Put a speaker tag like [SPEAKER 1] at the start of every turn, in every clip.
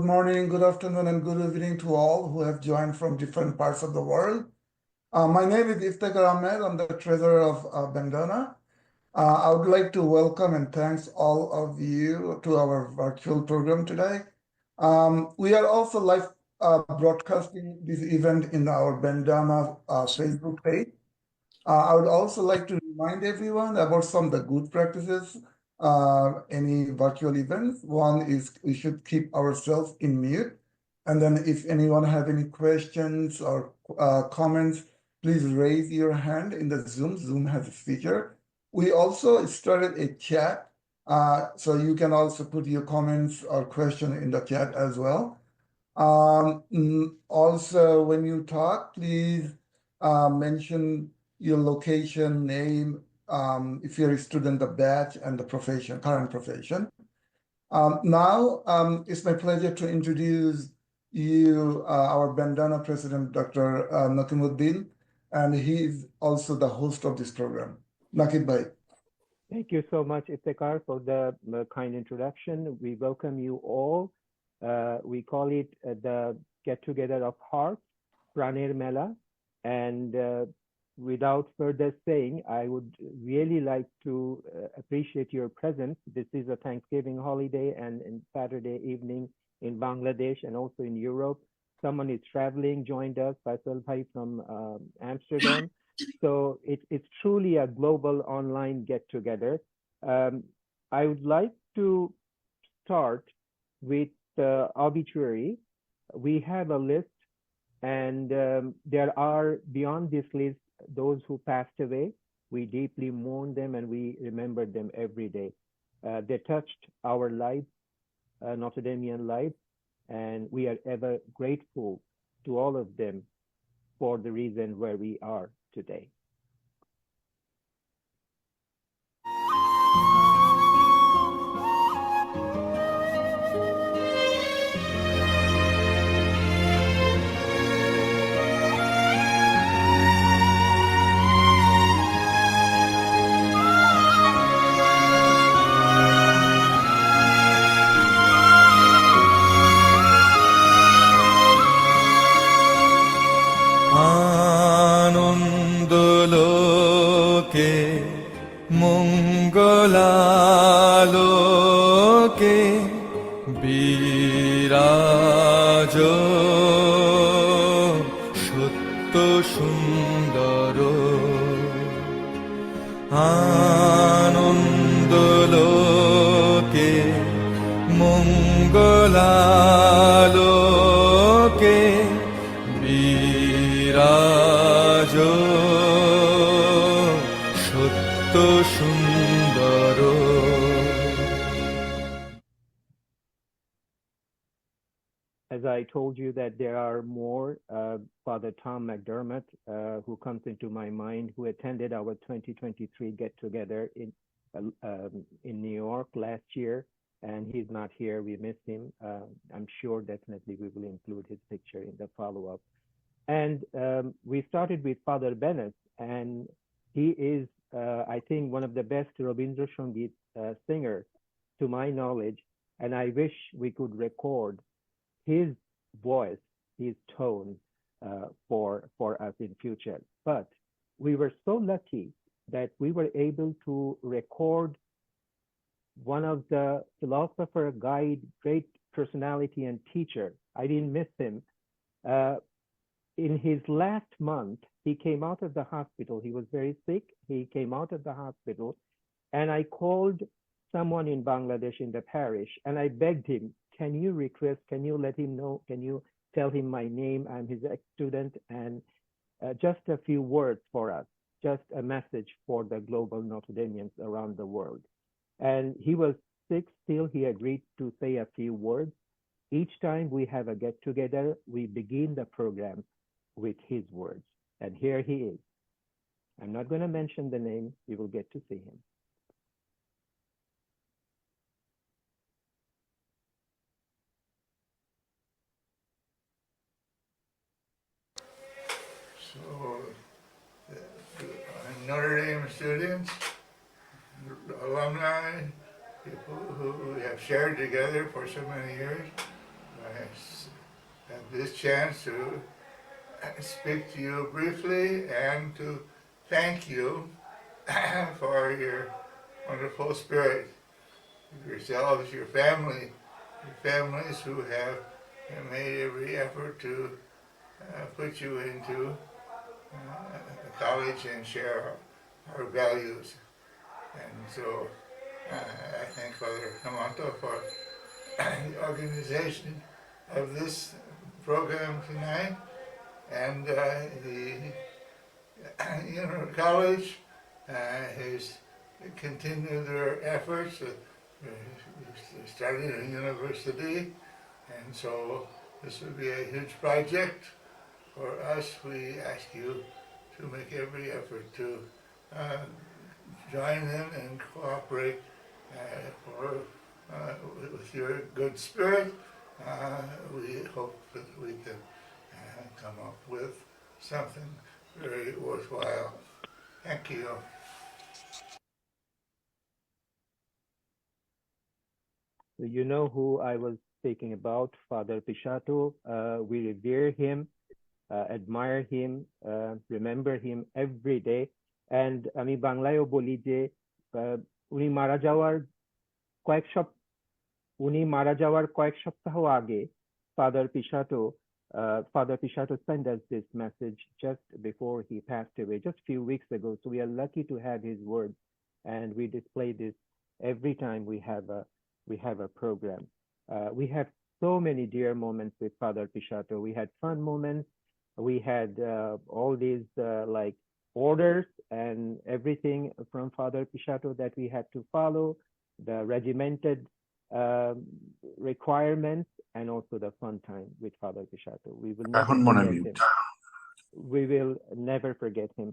[SPEAKER 1] morning, good afternoon, and good evening to all who have joined from different parts of the world. My name is Iftekhar Ahmed. I'm the treasurer of BNDANA. I would like to welcome and thanks all of you to our virtual program today. We are also live broadcasting this event in our BNDANA Facebook page. I would also like to remind everyone about some of the good practices any virtual events. One is we should keep ourselves in mute. And then if anyone have any questions or comments, please raise your hand in the Zoom. Zoom has a feature. We also started a chat, so you can also put your comments or question in the chat as well. Also, when you talk, please mention your location, name, if you're a student, the batch, and the profession, current profession. Now, it's my pleasure to introduce you, our BNDANA president, Dr. Nakimuddin, and he is also the host of this program. Nakib bhai.
[SPEAKER 2] Thank you so much, Iftekhar, for the kind introduction. We welcome you all. We call it the Get Together of Hearts, Praner Mela. And without further saying, I would really like to appreciate your presence. This is a Thanksgiving holiday and Saturday evening in Bangladesh and also in Europe. Someone is traveling, joined us, Faisal Bhai from Amsterdam. So it's truly a global online get-together. I would like to start with the obituary. We have a list, and there are, beyond this list, those who passed away. We deeply mourn them and we remember them every day. They touched our lives, Notre Damean lives, and we are ever grateful to all of them for the reason where we are today.
[SPEAKER 3] আনন্দলোকে মঙ্গলালোকে বিরাজ সত্য সুন্দর আনন্দলোকে মঙ্গলালোকে বিরাজ সত্য সুন্দর।
[SPEAKER 2] As I told you that there are more, Father Tom McDermott, who comes into my mind, who attended our 2023 get-together in New York last year, and he's not here. We miss him. I'm sure definitely we will include his picture in the follow-up. And we started with Father Bennett, and he is, I think, one of the best Rabindra Sangeet singer, to my knowledge, and I wish we could record his voice, his tone for us in future. But we were so lucky that we were able to record one of the philosopher, guide, great personality and teacher. I didn't miss him. In his last month, he came out of the hospital. He was very sick. He came out of the hospital, and I called someone in Bangladesh in the parish, and I begged him, can you request, can you let him know, can you tell him my name, I'm his ex-student, and just a few words for us, just a message for the global Notre Damians around the world. And he was sick still. He agreed to say a few words. Each time we have a get-together, we begin the program with his words. And here he is. I'm not going to mention the name. You will get to see him.
[SPEAKER 4] So, Notre Dame students, alumni, people who have shared together for so many years, this chance to speak to you briefly and to thank you for your wonderful spirit, yourselves, your family, your families who have made every effort to put you into college and share our values. And so I thank Father Hamato for the organization of this program tonight, and the college has continued their efforts. Starting a university, and so this would be a huge project for us. We ask you to make every effort to join in and cooperate with your good spirit. We hope that we can come up with something very worthwhile. Thank you.
[SPEAKER 2] You know who I was speaking about, Father Pishato. We revere him, admire him, remember him every day. And আমি বাংলায়ও বলি যে উনি মারা যাওয়ার কয়েক সপ্তাহ আগে Father Pishato sent us this message just before he passed away, just a few weeks ago. So we are lucky to have his words, and we display this every time we have a program. We have so many dear moments with Father Pishato. We had fun moments. We had all these like orders and everything from Father Pishato that we had to follow, the regimented requirements, and also the fun time with Father Pishato. We will never forget him. We will never forget him.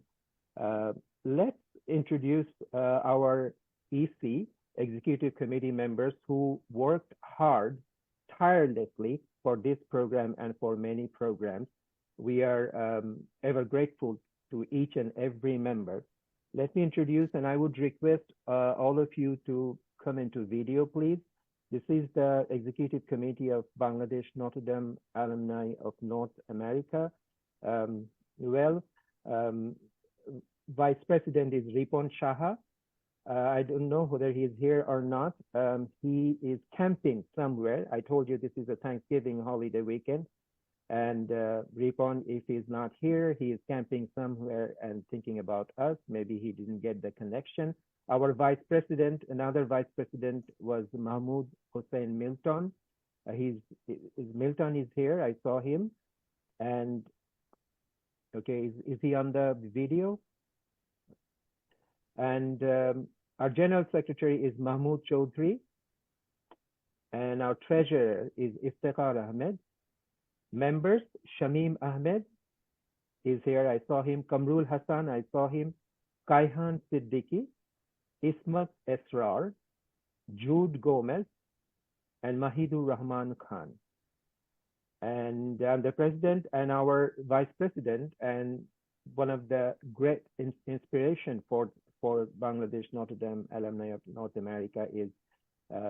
[SPEAKER 2] Let's introduce our EC, Executive Committee members, who worked hard, tirelessly for this program and for many programs. We are ever grateful to each and every member. Let me introduce, and I would request all of you to come into video, please. This is the Executive Committee of Bangladesh Notre Dame Alumni of North America. Vice President is Ripon Shaha. I don't know whether he is here or not. He is camping somewhere. I told you this is a Thanksgiving holiday weekend. And Ripon, if he's not here, he is camping somewhere and thinking about us. Maybe he didn't get the connection. Our Vice President, another Vice President was Mahmoud Hussein Milton. Milton is here. I saw him. And okay, is he on the video? And our General Secretary is Mahmoud Chaudhry. And our Treasurer is Iftikhar Ahmed. Members, Shamim Ahmed is here. I saw him. Kamrul Hassan, I saw him. Kaihan Siddiqui, Ismat Esrar, Jude Gomez, and Mahidur Rahman Khan. And I'm the President, and our Vice President, and one of the great inspiration for Bangladesh Notre Dame Alumni of North America is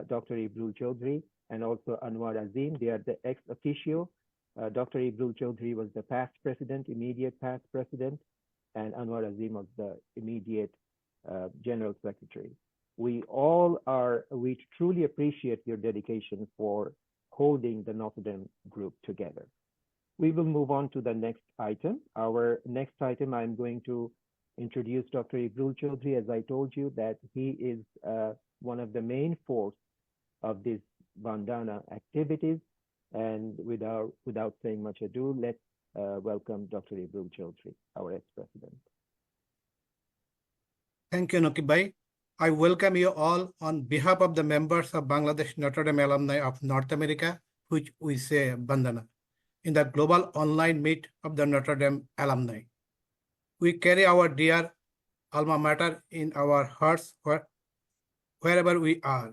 [SPEAKER 2] Dr. Ibrul Chaudhry and also Anwar Azim. They are the ex officio. Dr. Ibrul Chaudhry was the past president, immediate past president, and Anwar Azim was the immediate general secretary. We truly appreciate your dedication for holding the Notre Dame group together. We will move on to the next item. Our next item, I'm going to introduce Dr. Ibrul Chaudhry. As I told you that he is one of the main force of this BNDANA activities. And without saying much ado, let's welcome Dr. Ibrul Chaudhry, our ex-president.
[SPEAKER 5] Thank you, Naqib Bhai. I welcome you all on behalf of the members of Bangladesh Notre Dame Alumni of North America, which we say BNDANA, in the global online meet of the Notre Dame Alumni. We carry our dear alma mater in our hearts wherever we are.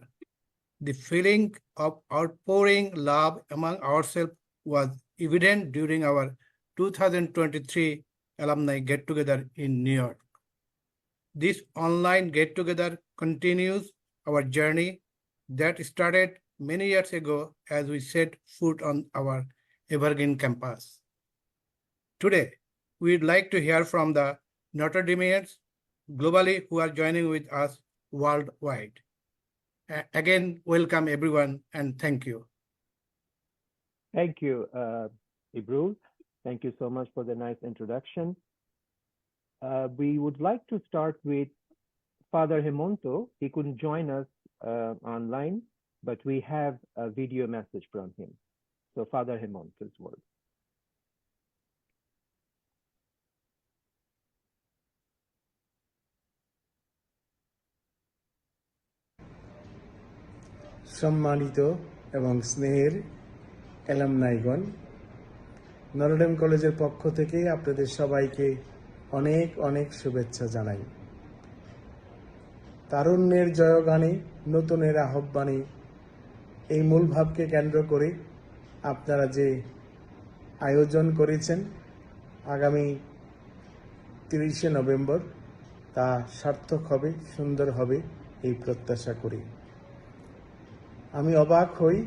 [SPEAKER 5] The feeling of outpouring love among ourselves was evident during our 2023 alumni get-together in New York. This online get-together continues our journey that started many years ago as we set foot on our Evergreen campus. Today, we'd like to hear from the Notre Dameans globally who are joining with us worldwide. Again, welcome everyone and thank you.
[SPEAKER 2] Thank you, Ibrul. Thank you so much for the nice introduction. We would like to start with Father Hemonto. He couldn't join us online, but we have a video message from him. So Father Hemonto's word.
[SPEAKER 6] সম্মানিত এবং স্নেহের অ্যালামনাইগণ, Notre Dame কলেজের পক্ষ থেকে আপনাদের সবাইকে অনেক অনেক শুভেচ্ছা জানাই। তারুণ্যের জয়গানে, নতুনের আহ্বানে, এই মূল ভাবকে কেন্দ্র করে আপনারা যে আয়োজন করেছেন আগামী 30শে নভেম্বর, তা সার্থক হবে, সুন্দর হবে এই প্রত্যাশা করি। আমি অবাক হই,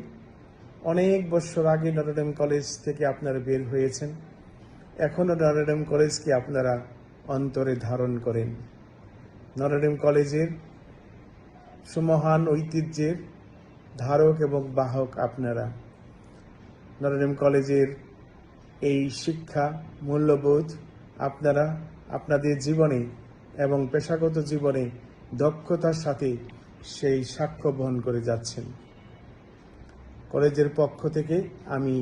[SPEAKER 6] অনেক বছর আগে নটরডেম কলেজ থেকে আপনারা বের হয়েছেন, এখনও নটরডেম কলেজকে আপনারা অন্তরে ধারণ করেন। নটরডেম কলেজের সুমহান ঐতিহ্যের ধারক এবং বাহক আপনারা। নটরডেম কলেজের এই শিক্ষা মূল্যবোধ আপনারা আপনাদের জীবনে এবং পেশাগত জীবনে দক্ষতার সাথে সেই সাক্ষ্য বহন করে যাচ্ছেন। কলেজের পক্ষ থেকে আমি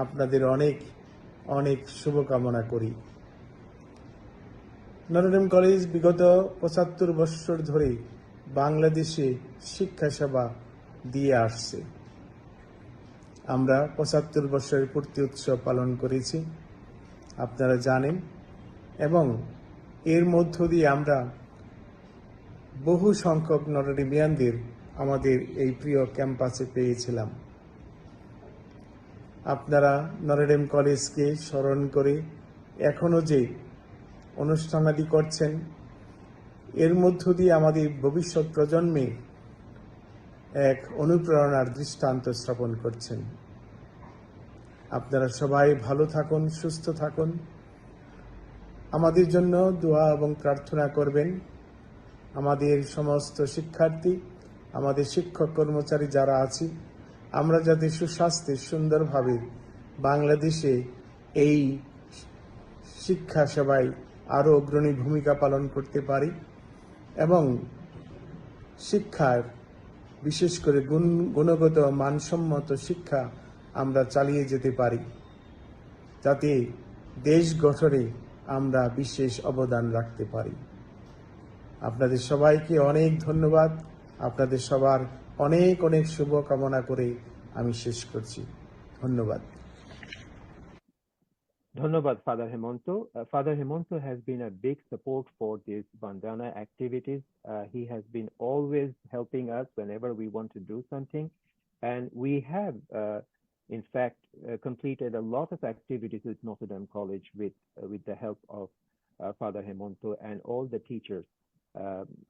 [SPEAKER 6] আপনাদের অনেক অনেক শুভকামনা করি। নটরডেম কলেজ বিগত 75 বছর ধরে বাংলাদেশে শিক্ষা সেবা দিয়ে আসছে। আমরা 75 বছরের পূর্তি উৎসব পালন করেছি, আপনারা জানেন, এবং এর মধ্য দিয়ে আমরা বহু সংখ্যক নটরডেমিয়ানদের আমাদের এই প্রিয় ক্যাম্পাসে পেয়েছিলাম। আপনারা নটরডেম কলেজকে স্মরণ করে এখনো যে অনুষ্ঠানাদি করছেন, এর মধ্য দিয়ে আমাদের ভবিষ্যৎ প্রজন্মে এক অনুপ্রেরণার দৃষ্টান্ত স্থাপন করছেন। আপনারা সবাই ভালো থাকুন, সুস্থ থাকুন, আমাদের জন্য দোয়া এবং প্রার্থনা করবেন। আমাদের সমস্ত শিক্ষার্থী, আমাদের শিক্ষক কর্মচারী যারা আছি, আমরা যাতে সুস্বাস্থ্যে সুন্দরভাবে বাংলাদেশে এই শিক্ষা সেবায় আরও অগ্রণী ভূমিকা পালন করতে পারি এবং শিক্ষার বিশেষ করে গুণগত মানসম্মত শিক্ষা আমরা চালিয়ে যেতে পারি, যাতে দেশ গঠনে আমরা বিশেষ অবদান রাখতে পারি। আপনাদের সবাইকে অনেক ধন্যবাদ, আপনাদের সবার অনেক অনেক শুভকামনা করে আমি শেষ করছি। ধন্যবাদ।
[SPEAKER 2] Dhanyabad, Father Hemonto. Father Hemonto has been a big support for these BNDANA activities. He has been always helping us whenever we want to do something. And we have, in fact, completed a lot of activities with Notre Dame College with the help of Father Hemonto and all the teachers.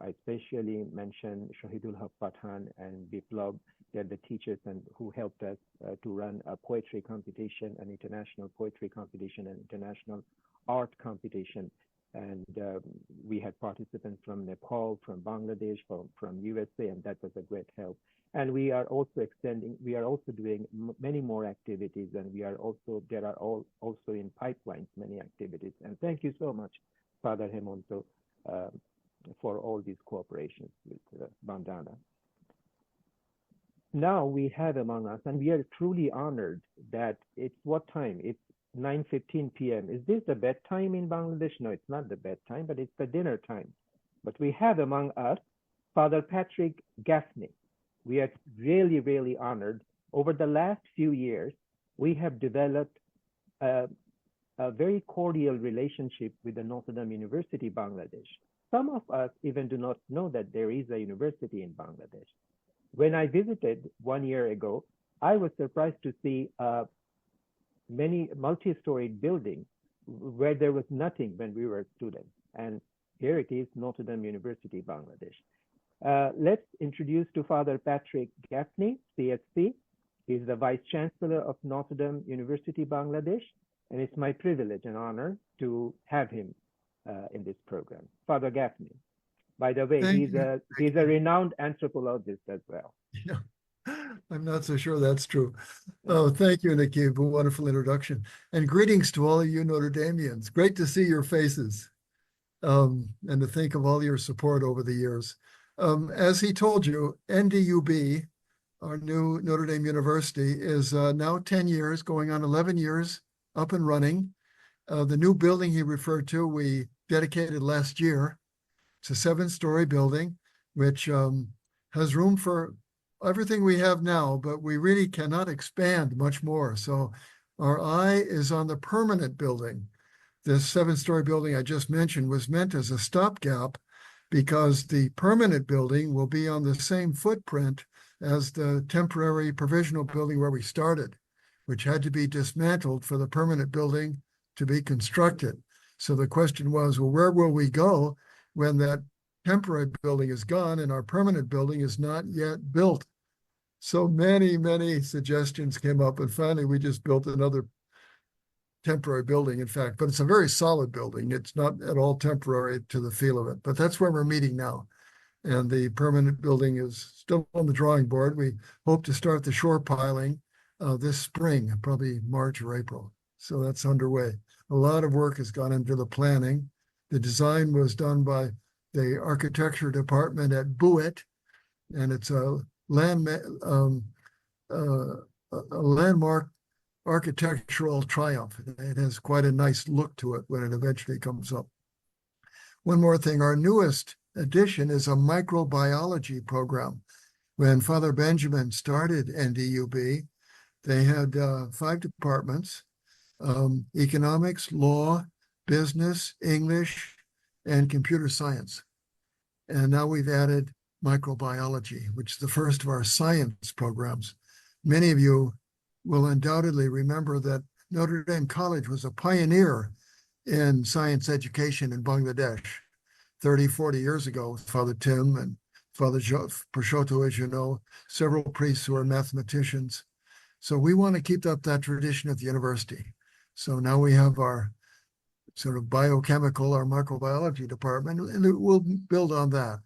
[SPEAKER 2] I especially mention Shahidul Haq Pathan and Biplab. They're the teachers and who helped us to run a poetry competition, an international poetry competition, an international art competition. And we had participants from Nepal, from Bangladesh, from USA, and that was a great help. And we are also doing many more activities, and there are also in pipelines many activities. And thank you so much, Father Hemonto, for all these cooperations with BNDANA. Now we have among us, and we are truly honored that it's what time? It's 9:15 p.m. Is this the bedtime in Bangladesh? No, it's not the bedtime, but it's the dinner time. But we have among us Father Patrick Gaffney. We are really, really honored. Over the last few years, we have developed a very cordial relationship with the Notre Dame University, Bangladesh. Some of us even do not know that there is a university in Bangladesh. When I visited 1 year ago, I was surprised to see many multi-storied buildings where there was nothing when we were students. And here it is, Notre Dame University, Bangladesh. Let's introduce to Father Patrick Gaffney, CSC. He's the Vice Chancellor of Notre Dame University, Bangladesh, and it's my privilege and honor to have him in this program. Father Gaffney. By the way, he's a renowned anthropologist as well.
[SPEAKER 7] Yeah, I'm not so sure that's true. Oh, thank you, Nikki, for a wonderful introduction. And greetings to all of you Notre Damians. Great to see your faces and to think of all your support over the years. As he told you, NDUB, our new Notre Dame University, is now 10 years, going on 11 years, up and running. The new building he referred to, we dedicated last year. It's a 7-story building, which has room for everything we have now, but we really cannot expand much more. So our eye is on the permanent building. This 7-story building I just mentioned was meant as a stopgap because the permanent building will be on the same footprint as the temporary provisional building where we started, which had to be dismantled for the permanent building to be constructed. So the question was, well, where will we go when that temporary building is gone and our permanent building is not yet built? So many suggestions came up, and finally we just built another temporary building, in fact, but it's a very solid building. It's not at all temporary to the feel of it, but that's where we're meeting now. And the permanent building is still on the drawing board. We hope to start the shore piling this spring, probably March or April. So that's underway. A lot of work has gone into the planning. The design was done by the architecture department at Buet, and it's a landmark architectural triumph. It has quite a nice look to it when it eventually comes up. One more thing, our newest addition is a microbiology program. When Father Benjamin started NDUB, they had 5 departments: economics, law, business, English, and computer science. And now we've added microbiology, which is the first of our science programs. Many of you will undoubtedly remember that Notre Dame College was a pioneer in science education in Bangladesh 30, 40 years ago with Father Tim and Father Prosciutto, as you know, several priests who are mathematicians. So we want to keep up that tradition at the university. So now we have our sort of biochemical, our microbiology department, and we'll build on that.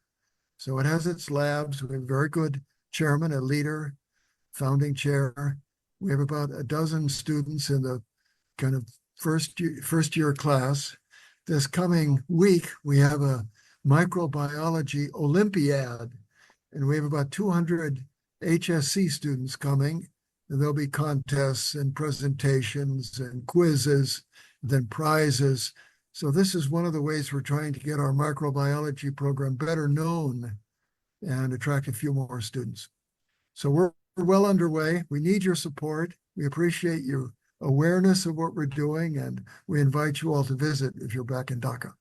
[SPEAKER 7] So it has its labs. We have a very good chairman, a leader, founding chair. We have about a dozen students in the kind of first year class. This coming week, we have a microbiology Olympiad, and we have about 200 HSC students coming, and there'll be contests and presentations and quizzes, then prizes. So this is one of the ways we're trying to get our microbiology program better known and attract a few more students. So we're well underway. We need your support. We appreciate your awareness of what we're doing, and we invite you all to visit if you're back in Dhaka.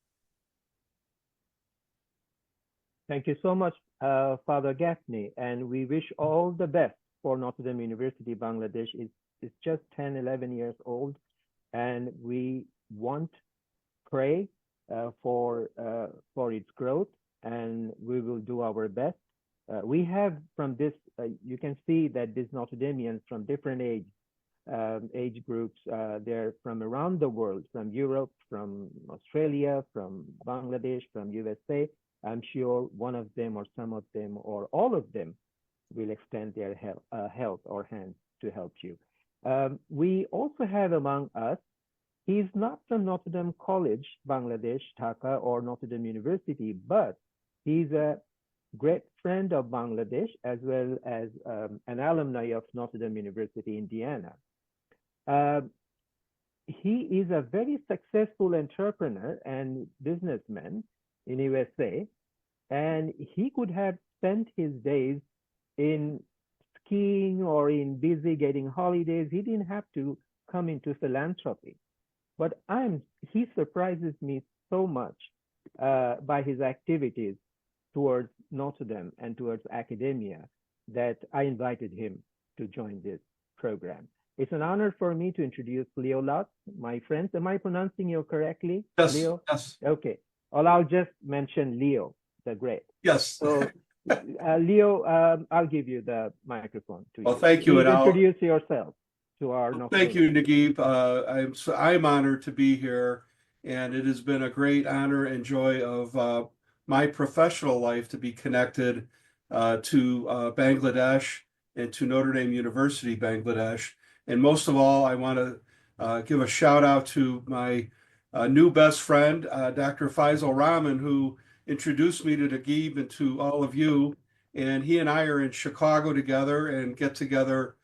[SPEAKER 2] Thank you so much, Father Gaffney, and we wish all the best for Notre Dame University, Bangladesh. It's just 10, 11 years old, and we want pray for its growth, and we will do our best. We have from this, you can see that these Notre Dameans from different age groups, they're from around the world, from Europe, from Australia, from Bangladesh, from USA. I'm sure one of them or some of them or all of them will extend their help or hands to help you. We also have among us, he's not from Notre Dame College, Bangladesh, Dhaka, or Notre Dame University, but he's a great friend of Bangladesh as well as an alumni of Notre Dame University, Indiana. He is a very successful entrepreneur and businessman in USA, and he could have spent his days in skiing or in busy getting holidays. He didn't have to come into philanthropy, but he surprises me so much by his activities towards Notre Dame and towards academia that I invited him to join this program. It's an honor for me to introduce Leo Lutz, my friends. Am I pronouncing you correctly?
[SPEAKER 8] Yes,
[SPEAKER 2] Leo?
[SPEAKER 8] yes.
[SPEAKER 2] Okay. Well, I'll just mention Leo the Great.
[SPEAKER 8] Yes.
[SPEAKER 2] So Leo, I'll give you the microphone to
[SPEAKER 8] Well,
[SPEAKER 2] you.
[SPEAKER 8] thank you,
[SPEAKER 2] Please
[SPEAKER 8] and I'll
[SPEAKER 2] introduce yourself to our
[SPEAKER 8] thank you, Naguib. I'm honored to be here, and it has been a great honor and joy of my professional life to be connected to Bangladesh and to Notre Dame University, Bangladesh. And most of all, I want to give a shout out to my new best friend, Dr. Faisal Rahman, who introduced me to Naguib and to all of you. And he and I are in Chicago together and get together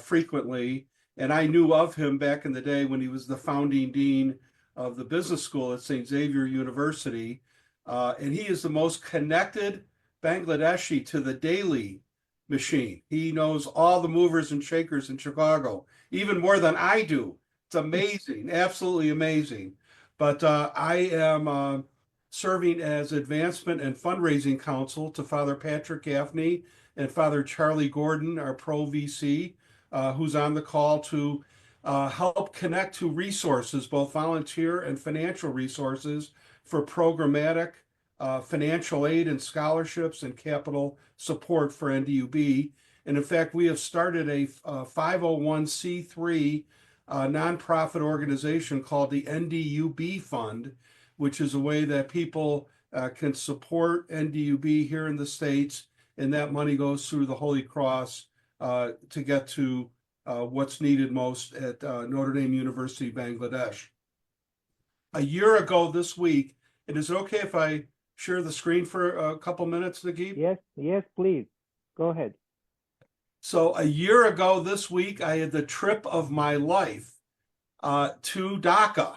[SPEAKER 8] frequently. And I knew of him back in the day when he was the founding dean of the business school at St. Xavier University. And he is the most connected Bangladeshi to the daily machine. He knows all the movers and shakers in Chicago, even more than I do. It's amazing, absolutely amazing. But I am serving as advancement and fundraising counsel to Father Patrick Gaffney and Father Charlie Gordon, our pro VC, who's on the call to help connect to resources, both volunteer and financial resources for programmatic financial aid and scholarships and capital support for NDUB. And in fact, we have started a 501c3 nonprofit organization called the NDUB Fund, which is a way that people can support NDUB here in the States, and that money goes through the Holy Cross to get to what's needed most at Notre Dame University, Bangladesh. A year ago this week, and is it okay if I share the screen for a couple minutes, Naguib?
[SPEAKER 2] Yes, please. Go ahead.
[SPEAKER 8] So a year ago this week, I had the trip of my life to Dhaka.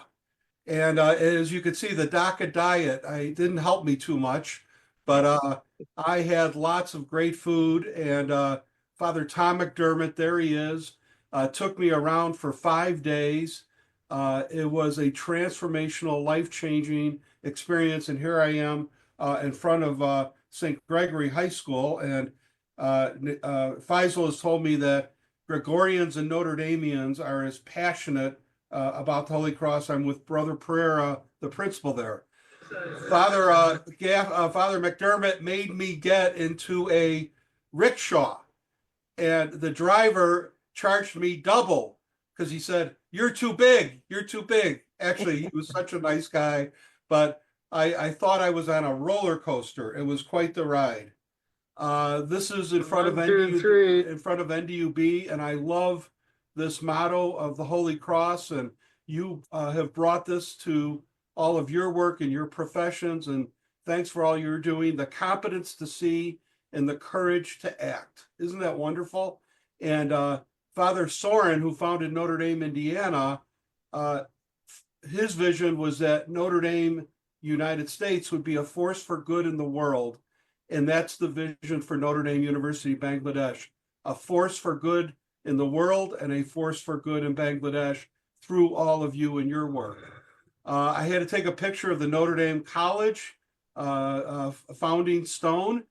[SPEAKER 8] And as you can see, the Dhaka diet didn't help me too much, but I had lots of great food. And Father Tom McDermott, there he is, took me around for 5 days. It was a transformational, life-changing experience. And here I am in front of St. Gregory High School. And Faisal has told me that Gregorians and Notre Damians are as passionate about the Holy Cross. I'm with Brother Pereira, the principal there. Father McDermott made me get into a rickshaw, and the driver charged me double because he said, "You're too big. You're too big." Actually, he was such a nice guy, but I thought I was on a roller coaster. It was quite the ride. This is in front of NDUB, and I love this motto of the Holy Cross, and you have brought this to all of your work and your professions, and thanks for all you're doing. The competence to see and the courage to act. Isn't that wonderful? And Father Soren, who founded Notre Dame, Indiana, his vision was that Notre Dame, United States, would be a force for good in the world. And that's the vision for Notre Dame University, Bangladesh, a force for good in the world and a force for good in Bangladesh through all of you and your work. I had to take a picture of the Notre Dame College founding stone.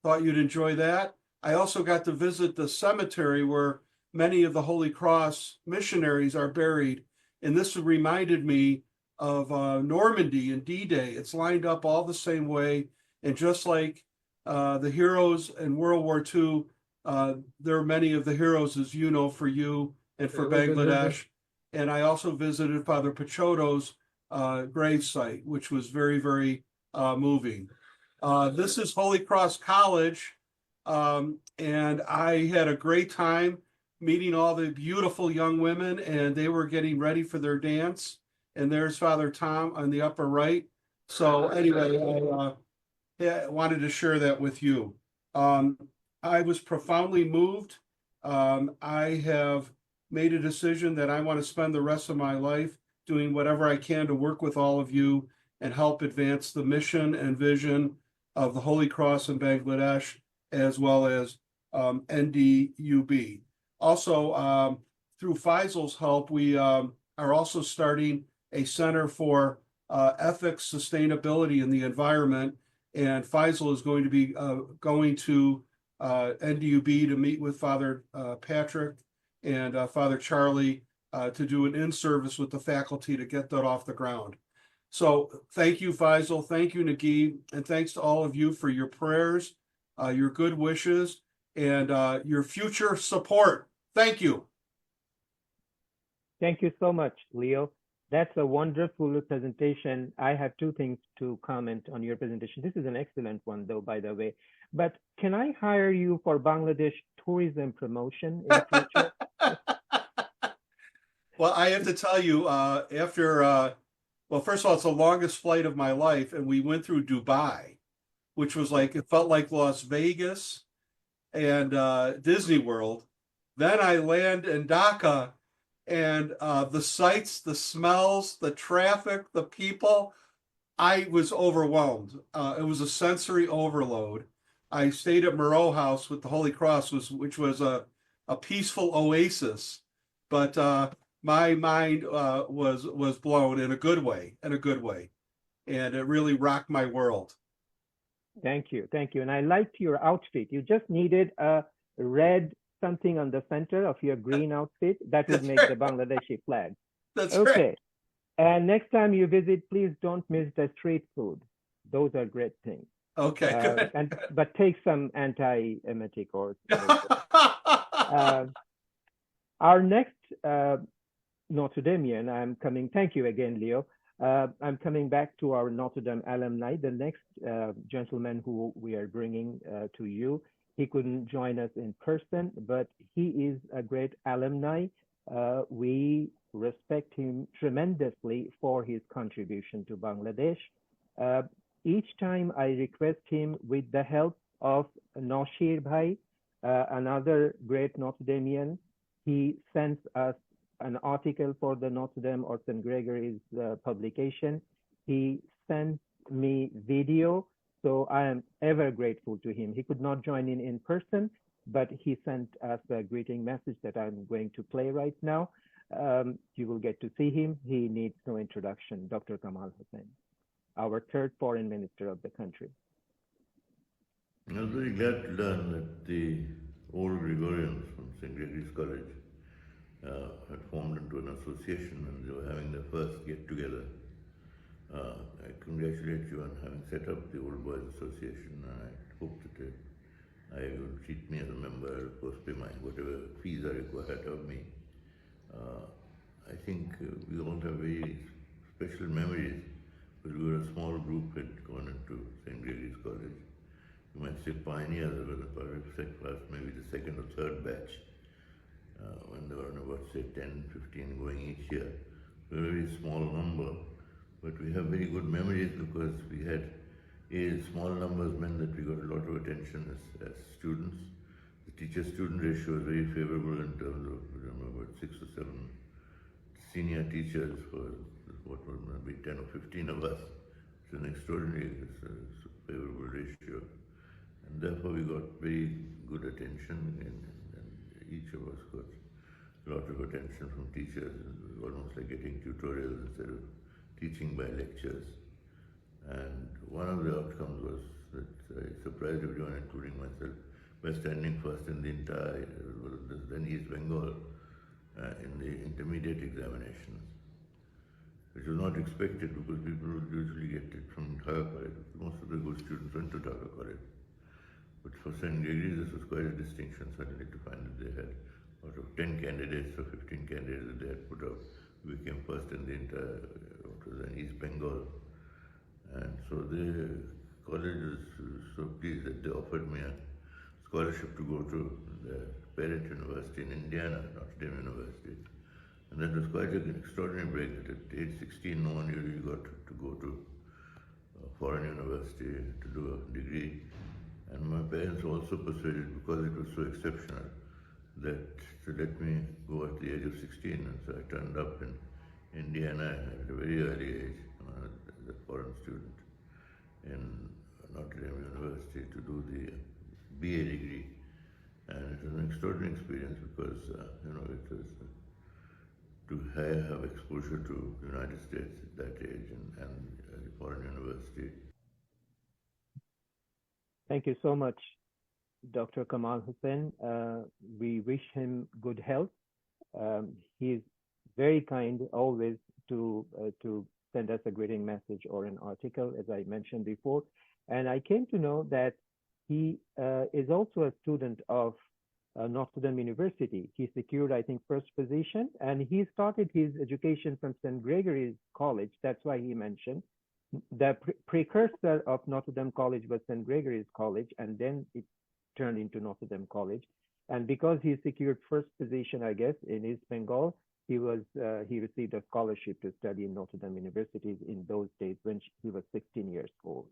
[SPEAKER 8] Thought you'd enjoy that. I also got to visit the cemetery where many of the Holy Cross missionaries are buried. And this reminded me of Normandy and D-Day. It's lined up all the same way. And just like the heroes in World War II, there are many of the heroes, as you know, for you and for Bangladesh. And I also visited Father Pachoto's gravesite, which was very, very moving. This is Holy Cross College, and I had a great time meeting all the beautiful young women, and they were getting ready for their dance. And there's Father Tom on the upper right. So anyway, I wanted to share that with you. I was profoundly moved. I have made a decision that I want to spend the rest of my life doing whatever I can to work with all of you and help advance the mission and vision of the Holy Cross in Bangladesh, as well as NDUB. Also, through Faisal's help, we are also starting a Center for Ethics, Sustainability, and the Environment. And Faisal is going to be going to NDUB to meet with Father Patrick and Father Charlie to do an in-service with the faculty to get that off the ground. So thank you, Faisal. Thank you, Naguib. And thanks to all of you for your prayers your good wishes, and your future support. Thank you.
[SPEAKER 2] Thank you so much, Leo. That's a wonderful presentation. I have two things to comment on your presentation. This is an excellent one, though, by the way. But can I hire you for Bangladesh tourism promotion in the future?
[SPEAKER 8] Well, I have to tell you, well, first of all, it's the longest flight of my life, and we went through Dubai, which was like, it felt like Las Vegas and Disney World. Then I land in Dhaka, and the sights, the smells, the traffic, the people, I was overwhelmed. It was a sensory overload. I stayed at Moreau House with the Holy Cross, which was a peaceful oasis, but my mind was blown in a good way, and it really rocked my world.
[SPEAKER 2] Thank you, and I liked your outfit. You just needed a red something on the center of your green outfit that would make the Bangladeshi flag.
[SPEAKER 8] That's
[SPEAKER 2] okay.
[SPEAKER 8] Right.
[SPEAKER 2] And next time you visit, please don't miss the street food. Those are great things.
[SPEAKER 8] Okay.
[SPEAKER 2] But take some anti-emetic or. Our next Notre Damean, I'm coming. Thank you again, Leo. I'm coming back to our Notre Dame alumni. The next gentleman who we are bringing to you, he couldn't join us in person, but he is a great alumni. We respect him tremendously for his contribution to Bangladesh. Each time I request him, with the help of Noshir Bhai, another great Notre Damean, he sends us an article for the Notre Dame or St. Gregory's publication. He sent me video, so I am ever grateful to him. He could not join in person, but he sent us a greeting message that I'm going to play right now. You will get to see him. He needs no introduction. Dr. Kamal Hussain, our third foreign minister of the country.
[SPEAKER 9] I was very glad to learn that the old Gregorians from St. Gregory's College had formed into an association, and they were having their first get-together. I congratulate you on having set up the Old Boys Association, and I hope that I will treat me as a member, of course, pay my whatever fees are required of me. I think we all have very special memories, because we were a small group had gone into St. Gregory's College. You might say pioneers, but maybe the second or third batch, when there were about, say, 10, 15 going each year. We were a very small number, but we have very good memories because we had small numbers meant that we got a lot of attention as students. The teacher-student ratio was very favorable in terms of, about 6 or 7 senior teachers for what would be 10 or 15 of us. It's an extraordinary favorable ratio. And therefore we got very good attention, and each of us got a lot of attention from teachers. It was almost like getting tutorials instead of teaching by lectures. And one of the outcomes was that I surprised everyone, including myself, by standing first in the entire, then East Bengal, in the intermediate examinations, which was not expected because people would usually get it from Dhaka College. Most of the good students went to Dhaka College. But for St. Gregory's, this was quite a distinction, suddenly, to find that they had, out of 10 candidates or 15 candidates that they had put out, we came first in the entire, what was in East Bengal. And so the college was so pleased that they offered me a scholarship to go to the parent university in Indiana, Notre Dame University. And that was quite an extraordinary break, that at age 16, no one usually got to go to a foreign university to do a degree. And my parents were also persuaded, because it was so exceptional, that to let me go at the age of 16. And so I turned up in Indiana at a very early age as a foreign student in Notre Dame University to do the BA degree. And it was an extraordinary experience because, it was to have exposure to the United States at that age and the foreign university.
[SPEAKER 2] Thank you so much, Dr. Kamal Hussain. We wish him good health. He is very kind always to send us a greeting message or an article, as I mentioned before. And I came to know that he is also a student of Notre Dame University. He secured, I think, first position, and he started his education from St. Gregory's College. That's why he mentioned the precursor of Notre Dame College was St. Gregory's College, and then it turned into Notre Dame College. And because he secured first position, I guess, in East Bengal, he received a scholarship to study in Notre Dame University in those days when he was 16 years old.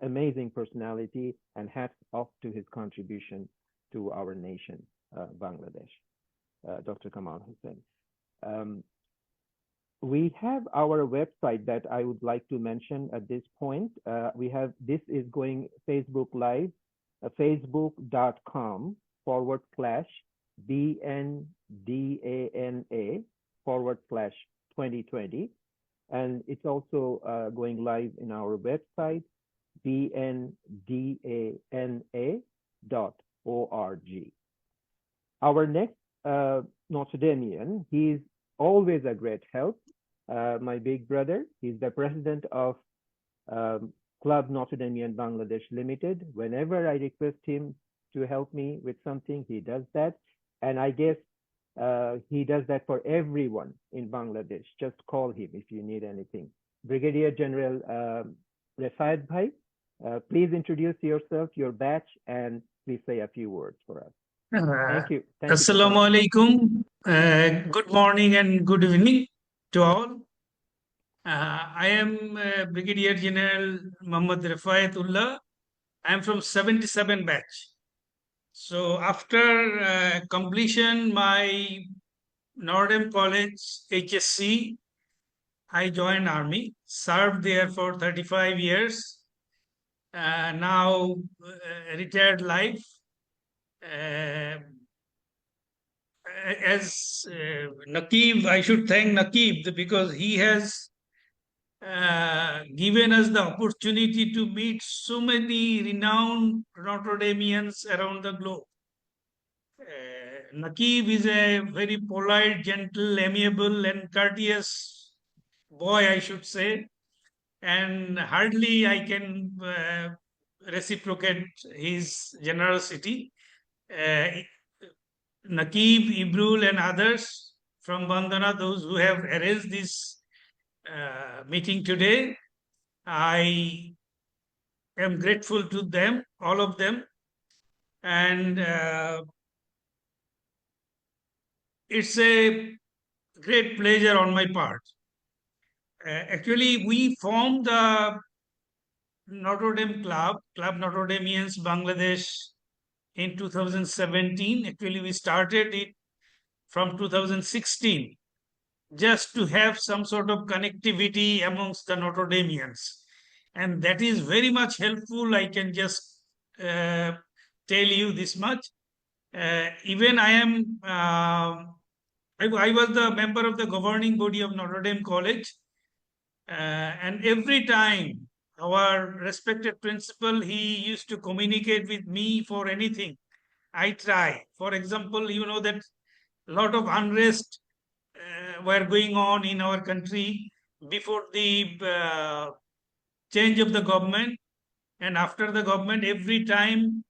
[SPEAKER 2] Amazing personality, and hats off to his contribution to our nation, Bangladesh, Dr. Kamal Hussain. We have our website that I would like to mention at this point. This is going Facebook Live, facebook.com/BNDANA/2020. And it's also going live in our website, BNDANA.org. Our next Notre Damean, he's always a great help. My big brother, he's the president of Club Notre Damean Bangladesh Limited. Whenever I request him to help me with something, he does that. And I guess he does that for everyone in Bangladesh. Just call him if you need anything. Brigadier General Refayat Bhai, please introduce yourself, your batch, and please say a few words for us. Thank you.
[SPEAKER 10] Assalamu alaikum. Good morning and good evening to all. I am Brigadier General Muhammad Refayatullah. I am from 77 batch. So after completion my Notre Dame College HSC, I joined Army, served there for 35 years. Now retired life. As Naqib, I should thank Naqib because he has given us the opportunity to meet so many renowned Notre Dameans around the globe. Naqib is a very polite, gentle, amiable, and courteous boy, I should say, and hardly I can reciprocate his generosity. Naqib, Ibrul, and others from BNDANA, those who have arranged this meeting today, I am grateful to them, all of them, and it's a great pleasure on my part. Actually, we formed the Notre Dame Club Notre Dameans Bangladesh in 2017. Actually, we started it from 2016 just to have some sort of connectivity amongst the Notre Dameans. And that is very much helpful. I can just tell you this much. Even I am, I was the member of the governing body of Notre Dame College. And every time our respected principal, he used to communicate with me for anything. I try. For example, you know that a lot of unrest were going on in our country before the change of the government. And after the government, every time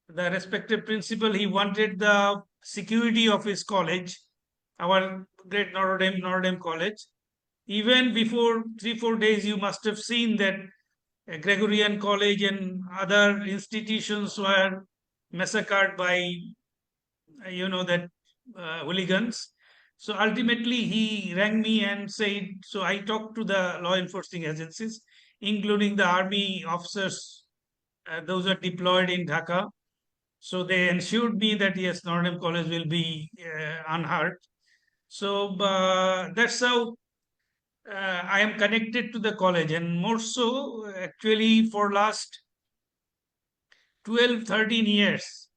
[SPEAKER 10] the respected principal, he wanted the security of his college, our great Notre Dame College. Even before 3-4 days, you must have seen that Gregorian College and other institutions were massacred by, hooligans. So ultimately, he rang me and said, so I talked to the law enforcing agencies, including the army officers, those are deployed in Dhaka. So they ensured me that, yes, Notre Dame College will be unhurt. So that's how I am connected to the college, and more so actually for last 12-13 years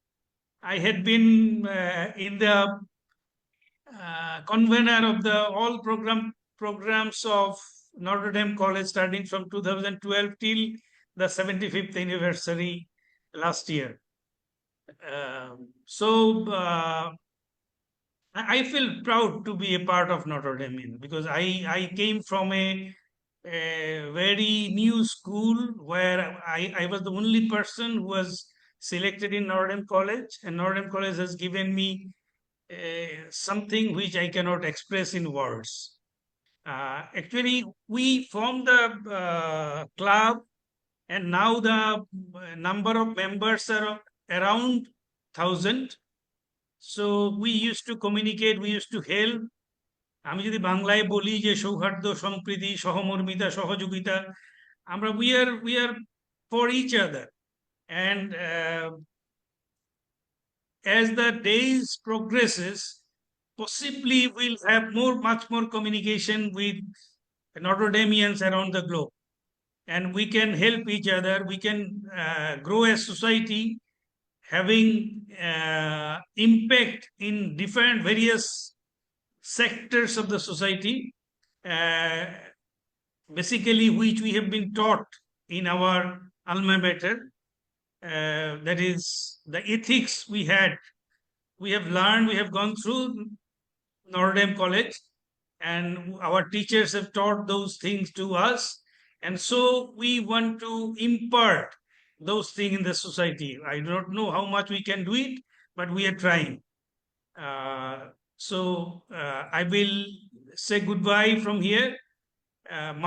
[SPEAKER 10] I had been in the convener of the all programs of Notre Dame College starting from 2012 till the 75th anniversary last year. I feel proud to be a part of Notre Dame because I came from a a very new school where I was the only person who was selected in Notre College, and Notre College has given me something which I cannot express in words. Actually, we formed the club, and now the number of members are around 1,000. So we used to communicate, we used to help. আমি যদি বাংলায় বলি যে সৌহার্দ্য সম্প্রীতি সহমর্মিতা সহযোগিতা আমরা we are for each other, and as the days progresses, possibly we'll have much more communication with Notre Dameans around the globe, and we can help each other. We can grow as society, having impact in different various sectors of the society, basically which we have been taught in our alma mater. That is the ethics we have learned, we have gone through Notre College, and our teachers have taught those things to us, and so we want to impart those things in the society. I don't know how much we can do it, but we are trying. So I will say goodbye from here.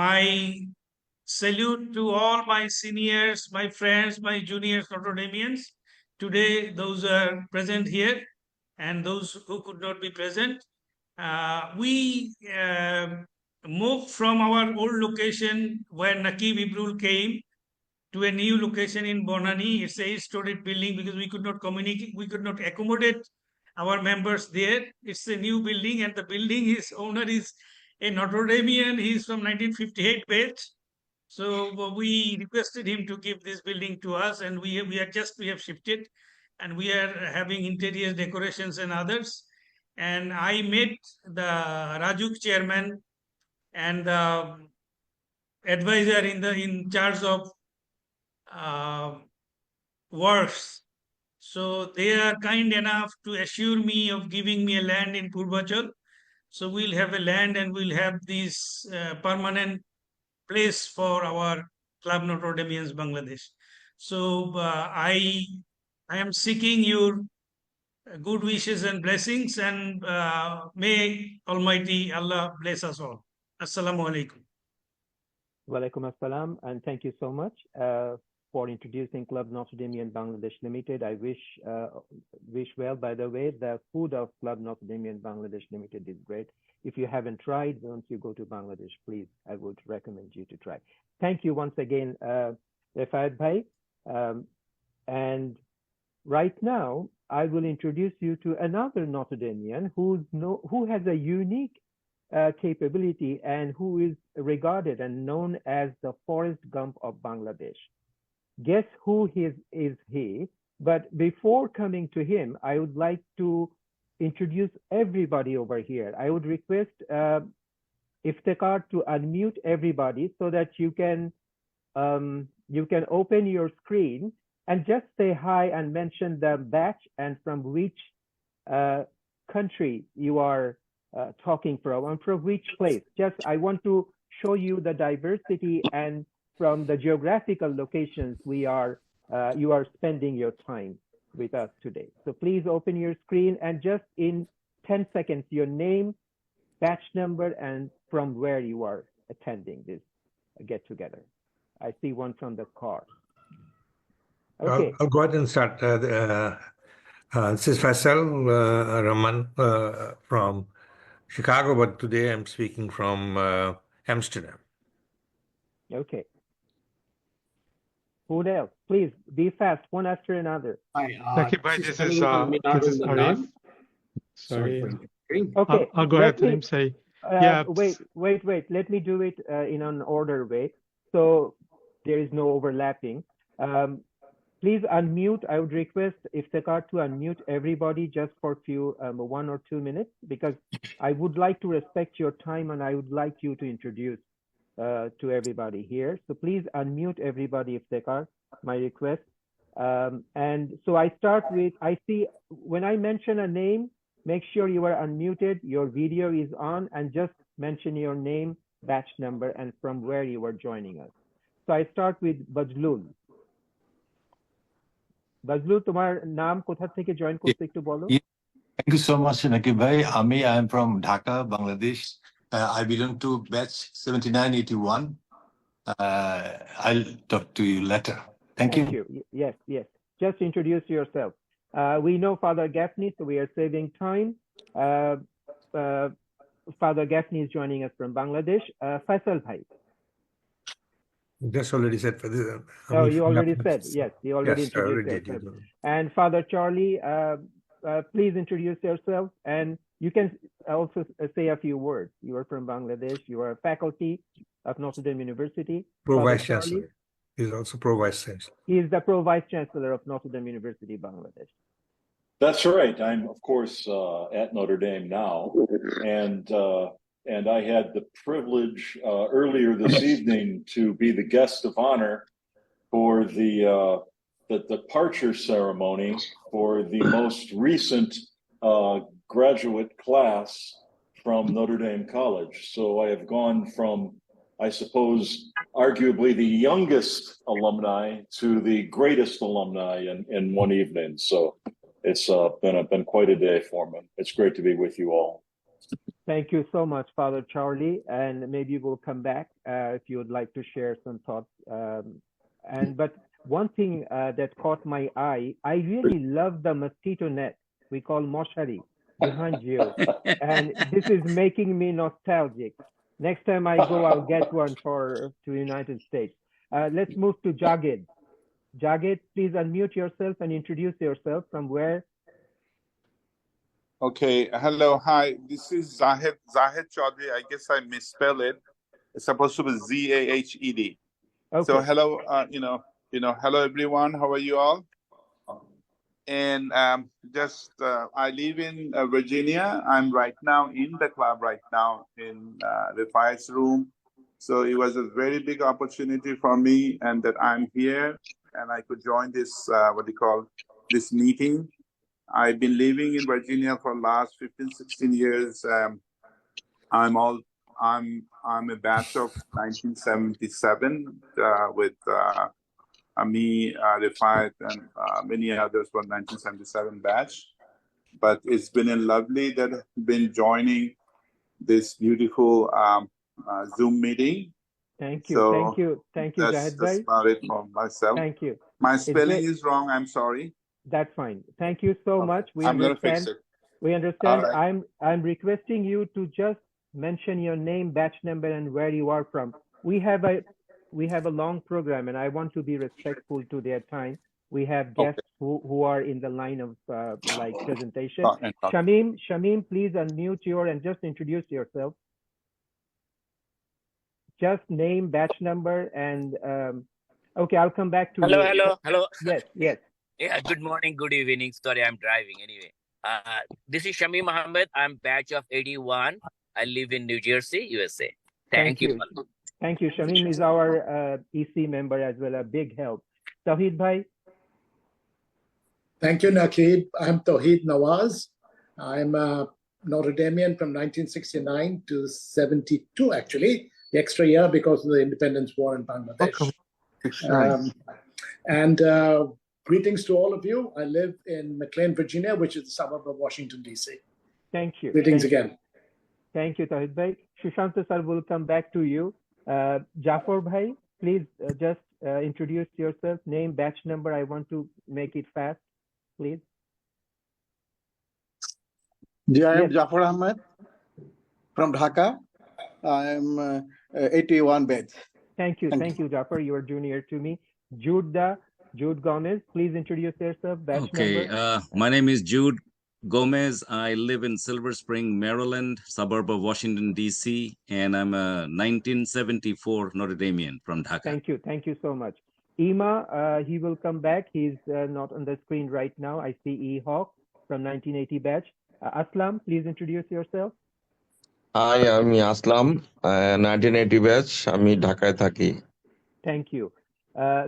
[SPEAKER 10] My salute to all my seniors, my friends, my juniors, Notre Dameans. Today, those are present here and those who could not be present. We moved from our old location where Nakib Ibrul came to a new location in Bonani. It's a 8-story building because we could not communicate, we could not accommodate our members there. It's a new building, and the building owner is a Notre Damean. He's from 1958 batch. So we requested him to give this building to us, and we have shifted, and we are having interior decorations and others. And I met the Rajuk chairman and the advisor in charge of works. So they are kind enough to assure me of giving me a land in Purvachal. So we'll have a land, and we'll have this permanent place for our Club Notre Dameans Bangladesh. So I am seeking your good wishes and blessings, and may Almighty Allah bless us all. Assalamu alaikum.
[SPEAKER 2] Walaikum assalam, and thank you so much for introducing Club Notre Dame Bangladesh Limited. I wish well. By the way, the food of Club Notre Dame Bangladesh Limited is great. If you haven't tried, once you go to Bangladesh, please, I would recommend you to try. Thank you once again, Refaat Bhai. And right now, I will introduce you to another Notre Damean who has a unique capability and who is regarded and known as the Forrest Gump of Bangladesh. Guess who is he? But before coming to him, I would like to introduce everybody over here. I would request Iftikhar to unmute everybody so that you can open your screen and just say hi and mention the batch and from which country you are talking from and from which place. Just I want to show you the diversity and from the geographical locations you are spending your time with us today. So please open your screen and just in 10 seconds, your name, batch number, and from where you are attending this get together. I see one from the car. Okay.
[SPEAKER 11] I'll go ahead and start. This is Faisal Rahman from Chicago, but today I'm speaking from Amsterdam.
[SPEAKER 2] Okay. Who else? Please be fast, one after another.
[SPEAKER 12] Hi, this is Arif. Sorry.
[SPEAKER 2] Okay.
[SPEAKER 12] I'll go ahead and say, yeah.
[SPEAKER 2] Wait. Let me do it in an order way, so there is no overlapping. Please unmute. I would request Iftikhar to unmute everybody just for few 1 or 2 minutes, because I would like to respect your time and I would like you to introduce to everybody here. So please unmute everybody, Iftikhar, my request. And so I start with, I see when I mention a name, make sure you are unmuted, your video is on, and just mention your name batch number, and from where you are joining us. So I start with Bajlul. Bajlul, তোমার নাম কোথা থেকে join করতে একটু বলো?
[SPEAKER 13] Thank you so much, Nakib Bhai. Ami, I am from Dhaka, Bangladesh. I belong to batch 7981. I'll talk to you later. Thank you.
[SPEAKER 2] Yes, yes. Just introduce yourself. We know Father Gaffney, so we are saving time. Father Gaffney is joining us from Bangladesh. Faisal Bhai.
[SPEAKER 11] Just already said for this.
[SPEAKER 2] Oh, you already said. Yes, you already introduced yourself. And Father Charlie, please introduce yourself. And you can also say a few words. You are from Bangladesh. You are a faculty of Notre Dame University.
[SPEAKER 11] Pro-Vice Chancellor. He's also Pro-Vice Chancellor.
[SPEAKER 2] He is the Pro-Vice Chancellor of Notre Dame University, Bangladesh.
[SPEAKER 14] That's right. I'm, of course, at Notre Dame now. And I had the privilege earlier this evening to be the guest of honor for the departure ceremony for the most recent graduate class from Notre Dame College. So I have gone from, I suppose, arguably the youngest alumni to the greatest alumni in one evening. So it's been quite a day for me. It's great to be with you all.
[SPEAKER 2] Thank you so much, Father Charlie. And maybe we'll come back if you would like to share some thoughts. But one thing that caught my eye, I really love the mosquito net we call moshari behind you. And this is making me nostalgic. Next time I go, I'll get one to United States. Let's move to Jaged. Jaged, please unmute yourself and introduce yourself from where.
[SPEAKER 15] Okay, hello, hi. This is Zahed Chaudhry. I guess I misspelled it. It's supposed to be Z-A-H-E-D.
[SPEAKER 2] Okay.
[SPEAKER 15] So hello, hello everyone. How are you all? And I live in Virginia. I'm right now in the club right now in the Fire's room. So it was a very big opportunity for me, and that I'm here and I could join this this meeting. I've been living in Virginia for the last 15-16 years. I'm a batch of 1977 with me, Rifat, and many others from 1977 batch. But it's been lovely that I've been joining this beautiful Zoom meeting.
[SPEAKER 2] Thank you, thank you, Zahed Bhai.
[SPEAKER 15] That's about it for myself.
[SPEAKER 2] Thank you.
[SPEAKER 15] My spelling is wrong. I'm sorry.
[SPEAKER 2] That's fine. Thank you so much.
[SPEAKER 15] I'm going to fix it.
[SPEAKER 2] We understand.
[SPEAKER 15] Right.
[SPEAKER 2] I'm requesting you to just mention your name, batch number, and where you are from. We have a long program, and I want to be respectful to their time. We have guests who are in the line of presentation. Shamim, please unmute and just introduce yourself. Just name, batch number, and okay, I'll come back to you.
[SPEAKER 16] Hello.
[SPEAKER 2] Yes.
[SPEAKER 16] Yeah, good morning, good evening. Sorry, I'm driving anyway. This is Shamim Mohammed. I'm batch of 81. I live in New Jersey, USA. Thank you.
[SPEAKER 2] Thank you. Shamim is our EC member as well, a big help. Tawheed Bhai.
[SPEAKER 17] Thank you, Nakib. I'm Tawheed Nawaz. I'm a Notre Damean from 1969 to 72, actually. The extra year because of the independence war in Bangladesh. Greetings to all of you. I live in McLean, Virginia, which is the suburb of Washington, D.C.
[SPEAKER 2] Thank you.
[SPEAKER 17] Greetings again.
[SPEAKER 2] Thank you, Tawheed Bhai. Shushant sir will come back to you. Jafar Bhai, please just introduce yourself, name, batch number. I want to make it fast, please.
[SPEAKER 18] I am Jafar Ahmed from Dhaka. I am 81 batch.
[SPEAKER 2] Thank you, Jafar. You are junior to me. Jude Gomez, please introduce yourself. Batch number.
[SPEAKER 19] My name is Jude Gomez. I live in Silver Spring, Maryland, suburb of Washington, D.C., and I'm a 1974 Notre Damean from Dhaka.
[SPEAKER 2] Thank you so much. Ima, he will come back. He's not on the screen right now. I see E-Hawk from 1980 batch. Aslam, please introduce yourself.
[SPEAKER 20] Hi, I'm Aslam, 1980 batch. আমি ঢাকায় থাকি.
[SPEAKER 2] Thank you.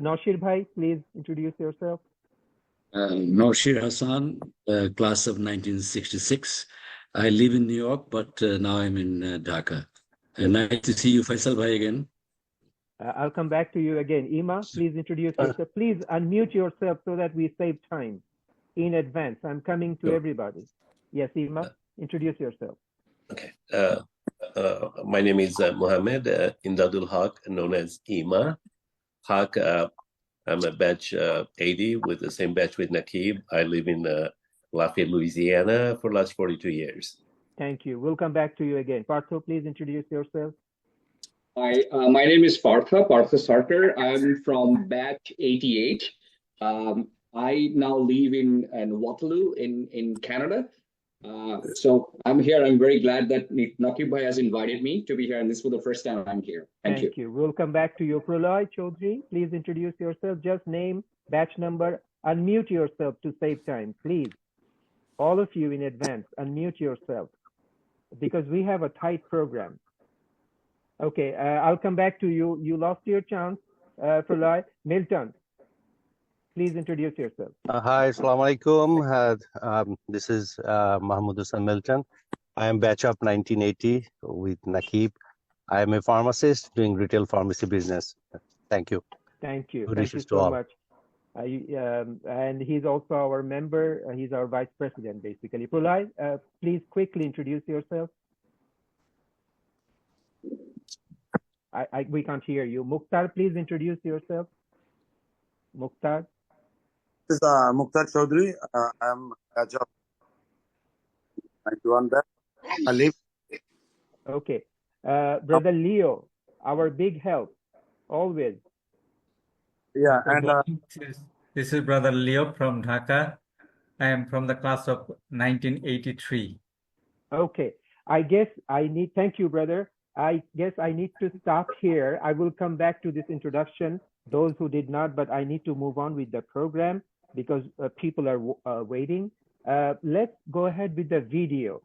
[SPEAKER 2] Naushir Bhai, please introduce yourself.
[SPEAKER 21] Naushir Hassan, class of 1966. I live in New York, but now I'm in Dhaka. Nice to see you, Faisal bhai, again.
[SPEAKER 2] I'll come back to you again. Ima, please introduce yourself. Please unmute yourself so that we save time in advance. I'm coming to everybody. Yes, Ima, introduce yourself.
[SPEAKER 1] Okay. My name is Mohammed Imdadul Haq, known as Ima. Haq, I'm a batch 80 with the same batch with Nakib. I live in Lafayette, Louisiana for the last 42 years.
[SPEAKER 2] Thank you. We'll come back to you again. Partho, please introduce yourself.
[SPEAKER 22] Hi, my name is Partha Sarkar. I'm from batch 88. I now live in Waterloo in Canada. So I'm here. I'm very glad that Nakib bhai has invited me to be here, and this is for the first time I'm here. Thank you.
[SPEAKER 2] We'll come back to you. Pralay Chaudhary, please introduce yourself. Just name, batch number, unmute yourself to save time, please. All of you in advance, unmute yourself because we have a tight program. Okay, I'll come back to you. You lost your chance, Pralay. Milton, please introduce yourself.
[SPEAKER 23] Hi, Assalamu alaikum. This is Mahmoud Hassan Milton. I am batch of 1980 with Nakib. I am a pharmacist doing retail pharmacy business. Thank you.
[SPEAKER 2] Thank you.
[SPEAKER 23] Good
[SPEAKER 2] Thank you
[SPEAKER 23] wishes to
[SPEAKER 2] so
[SPEAKER 23] all.
[SPEAKER 2] much. And he's also our member. He's our vice president, basically. Pralay, please quickly introduce yourself. We can't hear you. Mukhtar, please introduce yourself. Mukhtar.
[SPEAKER 24] This is Mukhtar Chaudhary. I'm a job 91 back. I live.
[SPEAKER 2] Okay. Brother Leo, our big help, always.
[SPEAKER 24] Yeah,
[SPEAKER 25] Good
[SPEAKER 24] and
[SPEAKER 25] morning. This is Brother Leo from Dhaka. I am from the class of 1983.
[SPEAKER 2] Okay. Thank you, brother. I guess I need to stop here. I will come back to this introduction, those who did not, but I need to move on with the program because people are waiting. Let's go ahead with the video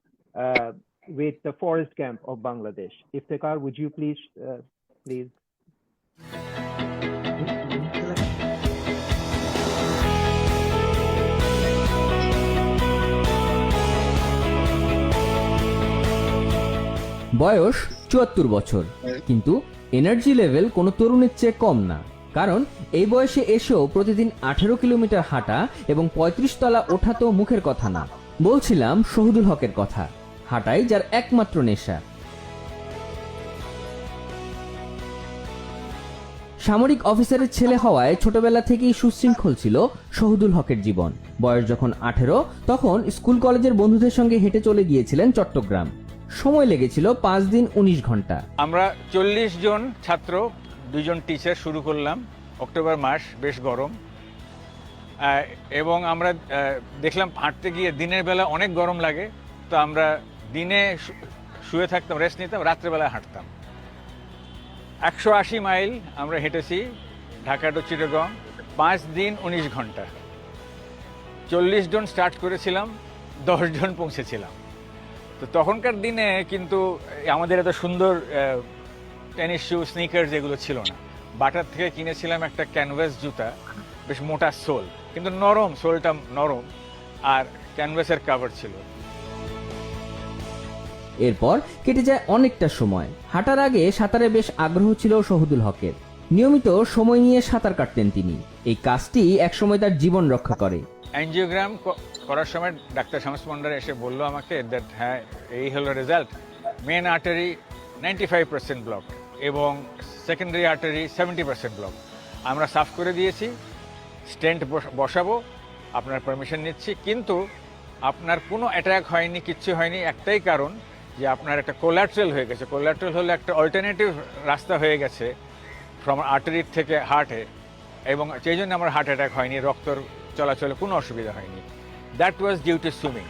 [SPEAKER 2] with the forest camp of Bangladesh. Iftikhar, would you please?
[SPEAKER 26] বয়স ৭৪ বছর, কিন্তু energy level কোনো তরুণের চেয়ে কম না। কারণ এই বয়সে এসেও প্রতিদিন 18 কিলোমিটার হাঁটা এবং 35 তলা ওঠা তো মুখের কথা না। বলছিলাম শহীদুল হকের কথা, হাঁটাই যার একমাত্র নেশা। সামরিক অফিসারের ছেলে হওয়ায় ছোটবেলা থেকেই সুশৃঙ্খল ছিল শহীদুল হকের জীবন। বয়স যখন 18 তখন স্কুল কলেজের বন্ধুদের সঙ্গে হেঁটে চলে গিয়েছিলেন চট্টগ্রাম। সময় লেগেছিল 5 দিন 19 ঘন্টা।
[SPEAKER 27] আমরা 40 জন ছাত্র, 2 জন টিচার শুরু করলাম। অক্টোবর মাস, বেশ গরম, এবং আমরা দেখলাম হাঁটতে গিয়ে দিনের বেলা অনেক গরম লাগে, তো আমরা দিনে শুয়ে থাকতাম, রেস্ট নিতাম, রাত্রেবেলা হাঁটতাম। 180 মাইল আমরা হেঁটেছি ঢাকা টু চিটাগং, 5 দিন 19 ঘন্টা। 40 জন স্টার্ট করেছিলাম, 10 জন পৌঁছেছিলাম। তো তখনকার দিনে কিন্তু আমাদের এত সুন্দর টেনিস শু, স্নিকার্স এগুলো ছিল না। বাটার থেকে কিনেছিলাম একটা ক্যানভাস জুতা, বেশ মোটা সোল, কিন্তু নরম, সোলটা নরম, আর ক্যানভাসের কভার ছিল।
[SPEAKER 26] এরপর কেটে যায় অনেকটা সময়। হাঁটার আগে সাঁতারে বেশ আগ্রহ ছিল শহীদুল হকের। নিয়মিত সময় নিয়ে সাঁতার কাটতেন তিনি। এই কাজটি একসময় তার জীবন রক্ষা করে।
[SPEAKER 27] অ্যাঞ্জিওগ্রাম করার সময় ডাক্তার শামস মন্ডার এসে বললো আমাকে দ্যাট হ্যাঁ এই হলো রেজাল্ট, মেন আর্টারি 95% ব্লক এবং সেকেন্ডারি আর্টারি 70% ব্লক। আমরা সাফ করে দিয়েছি, স্টেন্ট বসাবো, আপনার পারমিশন নিচ্ছি, কিন্তু আপনার কোনো অ্যাটাক হয়নি, কিচ্ছু হয়নি। একটাই কারণ যে আপনার একটা কোলাট্রাল হয়ে গেছে। কোলাট্রাল হলে একটা অল্টারনেটিভ রাস্তা হয়ে গেছে ফ্রম আর্টারি থেকে হার্টে, এবং সেই জন্য আমার হার্ট অ্যাটাক হয়নি, রক্তর চলাচলে কোনো অসুবিধা হয়নি। That was due to swimming.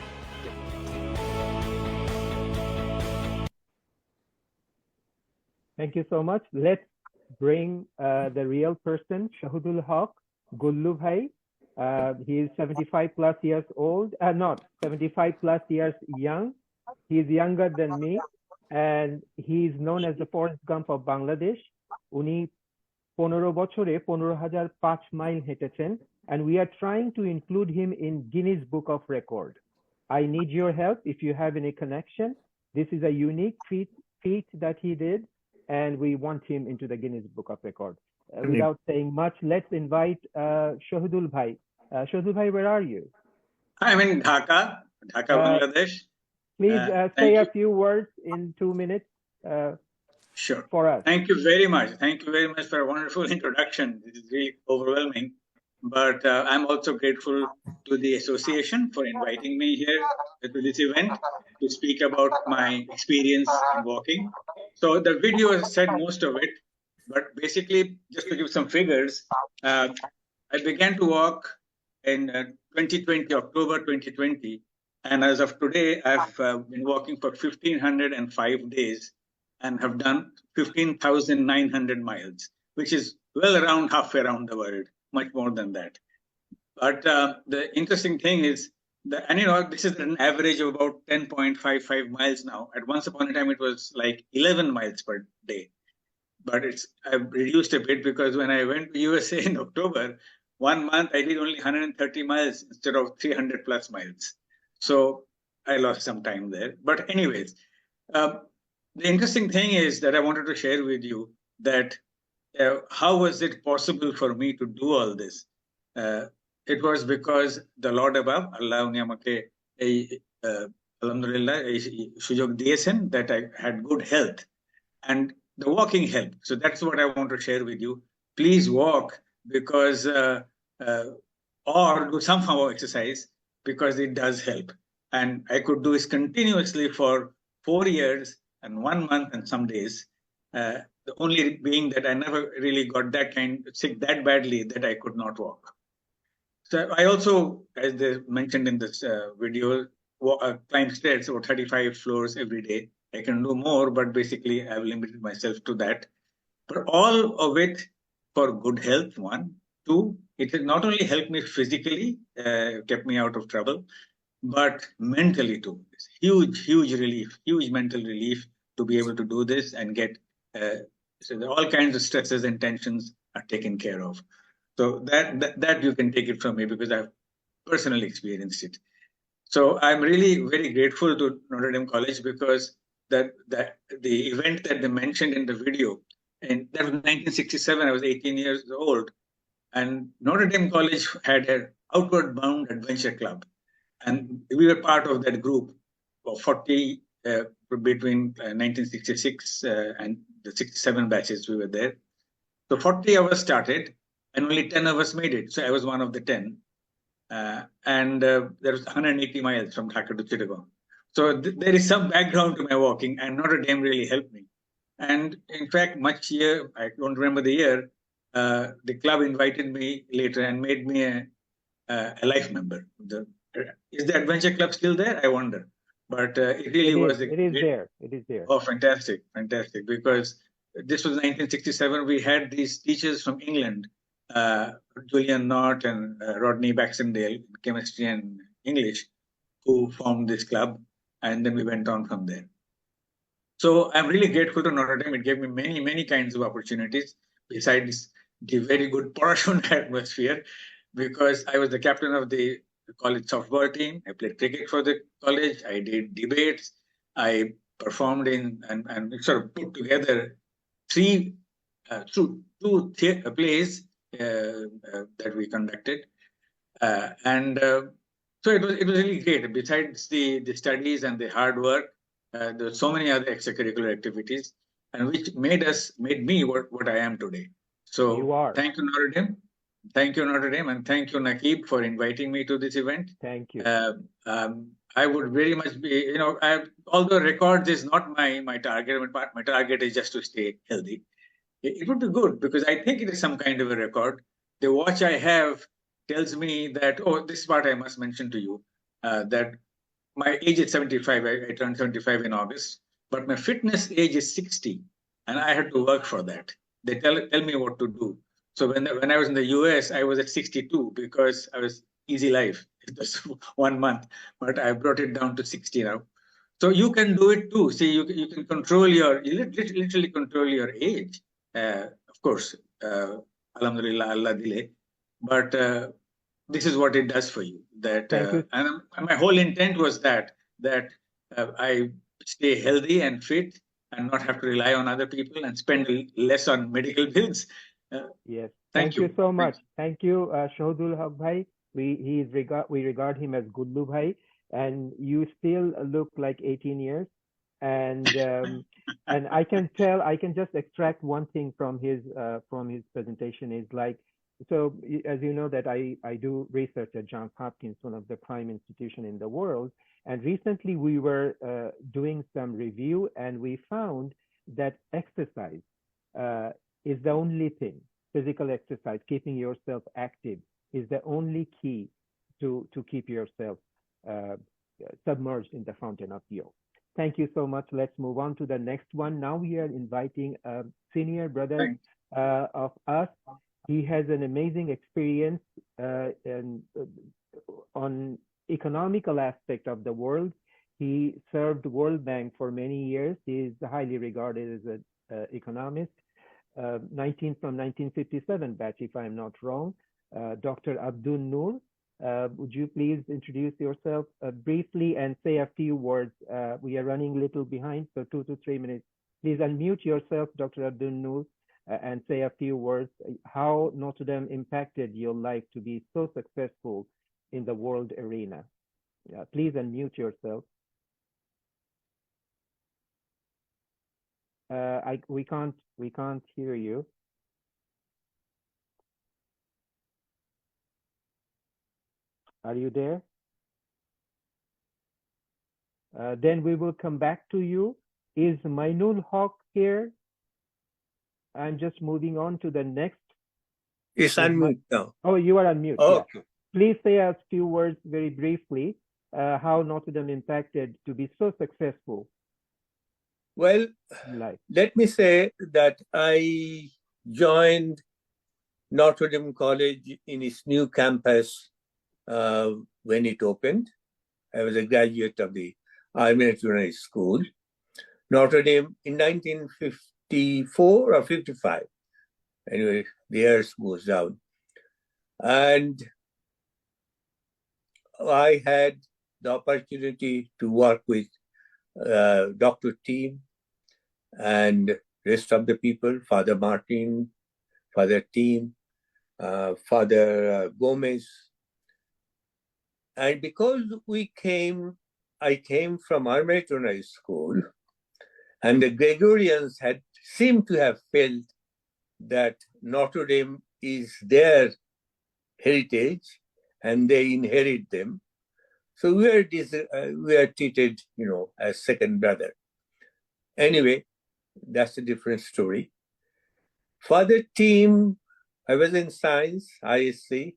[SPEAKER 2] Thank you so much. Let's bring the real person, Shahidul Haq, Gullu Bhai. He is 75 plus years old, not 75 plus years young. He is younger than me, and he is known as the Forrest Gump of Bangladesh. Uni 15 বছরে 15,005 mile হেঁটেছেন, and we are trying to include him in Guinness Book of Record. I need your help if you have any connection. This is a unique feat feat that he did, and we want him into the Guinness Book of Records. Without saying much, let's invite Shahidul Bhai. Shahidul Bhai, where are you?
[SPEAKER 3] I'm in Dhaka, Bangladesh.
[SPEAKER 2] Please say a few words in 2 minutes
[SPEAKER 3] Sure.
[SPEAKER 2] for us.
[SPEAKER 3] Thank you very much. Thank you very much for a wonderful introduction. This is really overwhelming. But I'm also grateful to the association for inviting me here to this event to speak about my experience in walking. So the video has said most of it, but basically, just to give some figures, I began to walk in 2020, October 2020. And as of today, I've been walking for 1,505 days and have done 15,900 miles, which is well around halfway around the world, much more than that. But the interesting thing is that, and this is an average of about 10.55 miles now. At once upon a time, it was like 11 miles per day. But I've reduced a bit because when I went to USA in October, 1 month I did only 130 miles instead of 300 plus miles. So I lost some time there. But anyways, the interesting thing is that I wanted to share with you that how was it possible for me to do all this? It was because the Lord above, Allah উনি আমাকে এই alhamdulillah এই সুযোগ দিয়েছেন that I had good health and the walking helped. So that's what I want to share with you. Please walk because or do some form of exercise because it does help. And I could do this continuously for 4 years and 1 month and some days. The only being that I never really got sick that badly that I could not walk. So I also, as they mentioned in this video, climb stairs over 35 floors every day. I can do more, but basically I've limited myself to that. But all of it for good health, 1. 2, it has not only helped me physically, kept me out of trouble, but mentally too. It's huge relief, huge mental relief to be able to do this and get so all kinds of stresses and tensions are taken care of. So that you can take it from me because I've personally experienced it. So I'm really very grateful to Notre Dame College because that the event that they mentioned in the video, and that was 1967. I was 18 years old, and Notre Dame College had an Outward Bound Adventure Club, and we were part of that group of 40 between 1966 and the 67 batches. We were there. So 40 of us started, and only 10 of us made it. So I was one of the 10. And there was 180 miles from Dhaka to Chittagong. So there is some background to my walking, and Notre Dame really helped me. And in fact, I don't remember the year, the club invited me later and made me a life member. Is the Adventure Club still there? I wonder. But it really was.
[SPEAKER 2] It is there. It is there.
[SPEAKER 3] Oh, fantastic. Because this was 1967. We had these teachers from England, Julian Notre and Rodney Baxendale, chemistry and English, who formed this club. And then we went on from there. So I'm really grateful to Notre Dame. It gave me many kinds of opportunities besides the very good parachute atmosphere, because I was the captain of the college softball team. I played cricket for the college. I did debates. I performed in and sort of put together two plays that we conducted. So it was really great. Besides the studies and the hard work, there were so many other extracurricular activities, and which made me what I am today. So thank you, Notre Dame. Thank you, Notre Dame, and thank you, Nakib, for inviting me to this event.
[SPEAKER 2] Thank you.
[SPEAKER 3] I would very much be, although records is not my target, my target is just to stay healthy. It would be good because I think it is some kind of a record. The watch I have tells me that, this part I must mention to you, that my age is 75. I turned 75 in August, but my fitness age is 60, and I had to work for that. They tell me what to do. So when I was in the US, I was at 62 because I was easy life. It was 1 month, but I brought it down to 60 now. So you can do it too. See, you can literally control your age. Of course, alhamdulillah, Allah dile. But this is what it does for you. And my whole intent was that I stay healthy and fit and not have to rely on other people and spend less on medical bills.
[SPEAKER 2] Yes.
[SPEAKER 3] Thank
[SPEAKER 2] you so much. Thank you, Shohdul Haq Bhai. We regard him as Gullu Bhai, and you still look like 18 years. And and I can just extract one thing from his presentation is like, so as you know that I do research at Johns Hopkins, one of the prime institution in the world. And recently we were doing some review, and we found that exercise is the only thing. Physical exercise, keeping yourself active, is the only key to keep yourself submerged in the fountain of youth. Thank you so much. Let's move on to the next one. Now we are inviting a senior brother of us. He has an amazing experience on economical aspect of the world. He served World Bank for many years. He is highly regarded as an economist. 1957 batch, if I'm not wrong. Dr. Abdul Noor, would you please introduce yourself briefly and say a few words? We are running a little behind, so 2 to 3 minutes. Please unmute yourself, Dr. Abdul Noor, and say a few words. How Notre Dame impacted your life to be so successful in the world arena? Please unmute yourself. We can't hear you. Are you there? Then we will come back to you. Is Mainul Haq here? I'm just moving on to the next.
[SPEAKER 4] It's unmute now.
[SPEAKER 2] Oh, you are unmute.
[SPEAKER 4] Oh,
[SPEAKER 2] yeah.
[SPEAKER 4] okay.
[SPEAKER 2] Please say a few words very briefly. How Notre Dame impacted to be so successful.
[SPEAKER 4] Well, let me say that I joined Notre Dame College in its new campus when it opened. I was a graduate of the Alumni School. Notre Dame in 1954 or 55. Anyway, the years goes down. And I had the opportunity to work with Dr. Team and rest of the people, Father Martin, Father Team, Father Gomez. And because I came from Armatronite School, and the Gregorians had seemed to have felt that Notre Dame is their heritage, and they inherit them. So we are treated, as second brother. Anyway, that's a different story. Father Team, I was in science, ISC.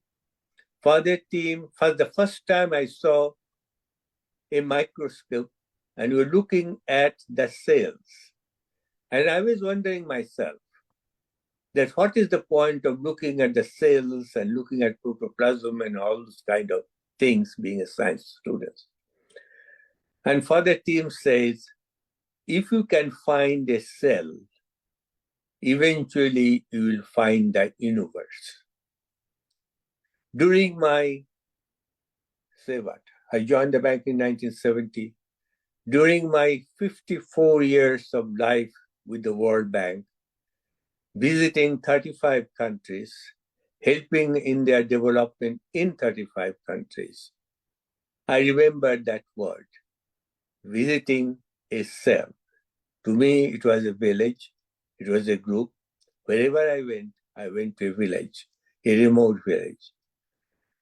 [SPEAKER 4] Father Team, for the first time I saw a microscope, and we were looking at the cells. And I was wondering myself that what is the point of looking at the cells and looking at protoplasm and all those kind of things being a science student. And Father Team says, if you can find a cell, eventually you will find the universe. During my Sevat, I joined the bank in 1970. During my 54 years of life with the World Bank, visiting 35 countries, helping in their development in 35 countries, I remember that word, visiting a cell. To me, it was a village, it was a group. Wherever I went to a village, a remote village.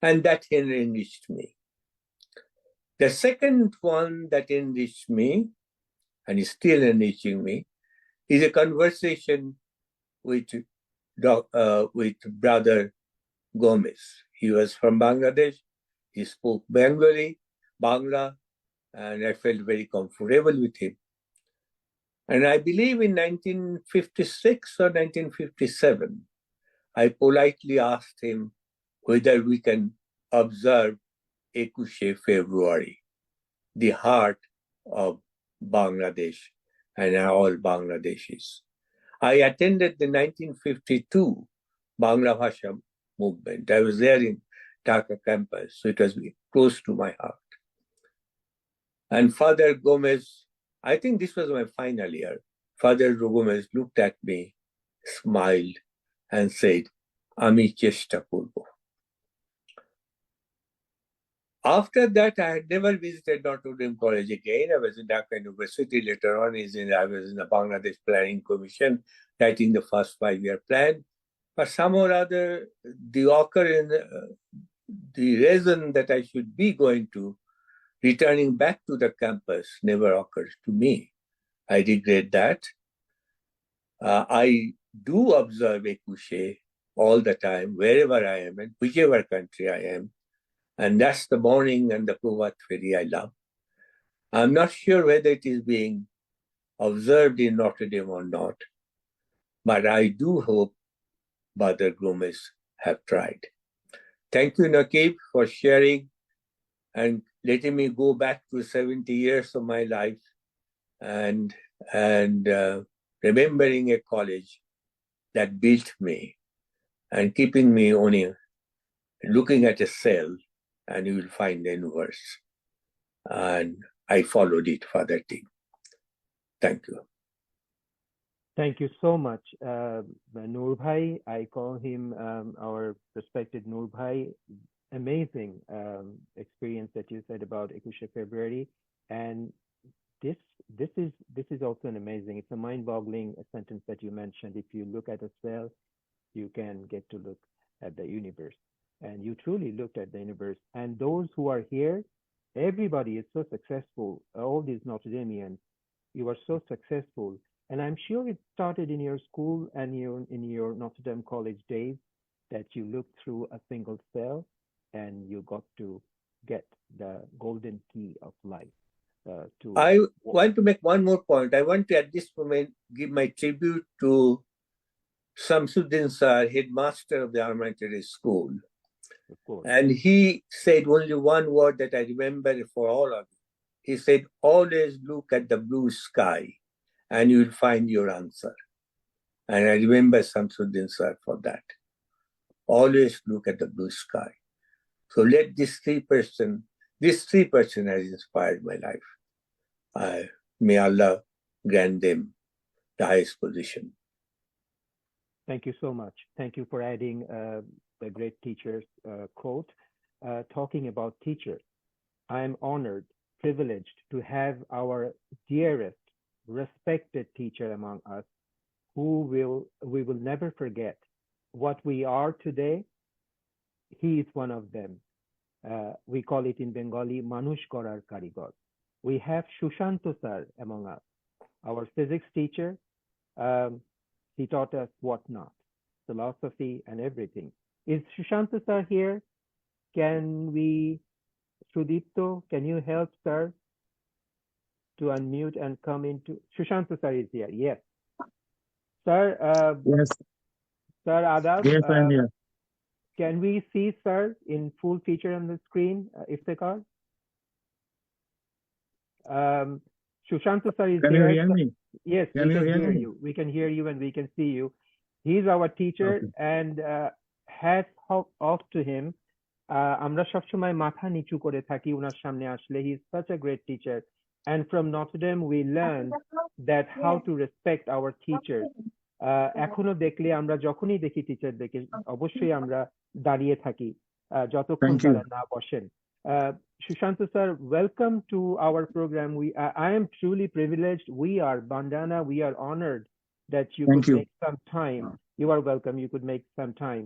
[SPEAKER 4] And that enriched me. The second one that enriched me, and is still enriching me, is a conversation with Brother Gomez. He was from Bangladesh. He spoke Bengali, Bangla, and I felt very comfortable with him. And I believe in 1956 or 1957, I politely asked him whether we can observe 21 February, the heart of Bangladesh and all Bangladeshis. I attended the 1952 Bangla Bhasha movement. I was there in Dhaka campus, so it was close to my heart. And Father Gomez, I think this was my final year. Father Gomez looked at me, smiled, and said, "Ami chesta korbo." After that, I had never visited Notre Dame College again. I was in Dhaka University. Later on, I was in the Bangladesh Planning Commission, writing the first 5-year plan. But somehow or other, the reason that I should be going to, returning back to the campus, never occurs to me. I regret that. I do observe Ekushe all the time, wherever I am, and whichever country I am. And that's the morning and the Prabhat Feri I love. I'm not sure whether it is being observed in Notre Dame or not, but I do hope Brother Gomez have tried. Thank you, Nakib, for sharing and letting me go back to 70 years of my life and remembering a college that built me and keeping me only looking at a cell, and you will find the universe. And I followed it for that thing. Thank you.
[SPEAKER 2] Thank you so much. Noor Bhai, I call him our respected Noor Bhai. Amazing experience that you said about Ekushe February. And this is also an amazing, it's a mind-boggling sentence that you mentioned. If you look at a cell, you can get to look at the universe. And you truly looked at the universe. And those who are here, everybody is so successful. All these Notre Dameans, you are so successful. And I'm sure it started in your school and in your Notre Dame College days that you looked through a single cell and you got to get the golden key of life.
[SPEAKER 4] I want to make one more point. I want to, at this moment, give my tribute to Samsuddin Sir, headmaster of the Elementary School.
[SPEAKER 2] Of course.
[SPEAKER 4] And he said only one word that I remember for all of you. He said, "Always look at the blue sky and you will find your answer." And I remember Samsuddin Sir for that. Always look at the blue sky. So let this three person has inspired my life. May Allah grant them the highest position.
[SPEAKER 2] Thank you so much. Thank you for adding the great teacher's quote. Talking about teachers, I am honored, privileged to have our dearest, respected teacher among us, who we will never forget. What we are today, he is one of them. We call it in Bengali, Manush Korar Karigor. We have Shushanto Sir among us, our physics teacher. He taught us whatnot, philosophy and everything. Is Shushanto Sir here? Can we, Sudipto, can you help Sir to unmute and come into? Shushanto Sir is here, yes. Sir,
[SPEAKER 5] yes.
[SPEAKER 2] Sir Adab,
[SPEAKER 5] yes, I'm here.
[SPEAKER 2] Can we see Sir in full feature on the screen, Iftikhar? Shushanto Sir is
[SPEAKER 5] Can
[SPEAKER 2] here.
[SPEAKER 5] you hear me?
[SPEAKER 2] Yes,
[SPEAKER 5] can
[SPEAKER 2] we
[SPEAKER 5] you
[SPEAKER 2] can
[SPEAKER 5] hear
[SPEAKER 2] hear
[SPEAKER 5] me?
[SPEAKER 2] you. We can hear you and we can see you. He's our teacher,
[SPEAKER 5] Okay.
[SPEAKER 2] and hats off to him. আমরা সবসময় মাথা নিচু করে থাকি ওনার সামনে আসলে. He's such a great teacher. And from Notre Dame, we learned that how to respect our teachers. এখনো দেখলে আমরা যখনই দেখি টিচারদেরকে অবশ্যই আমরা দাঁড়িয়ে থাকি যতক্ষণ তারা না বসেন. Shushanto sir, welcome to our program. I am truly privileged. We are BNDANA. We are honored that you could make some time. You are welcome. You could make some time.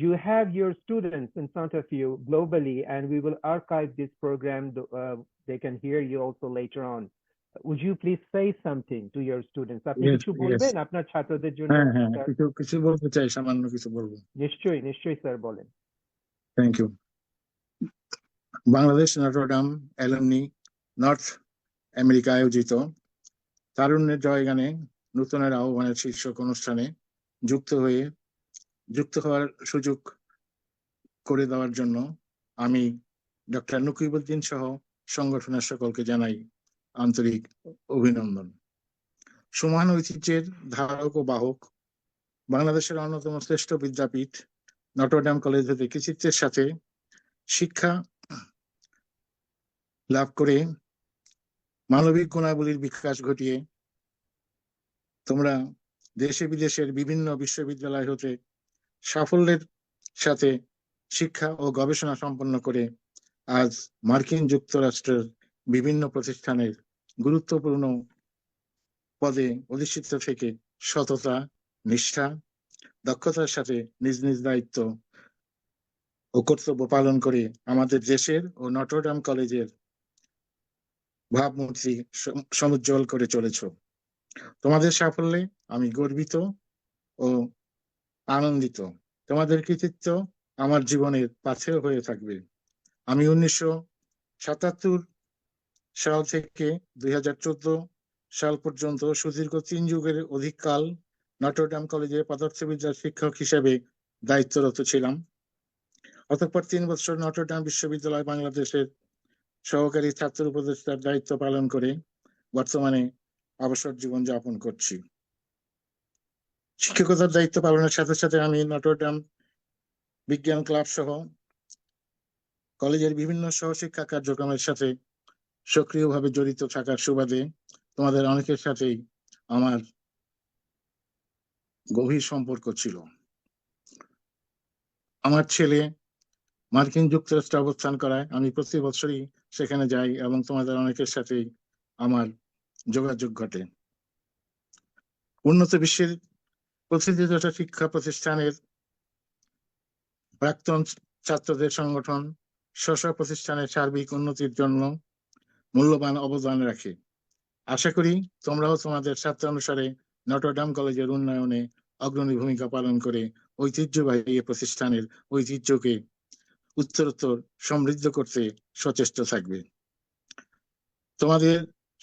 [SPEAKER 2] You have your students in front of you globally, and we will archive this program. They can hear you also later on. Would you please say something to your students? আপনি কিছু বলবেন আপনার ছাত্রদের জন্য?
[SPEAKER 5] কিছু বলতে চাই, সামান্য কিছু বলবো।
[SPEAKER 2] নিশ্চয়ই স্যার বলেন।
[SPEAKER 5] Thank you. Bangladesh Notre Dame alumni North America আয়োজিত তারুণ্যের জয়গানে নূতনের আহ্বানের শীর্ষক অনুষ্ঠানে যুক্ত হওয়ার সুযোগ করে দেওয়ার জন্য আমি ডক্টর নকিবউদ্দিন সহ সংগঠনের সকলকে জানাই আন্তরিক অভিনন্দন। সমান ঐতিহ্যের ধারক ও বাহক বাংলাদেশের অন্যতম শ্রেষ্ঠ বিদ্যাপীঠ নটরডেম কলেজ হতে কৃতিত্বের সাথে শিক্ষা লাভ করে মানবিক গুণাবলীর বিকাশ ঘটিয়ে তোমরা দেশে বিদেশের বিভিন্ন বিশ্ববিদ্যালয় হতে সাফল্যের সাথে শিক্ষা ও গবেষণা সম্পন্ন করে আজ মার্কিন যুক্তরাষ্ট্রের বিভিন্ন প্রতিষ্ঠানের গুরুত্বপূর্ণ পদে অধিষ্ঠিত থেকে সততা, নিষ্ঠা, দক্ষতার সাথে নিজ নিজ দায়িত্ব ও কর্তব্য পালন করে আমাদের দেশের ও নটরডাম কলেজের ভাবমূর্তি সমুজ্জ্বল করে চলেছ। তোমাদের সাফল্যে আমি গর্বিত ও আনন্দিত। তোমাদের কৃতিত্ব আমার জীবনের পাথেয় হয়ে থাকবে। আমি 1977 সাল থেকে 2014 সাল পর্যন্ত সুদীর্ঘ 3 যুগের অধিককাল নটরডাম কলেজে পদার্থবিদ্যার শিক্ষক হিসেবে দায়িত্বরত ছিলাম। অতঃপর 3 বছর নটরডাম বিশ্ববিদ্যালয় বাংলাদেশের সহকারী ছাত্র উপদেষ্টার দায়িত্ব পালন করে বর্তমানে অবসর জীবন যাপন করছি। শিক্ষকতার দায়িত্ব পালনের সাথে সাথে আমি নটরডাম বিজ্ঞান ক্লাব সহ কলেজের বিভিন্ন সহশিক্ষা কার্যক্রমের সাথে সক্রিয়ভাবে জড়িত থাকার সুবাদে তোমাদের অনেকের সাথেই আমার গভীর সম্পর্ক ছিল। আমার ছেলে মার্কিন যুক্তরাষ্ট্রে অবস্থান করায় আমি প্রতি বছরই সেখানে যাই এবং তোমাদের অনেকের সাথেই আমার যোগাযোগ ঘটে। উন্নত বিশ্বের প্রতিষ্ঠিত শিক্ষা প্রতিষ্ঠানের প্রাক্তন ছাত্রদের সংগঠন স্ব প্রতিষ্ঠানের সার্বিক উন্নতির জন্য মূল্যবান অবদান রাখে। আশা করি তোমরাও তোমাদের স্বার্থানুসারে নটরডাম কলেজের উন্নয়নে অগ্রণী ভূমিকা পালন করে ঐতিহ্যবাহী এ প্রতিষ্ঠানের ঐতিহ্যকে উত্তরোত্তর সমৃদ্ধ করতে সচেষ্ট থাকবে। তোমাদের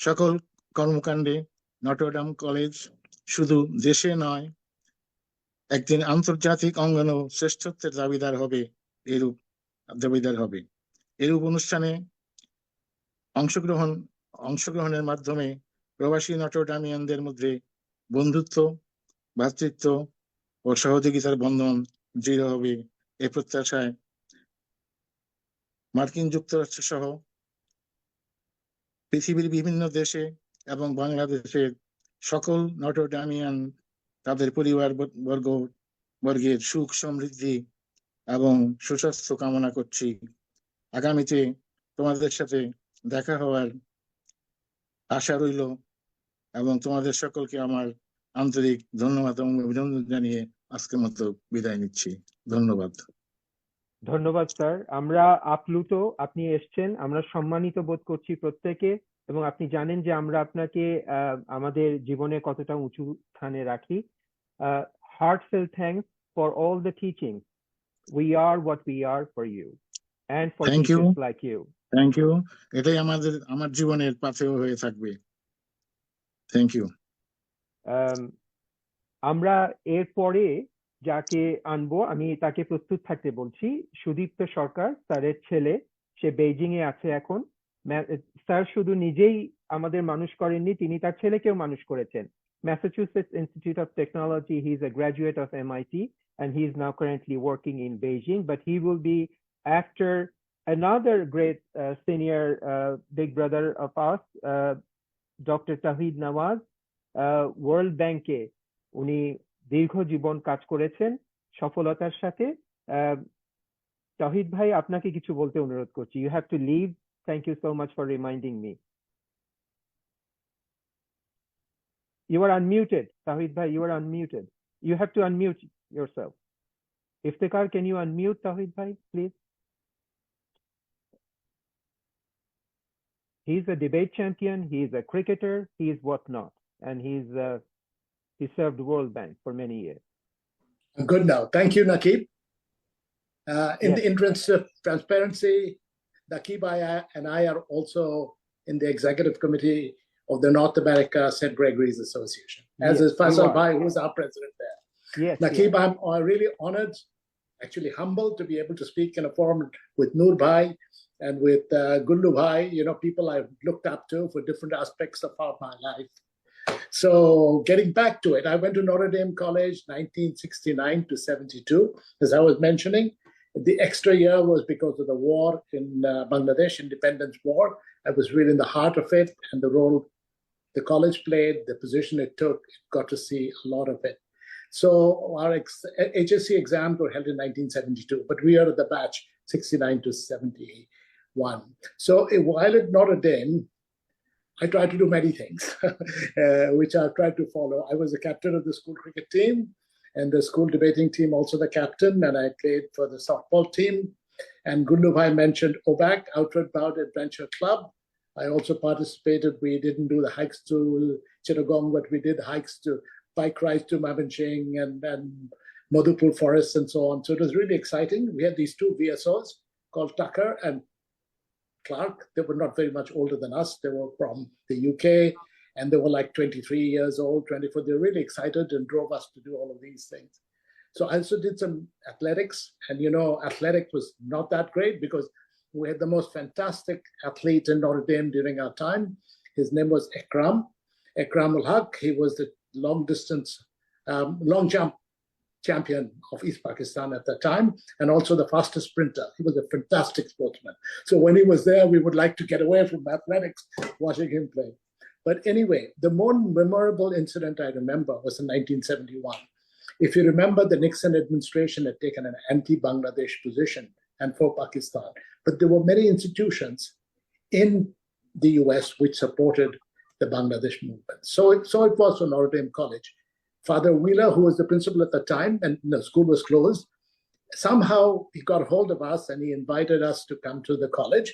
[SPEAKER 5] সকল কর্মকাণ্ডে নটরডাম কলেজ শুধু দেশে নয়, একদিন আন্তর্জাতিক অঙ্গনেও শ্রেষ্ঠত্বের দাবিদার হবে। এরূপ অনুষ্ঠানে অংশগ্রহণের মাধ্যমে প্রবাসী নটরডামিয়ানদের মধ্যে বন্ধুত্ব, ভ্রাতৃত্ব ও সহযোগিতার বন্ধন দৃঢ় হবে। এ প্রত্যাশায় মার্কিন যুক্তরাষ্ট্র সহ পৃথিবীর বিভিন্ন দেশে এবং বাংলাদেশের সকল নটরডামিয়ান তাদের পরিবার বর্গের সুখ সমৃদ্ধি এবং সুস্বাস্থ্য কামনা করছি। আগামীতে তোমাদের সাথে দেখা হওয়ার আশা রইল এবং তোমাদের সকলকে আমার আন্তরিক ধন্যবাদ এবং অভিনন্দন জানিয়ে আজকের মতো বিদায় নিচ্ছি। ধন্যবাদ।
[SPEAKER 2] ধন্যবাদ স্যার। আমরা আপ্লুত, আপনি এসছেন, আমরা সম্মানিত বোধ করছি প্রত্যেকে, এবং আপনি জানেন যে আমরা আপনাকে আমাদের জীবনে কতটা উঁচু স্থানে রাখি। Heartfelt thanks for all the teaching. We are what we are for you and for teachers like you.
[SPEAKER 5] Thank you. এটাই আমার জীবনের পাথেয় হয়ে থাকবে। Thank you.
[SPEAKER 2] আমরা এরপরে যাকে আনবো, আমি তাকে প্রস্তুত থাকতে বলছি। সুদীপ্ত সরকার, স্যারের ছেলে, সে বেইজিং এ আছে এখন। স্যার শুধু নিজেই আমাদের মানুষ করেননি, তিনি তার ছেলেকেও মানুষ করেছেন। Massachusetts Institute of Technology, he is a graduate of MIT and he is now currently working in Beijing, but he will be after another great senior big brother of us, Dr. Tawhid Nawaz, World Bank এ উনি দীর্ঘ জীবন কাজ করেছেন সফলতার সাথে। তাহিদ ভাই, আপনাকে কিছু বলতে অনুরোধ করছি। You have to leave. Thank you so much for reminding me. You are unmuted, Tawhid bhai, you are unmuted. You have to unmute yourself. Iftikhar, can you unmute Tawhid bhai, please? He's a debate champion, he is a cricketer, he is whatnot, and he served World Bank for many years.
[SPEAKER 17] Good now. Thank you, Nakib. In the interest of transparency, Nakib and I are also in the executive committee of the North America St. Gregory's Association, as is Faisal Bhai, who is our president there.
[SPEAKER 2] Yes,
[SPEAKER 17] Nakib, I'm really honored, actually humbled to be able to speak in a forum with Noor Bhai and with Gullu Bhai, people I've looked up to for different aspects of my life. So getting back to it, I went to Notre Dame College 1969 to 72, as I was mentioning. The extra year was because of the war in Bangladesh, independence war. I was really in the heart of it, and the role the college played, the position it took, got to see a lot of it. So our HSC exams were held in 1972, but we are the batch 69 to 71. So while at Notre Dame, I tried to do many things, which I tried to follow. I was the captain of the school cricket team and the school debating team, also the captain, and I played for the softball team. And Gullu Bhai mentioned OBAC, Outward Bound Adventure Club. I also participated. We didn't do the hikes to Chittagong, but we did hikes to bike rides to Mabanching and Madhupur Forest and so on. So it was really exciting. We had these two VSOs called Tucker and Clark. They were not very much older than us. They were from the UK and they were like 23 years old, 24. They were really excited and drove us to do all of these things. So I also did some athletics, and athletics was not that great because we had the most fantastic athlete in Notre Dame during our time. His name was Ekram ul Haq. He was the long jump champion of East Pakistan at that time, and also the fastest sprinter. He was a fantastic sportsman. So when he was there, we would like to get away from athletics, watching him play. But anyway, the more memorable incident I remember was in 1971. If you remember, the Nixon administration had taken an anti-Bangladesh position and for Pakistan. But there were many institutions in the US which supported the Bangladesh movement. So it was for Notre Dame College. Father Wheeler, who was the principal at the time, and the school was closed, somehow he got a hold of us and he invited us to come to the college.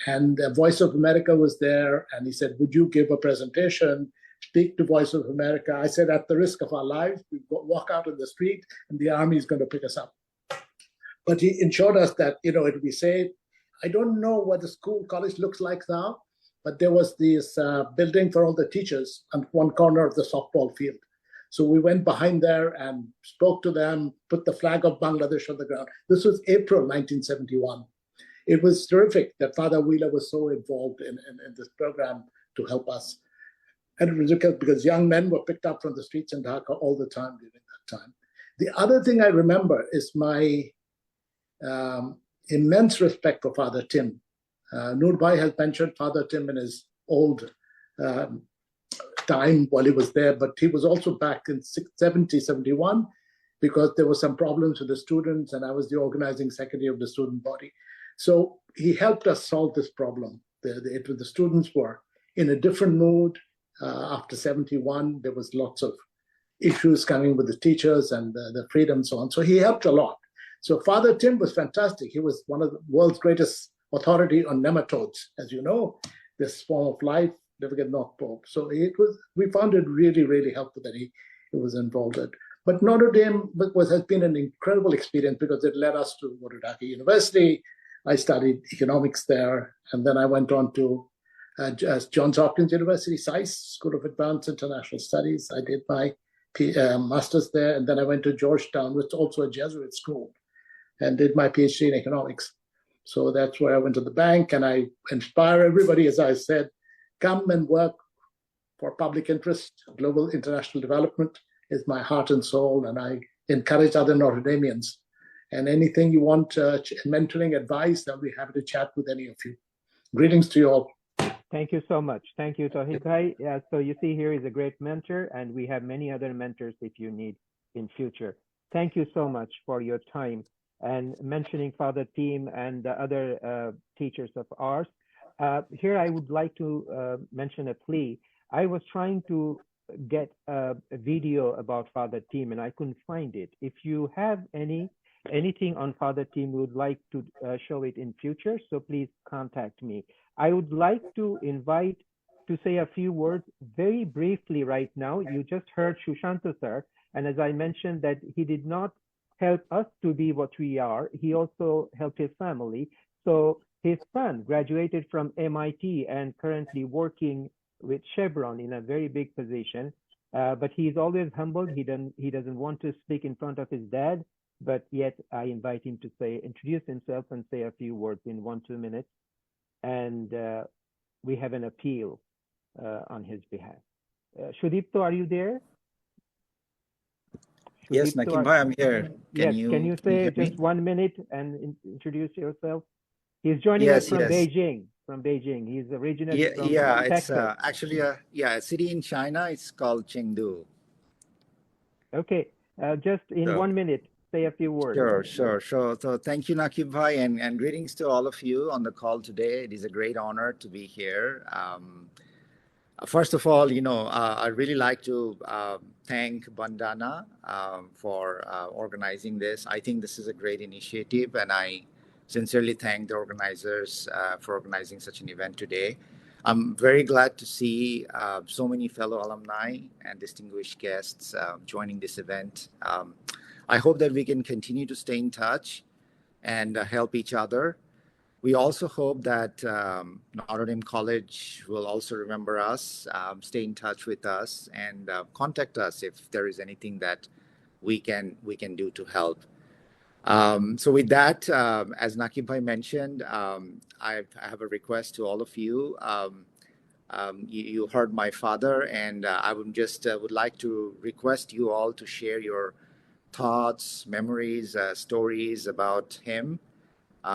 [SPEAKER 17] And Voice of America was there, and he said, would you give a presentation, speak to Voice of America? I said, at the risk of our lives, we walk out in the street and the army is going to pick us up. But he ensured us that, it would be safe. I don't know what the college looks like now, but there was this building for all the teachers on one corner of the softball field. So we went behind there and spoke to them, put the flag of Bangladesh on the ground. This was April 1971. It was terrific that Father Wheeler was so involved in this program to help us. And it was because young men were picked up from the streets in Dhaka all the time during that time. The other thing I remember is my immense respect for Father Tim. Noor Bhai has mentioned Father Tim in his old time while he was there, but he was also back in 71 because there were some problems with the students, and I was the organizing secretary of the student body. So he helped us solve this problem. The students were in a different mood after 71. There was lots of issues coming with the teachers and the freedom and so on. So he helped a lot. So Father Tim was fantastic. He was one of the world's greatest authority on nematodes, as you know, this form of life, never get North Pole. So we found it really, really helpful that he was involved in. But Notre Dame has been an incredible experience because it led us to go to Dhaka University. I studied economics there, and then I went on to Johns Hopkins University, SAIS, School of Advanced International Studies. I did my master's there, and then I went to Georgetown, which is also a Jesuit school, and did my PhD in economics. So that's where I went to the bank, and I inspire everybody, as I said, come and work for public interest. Global international development is my heart and soul, and I encourage other Notre Damians. And anything you want, mentoring advice, I'll be happy to chat with any of you. Greetings to you all.
[SPEAKER 2] Thank you so much. Thank you, Tawhid Bhai. So you see here is a great mentor, and we have many other mentors if you need in future. Thank you so much for your time and mentioning Father Tim and the other teachers of ours. Here I would like to mention a plea. I was trying to get a video about Father Tim and I couldn't find it. If you have anything on Father Tim, we would like to show it in future, so please contact me. I would like to invite to say a few words very briefly right now. You just heard Shushanta sir, and as I mentioned that he did not help us to be what we are, he also helped his family. So his son graduated from MIT and currently working with Chevron in a very big position, but he's always humbled. He doesn't want to speak in front of his dad, but yet I invite him to introduce himself and say a few words in 1-2 minutes. And we have an appeal on his behalf. Shudipto, are you there?
[SPEAKER 6] Yes, Nakib Bhai, I'm here.
[SPEAKER 2] Can you say just 1 minute and introduce yourself? He's joining us from Beijing. from Beijing. He's originally
[SPEAKER 6] Yeah,
[SPEAKER 2] from
[SPEAKER 6] yeah, it's
[SPEAKER 2] Texas.
[SPEAKER 6] actually a city in China. It's called Chengdu.
[SPEAKER 2] Okay, just in
[SPEAKER 6] So,
[SPEAKER 2] 1 minute, say a few words.
[SPEAKER 6] sure. So thank you, Nakib Bhai, and greetings to all of you on the call today. It is a great honor to be here. First of all, I really like to thank BNDANA for organizing this. I think this is a great initiative, and I sincerely thank the organizers for organizing such an event today. I'm very glad to see so many fellow alumni and distinguished guests joining this event. I hope that we can continue to stay in touch and help each other. We also hope that Notre Dame College will also remember us, stay in touch with us, and contact us if there is anything that we can do to help. So with that, as Nakib Bhai mentioned, I have a request to all of you. You heard my father, and I would like to request you all to share your thoughts, memories, stories about him.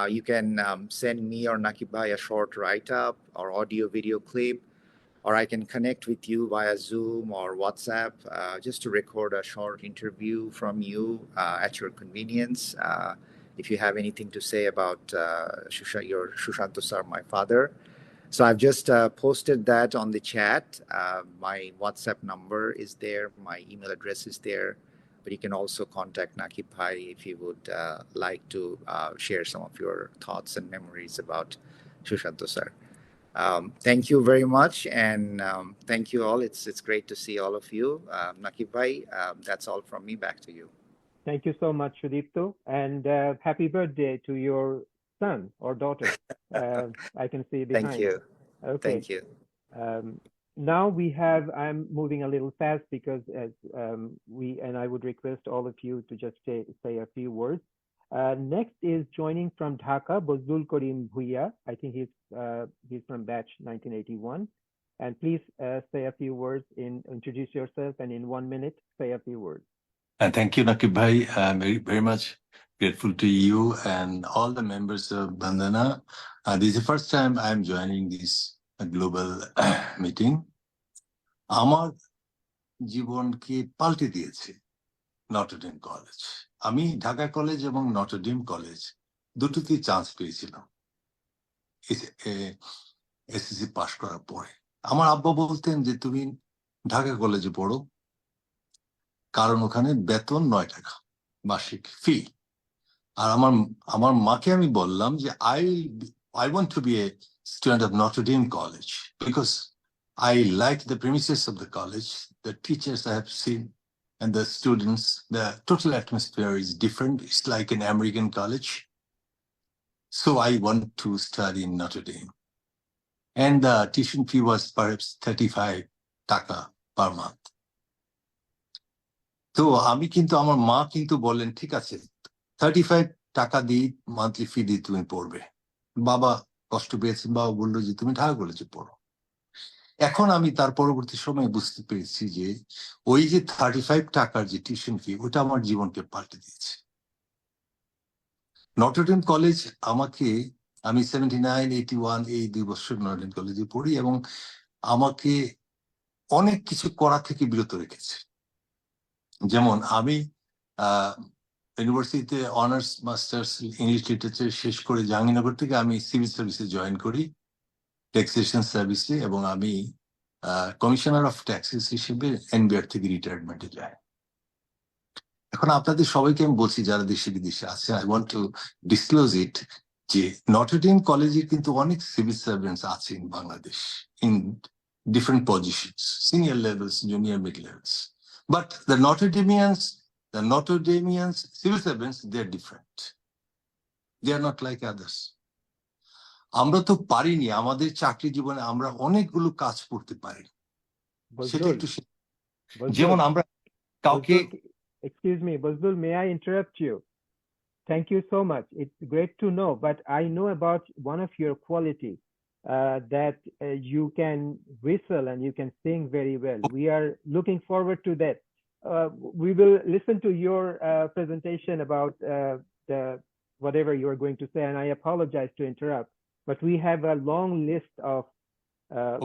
[SPEAKER 6] You can send me or Nakib Bhai a short write-up or audio video clip, or I can connect with you via Zoom or WhatsApp just to record a short interview from you at your convenience. If you have anything to say about your Shushanto sir, my father. So I've just posted that on the chat. My WhatsApp number is there. My email address is there. But you can also contact Nakib Bhai if you would like to share some of your thoughts and memories about Shushanto sir. Thank you very much, and thank you all. It's great to see all of you. Nakib Bhai, that's all from me. Back to you.
[SPEAKER 2] Thank you so much, Sudipto, and happy birthday to your son or daughter. I can see behind.
[SPEAKER 6] Thank you.
[SPEAKER 2] Okay.
[SPEAKER 6] Thank you.
[SPEAKER 2] Now I'm moving a little fast because I would request all of you to just say a few words. Next is joining from Dhaka, Bozdul Karim Bhuiya. I think he's from batch 1981. And please say a few words, introduce yourself, and in 1 minute, say a few words.
[SPEAKER 7] Thank you, Nakib Bhai. I'm very, very much grateful to you and all the members of BNDANA. This is the first time I'm joining this global meeting. আমার জীবনকে পাল্টে দিয়েছে Notre Dame college. আমি Dhaka college এবং Notre Dame college দুটোতেই chance পেয়েছিলাম SSC পাশ করার পরে। আমার আব্বা বলতেন যে তুমি ঢাকা কলেজে পড়ো, কারণ ওখানে বেতন 9 টাকা মাসিক ফি। আর আমার মাকে আমি বললাম যে I want to be a student of Notre Dame College because I like the premises of the college, the teachers I have seen, and the students. The total atmosphere is different. It's like an American college. So I want to study in Notre Dame. And the tuition fee was perhaps 35 taka per month. তো আমি কিন্তু আমার মা কিন্তু বললেন ঠিক আছে 35 টাকা দিয়ে মান্থলি ফি দিয়ে তুমি পড়বে। বাবা কষ্ট পেয়েছেন, বাবা বললো যে তুমি ঢাকা কলেজে পড়ো। এখন আমি তার পরবর্তী সময় বুঝতে পেরেছি যে ওই যে 35 টাকার যে টিউশন ফি ওটা আমার জীবনকে পাল্টে দিয়েছে। নটর ডেম কলেজ আমি 79, 81 এই 2 বছর নটর ডেম কলেজে পড়ি এবং আমাকে অনেক কিছু করা থেকে বিরত রেখেছে। যেমন আমি ইউনিভার্সিটিতে অনার্স মাস্টার্স ইংলিশ লিটারেচার শেষ করে জাহাঙ্গীরনগর থেকে আমি সিভিল সার্ভিসে জয়েন করি, ট্যাক্সেশন সার্ভিসে, এবং আমি কমিশনার অফ ট্যাক্সেস হিসেবে এনবিআর থেকে রিটায়ারমেন্টে যাই। এখন আপনাদের সবাইকে আমি বলছি যারা দেশে বিদেশে আছে, আই ওয়ান্ট টু ডিসক্লোজ ইট যে নটর ডেম কলেজে কিন্তু অনেক সিভিল সার্ভেন্টস আছে in Bangladesh in different positions, senior levels, junior, mid levels, but the Notre Damians civil servants, they are different. They are not like others. আমরা তো পারিনি, আমাদের চাকরি জীবনে আমরা অনেকগুলো কাজ করতে পারি, সেটা একটু যেমন আমরা কাউকে
[SPEAKER 2] Excuse me, Bozdul, may I interrupt you? Thank you so much. It's great to know, but I know about one of your qualities that you can whistle and you can sing very well. We are looking forward to that. We will listen to your presentation about the whatever you are going to say, and I apologize to interrupt. but we have a long list of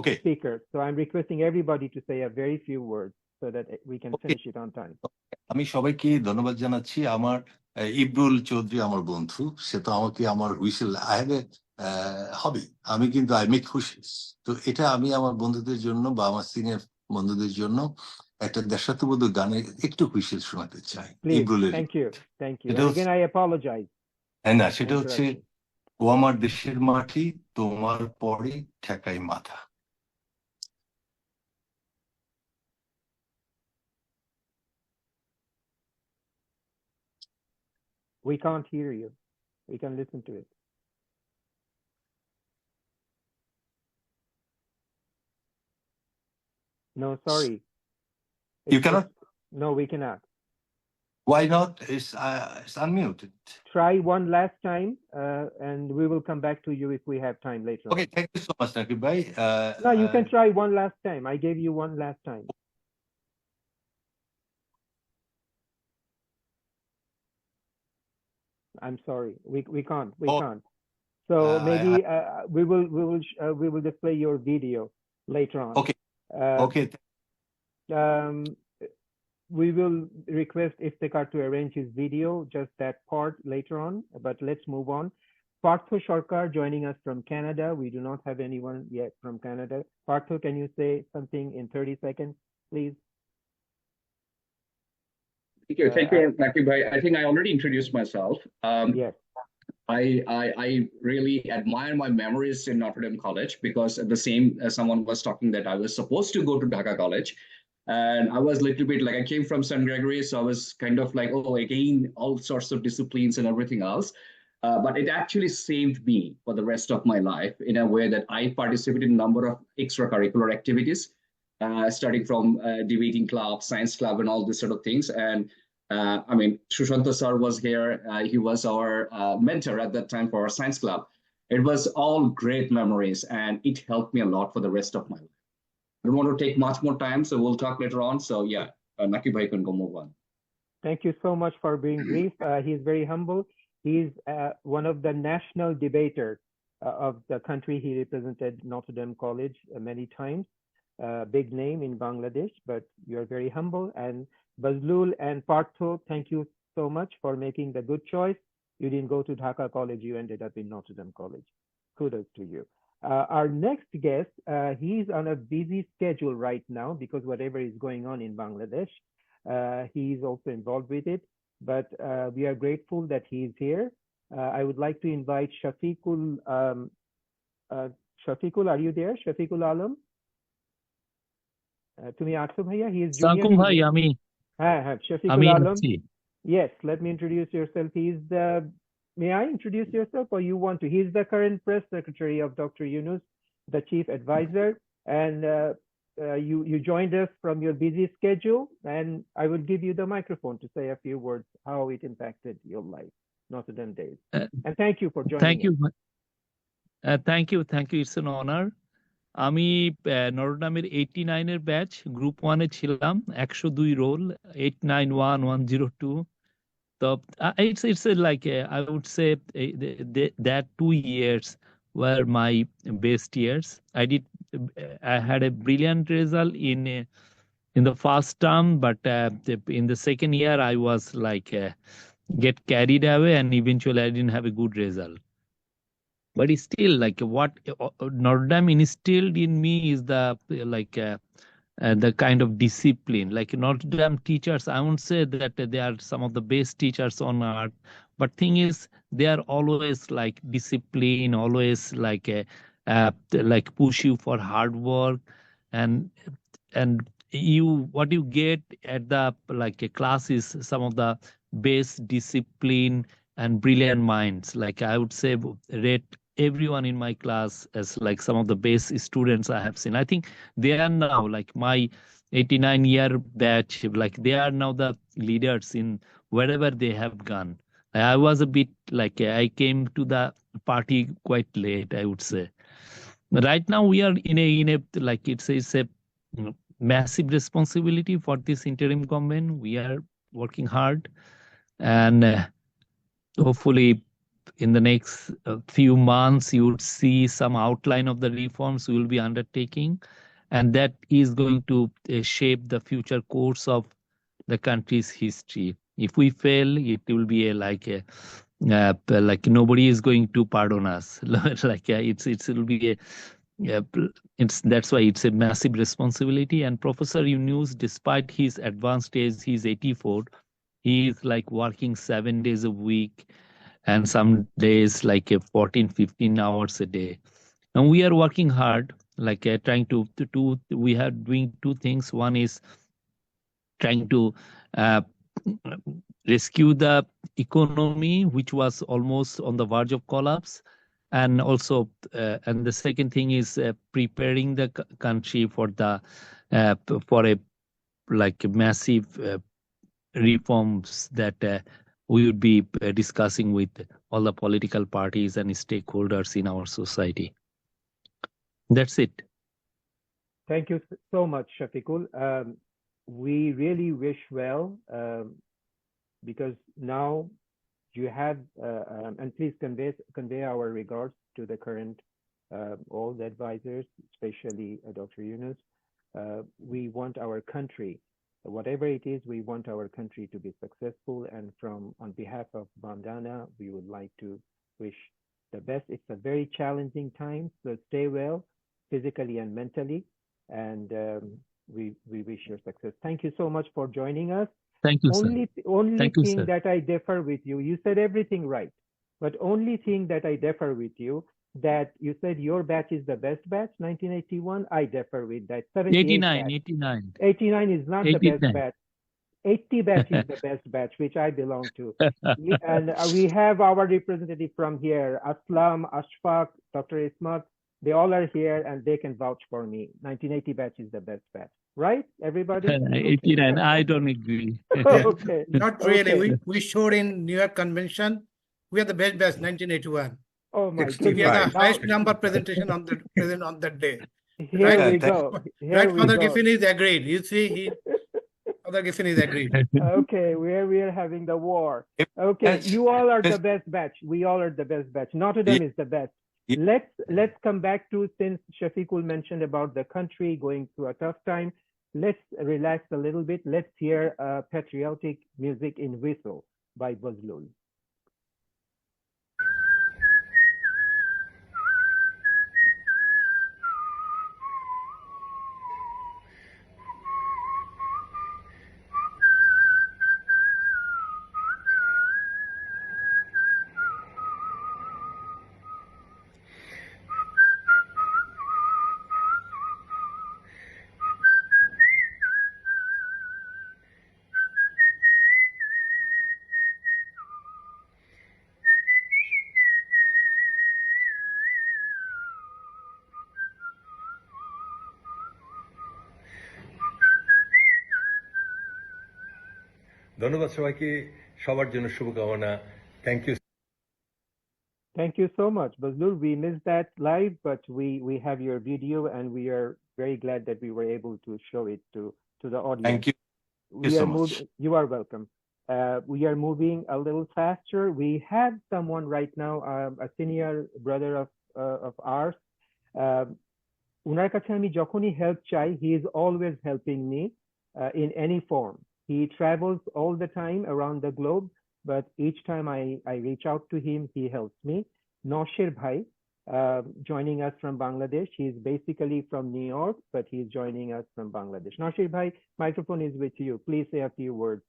[SPEAKER 7] Okay.
[SPEAKER 2] speakers. So I'm requesting everybody to say a very few words so that we can finish it on time.
[SPEAKER 7] আমি সবাইকে ধন্যবাদ জানাচ্ছি। আমার ইবরুল চৌধুরী আমার বন্ধু, সে তো আমাকে আমার হুইসেল আই হ্যাভ এ হবি, আমি কিন্তু আই মেক হুইসেলস। তো এটা আমি আমার বন্ধুদের জন্য বা আমার সিনিয়র বন্ধুদের জন্য একটা দেশাত্মবোধক গানের একটু হুইসেল শোনাতে চাই ইবরুলের।
[SPEAKER 2] Thank you. And again, I apologize.
[SPEAKER 7] হ্যাঁ না, সেটা হচ্ছে ও আমার দেশের মাটি তোমার পরে ঠেকাই মাথা।
[SPEAKER 2] We can't hear you. We can listen to it. No, sorry.
[SPEAKER 7] You cannot?
[SPEAKER 2] No, we cannot.
[SPEAKER 7] Why not? It's unmuted.
[SPEAKER 2] Try one last time, and we will come back to you if we have time later.
[SPEAKER 7] Okay, thank you so much, Nakib bhai.
[SPEAKER 2] No, you can try one last time. I gave you one last time. I'm sorry, we can't. So maybe we will display your video later on.
[SPEAKER 7] Okay. Okay.
[SPEAKER 2] We will request Iftikhar to arrange his video, just that part later on. But let's move on. Partho Sarkar joining us from Canada. We do not have anyone yet from Canada. Partho, can you say something in 30 seconds, please?
[SPEAKER 22] Thank you, Nakib bhai. I think I already introduced myself.
[SPEAKER 2] Yes.
[SPEAKER 22] I really admire my memories in Notre Dame College, because the same as someone was talking that I was supposed to go to Dhaka College, and I was a little bit like, I came from St. Gregory, so I was kind of like, oh, again, all sorts of disciplines and everything else. But it actually saved me for the rest of my life in a way that I participated in a number of extracurricular activities, starting from debating club, science club, and all these sort of things. And I mean, Shushanta sir was here. He was our mentor at that time for our science club. It was all great memories, and it helped me a lot for the rest of my life. I don't want to take much more time, so we'll talk later on. So yeah, Nakib bhai can go move on.
[SPEAKER 2] Thank you so much for being brief. He's very humble. He's one of the national debaters of the country. He represented Notre Dame College many times. Big name in Bangladesh, but you're very humble. And Bazlul and Partho, thank you so much for making the good choice. You didn't go to Dhaka College, you ended up in Notre Dame College. Kudos to you. Our next guest, he's on a busy schedule right now because whatever is going on in Bangladesh, he's also involved with it. But we are grateful that he's here. I would like to invite Shafiqul. Shafiqul, are you there? Shafiqul Alam? Tumi acho bhaiya, he is junior.
[SPEAKER 8] Bhai, Ami.
[SPEAKER 2] Shafiqul Alam. Yes, let me introduce yourself. He's the. May I introduce yourself, or you want to? He's the current press secretary of Dr. Yunus, the chief advisor, and you joined us from your busy schedule, and I will give you the microphone to say a few words how it impacted your life, Notre Dame days. And thank you for joining.
[SPEAKER 8] Thank you. Thank you. It's an honor. আমি Notre ডেমের 89 এর batch group 1 এ ছিলাম, 102 role 891102. So it's like I would say that 2 years were my best years. I had a brilliant result in the first term, but in the second year I was like get carried away, and eventually I didn't have a good result. But it's still like what Notre Dame instilled in me is the kind of discipline. Like Notre Dame teachers, I won't say that they are some of the best teachers on earth, but thing is they are always like discipline, always like push you for hard work, and what you get at the like a class is some of the best discipline and brilliant minds. Like I would say rate everyone in my class as like some of the best students I have seen. I think they are now like my 89-year batch, like they are now the leaders in wherever they have gone. I was a bit like I came to the party quite late, I would say. Right now we are in a like it's a massive responsibility for this interim government. We are working hard, and hopefully in the next few months, you would see some outline of the reforms we will be undertaking, and that is going to shape the future course of the country's history. If we fail, it will be like nobody is going to pardon us. It will be a that's why it's a massive responsibility. And Professor Yunus, despite his advanced age, he's 84. He is like working 7 days a week, and some days like 14, 15 hours a day. And we are working hard, trying to do. We are doing two things. One is trying to rescue the economy, which was almost on the verge of collapse. And also, and the second thing is preparing the country for the for a massive reforms that we would be discussing with all the political parties and stakeholders in our society. That's it.
[SPEAKER 2] Thank you so much, Shafiqul. We really wish well because now you have, and please convey our regards to the current all the advisors, especially Dr. Yunus. We want our country, whatever it is, we want our country to be successful. And on behalf of BNDANA, we would like to wish the best. It's a very challenging time, so stay well, physically and mentally. And we wish your success. Thank you so much for joining us.
[SPEAKER 8] Thank you,
[SPEAKER 2] only
[SPEAKER 8] sir.
[SPEAKER 2] Only
[SPEAKER 8] Thank you,
[SPEAKER 2] thing
[SPEAKER 8] sir.
[SPEAKER 2] that I differ with you, you said everything right, but only thing that I differ with you, that you said your batch is the best batch, 1981. I differ with that.
[SPEAKER 8] 89,
[SPEAKER 2] batch.
[SPEAKER 8] 89.
[SPEAKER 2] 89 is not the best
[SPEAKER 8] 89.
[SPEAKER 2] batch. 80 batch is the best batch, which I belong to. And we have our representative from here, Aslam, Ashfaq, Dr. Ismat. They all are here and they can vouch for me. 1980 batch is the best batch. Right, everybody?
[SPEAKER 8] 89. I don't agree.
[SPEAKER 2] Okay.
[SPEAKER 9] Not really.
[SPEAKER 2] Okay.
[SPEAKER 9] We showed in New York Convention, we are the best batch, 1981.
[SPEAKER 2] Oh my
[SPEAKER 9] We
[SPEAKER 2] goodness.
[SPEAKER 9] are the
[SPEAKER 2] Now,
[SPEAKER 9] highest number presentation on that day.
[SPEAKER 2] here
[SPEAKER 9] Right?
[SPEAKER 2] we go. Here
[SPEAKER 9] Right,
[SPEAKER 2] we
[SPEAKER 9] Father
[SPEAKER 2] go.
[SPEAKER 9] Giffin is agreed. You see, Father Giffin is agreed.
[SPEAKER 2] Okay, we are having the war. Okay, you all are the best batch. We all are the best batch. Notre Dame is the best. Let's come back to, since Shafiqul mentioned about the country going through a tough time, let's relax a little bit. Let's hear patriotic music in Whistle by Bazlul.
[SPEAKER 10] ধন্যবাদ সবাইকে, সবার জন্য শুভকামনা। Thank you.
[SPEAKER 2] Thank you so much, Bazlul. We missed that live, but we have your video and we are very glad that we were able to show it to the audience.
[SPEAKER 10] Thank you. Thank you so much.
[SPEAKER 2] You are welcome. We are moving a little faster. We have someone right now, a senior brother of ours. Unar kache ami jokhoni help chai, he is always helping me in any form. He travels all the time around the globe, but each time I reach out to him, he helps me. Noshir Bhai, joining us from Bangladesh. He's basically from New York, but he's joining us from Bangladesh. Noshir Bhai, microphone is with you. Please say a few words.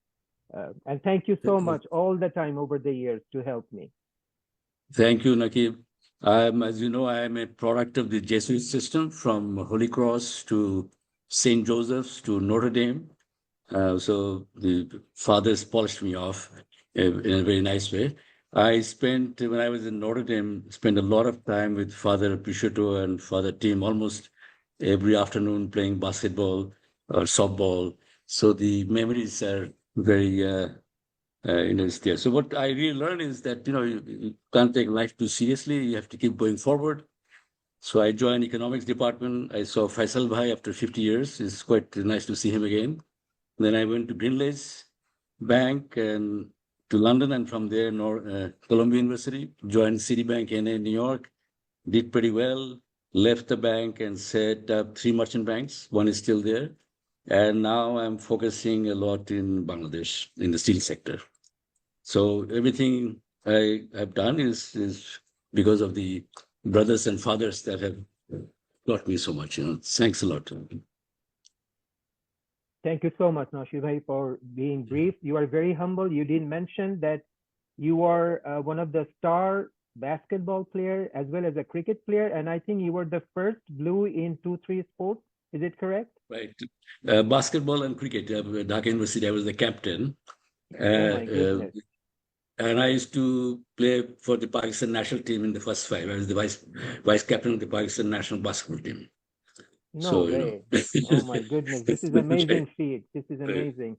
[SPEAKER 2] And thank you so much all the time over the years to help me.
[SPEAKER 21] Thank you, Nakib. As you know, I am a product of the Jesuit system, from Holy Cross to St. Joseph's to Notre Dame. So the fathers polished me off in a very nice way. I spent, when I was in Notre Dame, spent a lot of time with Father Pisciotto and Father Tim almost every afternoon playing basketball or softball. So the memories are very, it's there. So what I really learned is that, you can't take life too seriously. You have to keep going forward. So I joined economics department. I saw Faisal Bhai after 50 years. It's quite nice to see him again. Then I went to Greenlace Bank and to London, and from there, Columbia University, joined Citibank NA New York, did pretty well, left the bank and set up 3 merchant banks. One is still there. And now I'm focusing a lot in Bangladesh in the steel sector. So everything I have done is because of the brothers and fathers that have taught me so much. Thanks a lot.
[SPEAKER 2] Thank you so much, Naushad bhai, for being brief. You are very humble. You didn't mention that you are one of the star basketball player as well as a cricket player, and I think you were the first blue in 2-3 sports. Is it correct?
[SPEAKER 21] Right. Basketball and cricket. Dhaka University, I was the captain.
[SPEAKER 2] Oh my goodness.
[SPEAKER 21] And I used to play for the Pakistan national team in the first 5. I was the vice captain of the Pakistan national basketball team.
[SPEAKER 2] No way. Oh my goodness. This is amazing feat. This is amazing.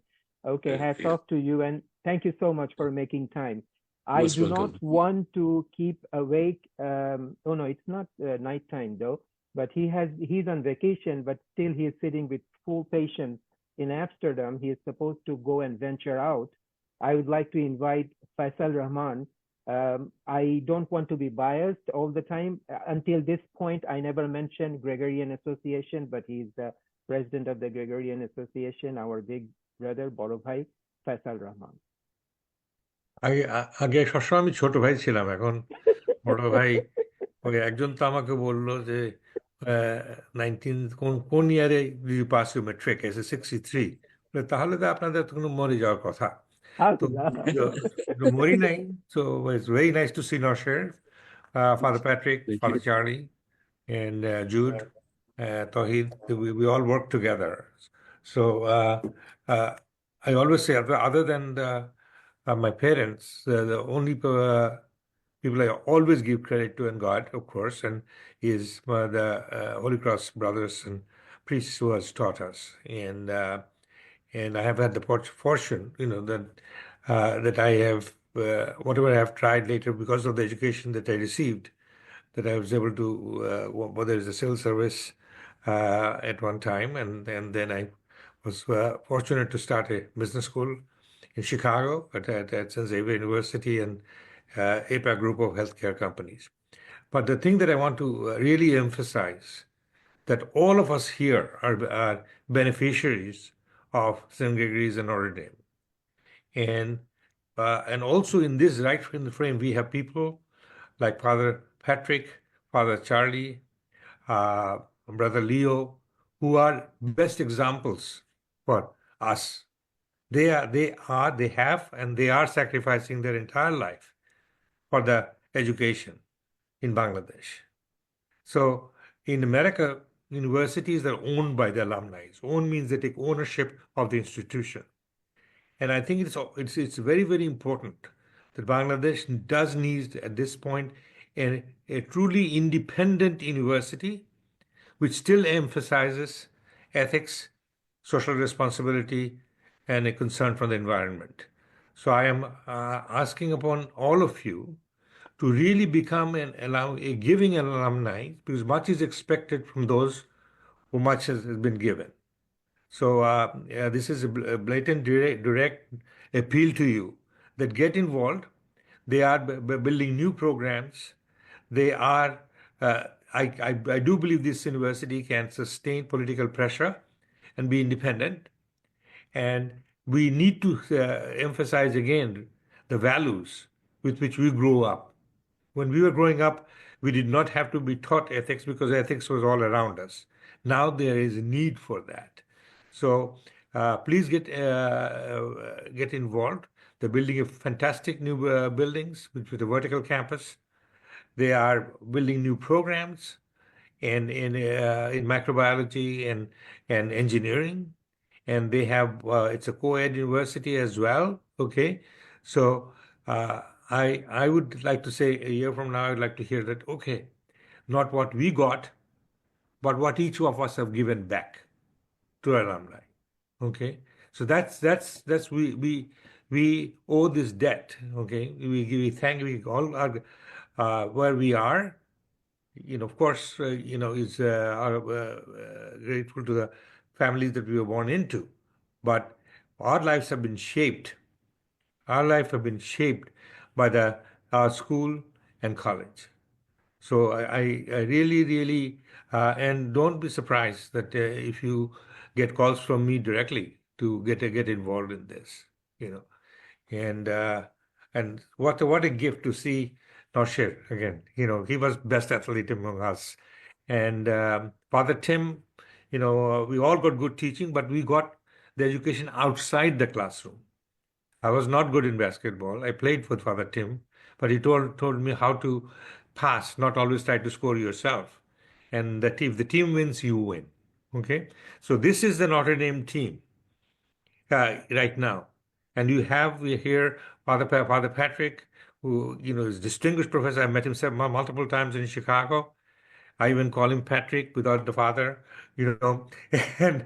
[SPEAKER 2] Okay, hats off to you, and thank you so much for making time. I
[SPEAKER 21] Most
[SPEAKER 2] do
[SPEAKER 21] welcome.
[SPEAKER 2] not want to keep awake. Oh no, it's not nighttime though. But he's on vacation, but still he is sitting with full patience in Amsterdam. He is supposed to go and venture out. I would like to invite Faisal Rahman. I don't want to be biased all the time. Until this point, I never mentioned Gregorian Association, but he's the president of the Gregorian Association, our big brother, Boro Bhai, Faisal Rahman.
[SPEAKER 11] আগে সবসময় আমি ছোট ভাই ছিলাম, এখন বড় ভাই। ওই একজন তো আমাকে বললো যে 19 কোন ইয়ারে ইউ পাস ইউ মেট্রিক, এসে 63, তাহলে তো আপনাদের তো কোনো মরে যাওয়ার কথা। তো মরি নাই। So it's very nice to see Nasher, Father Patrick, Father Charlie, and Jude, Tawheed. We all work together. So I always say, other than my parents, the only people I always give credit to, and God, of course, and is the Holy Cross brothers and priests who has taught us. And I have had the fortune, that I have, whatever I have tried later because of the education that I received, that I was able to, whether it's the civil service at one time, and then I was fortunate to start a business school in Chicago at St. Xavier University and APAC group of healthcare companies. But the thing that I want to really emphasize, that all of us here are beneficiaries of St. Gregory's and Notre Dame. And also in this right in the frame, we have people like Father Patrick, Father Charlie, Brother Leo, who are best examples for us. They have, and they are sacrificing their entire life for the education in Bangladesh. So in America, universities are owned by the alumni. Own means they take ownership of the institution. And I think it's very, very important that Bangladesh does need, at this point, a truly independent university which still emphasizes ethics, social responsibility, and a concern for the environment. So I am asking upon all of you to really become a giving alumni, because much is expected from those who much has been given. So this is a blatant, direct appeal to you that get involved. They are building new programs. They are, I do believe this university can sustain political pressure and be independent. And we need to emphasize again the values with which we grew up. When we were growing up, we did not have to be taught ethics because ethics was all around us. Now there is a need for that. So please get involved. They're building a fantastic new buildings with a vertical campus. They are building new programs in microbiology and engineering. And they have, it's a co-ed university as well, okay? So I would like to say a year from now, I'd like to hear that, okay, not what we got, but what each of us have given back to our alumni, okay? So that's we owe this debt, okay? We thank, we all are where we are, of course, are grateful to the families that we were born into, but our lives have been shaped Our life have been shaped by our school and college. So I really, really, and don't be surprised that if you get calls from me directly to get involved in this, you know, and what a gift to see Notre again. You know, he was best athlete among us, and Father Tim, you know, we all got good teaching, but we got the education outside the classroom. I was not good in basketball. I played with Father Tim, but he told me how to pass, not always try to score yourself. And that if the team wins, you win. Okay, so this is the Notre Dame team right now, and you have here Father Patrick, who is distinguished professor. I met him multiple times in Chicago. I even call him Patrick without the father, and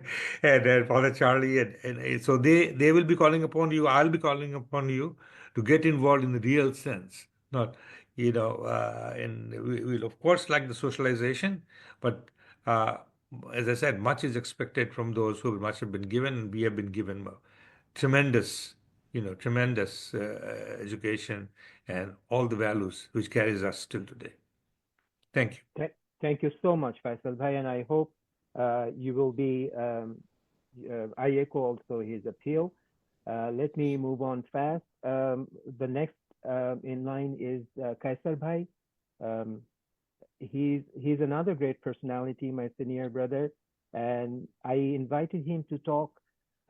[SPEAKER 11] Father Charlie, and so they will be calling upon you. I'll be calling upon you to get involved in the real sense, not and we will of course like the socialization, but as I said, much is expected from those who much have been given, and we have been given tremendous, tremendous education and all the values which carries us till today. Thank you.
[SPEAKER 2] Thank you so much, Faisal Bhai, and I hope you will be, I echo also his appeal. Let me move on fast. The next in line is Kaisar Bhai. He's another great personality, my senior brother, and I invited him to talk,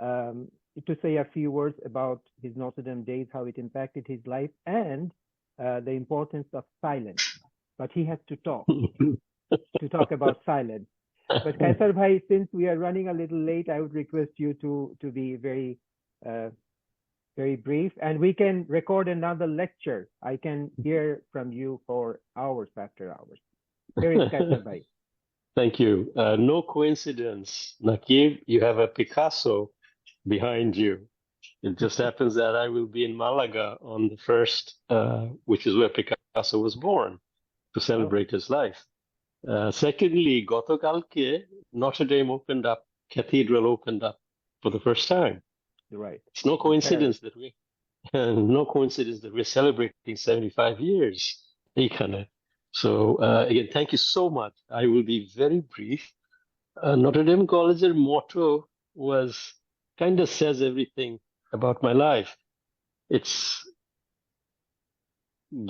[SPEAKER 2] to say a few words about his Notre Dame days, how it impacted his life, and the importance of silence. But he has to talk. To talk about silence. But Kaisar Bhai, since we are running a little late, I would request you to be very very brief, and we can record another lecture. I can hear from you for hours after hours. Here is Kaisar Bhai.
[SPEAKER 12] Thank you. No coincidence, Nakib, you have a Picasso behind you. It just happens that I will be in Malaga on the 1st, which is where Picasso was born, to celebrate his life. Secondly, Gotokalke, Notre Dame Cathedral opened up for the first time.
[SPEAKER 2] Right.
[SPEAKER 12] It's no coincidence that we're celebrating 75 years. So again, thank you so much. I will be very brief. Notre Dame College's motto was kind of says everything about my life. It's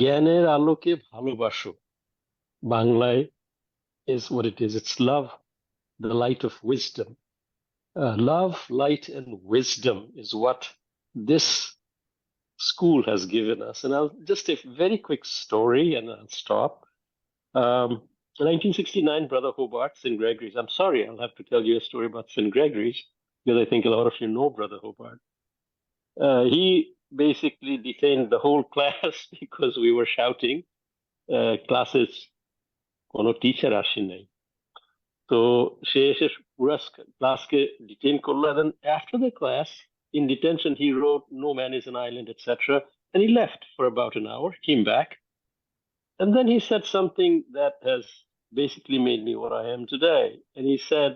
[SPEAKER 12] জ্ঞানের আলোকে ভালোবাসো. Banglai is what it is. It's love, the light of wisdom. Love, light, and wisdom is what this school has given us. And I'll just a very quick story and I'll stop. 1969, Brother Hobart, St. Gregory's. I'm sorry, I'll have to tell you a story about St. Gregory's because I think a lot of you know Brother Hobart. He basically detained the whole class because we were shouting. Classes, কোনো teacher আসে নাই, তো সে এসে পুরো ক্লাসকে detain করলো, and then after the class in detention he wrote no man is an island, etc., and he left for about an hour, came back, and then he said something that has basically made me what I am today. And he said,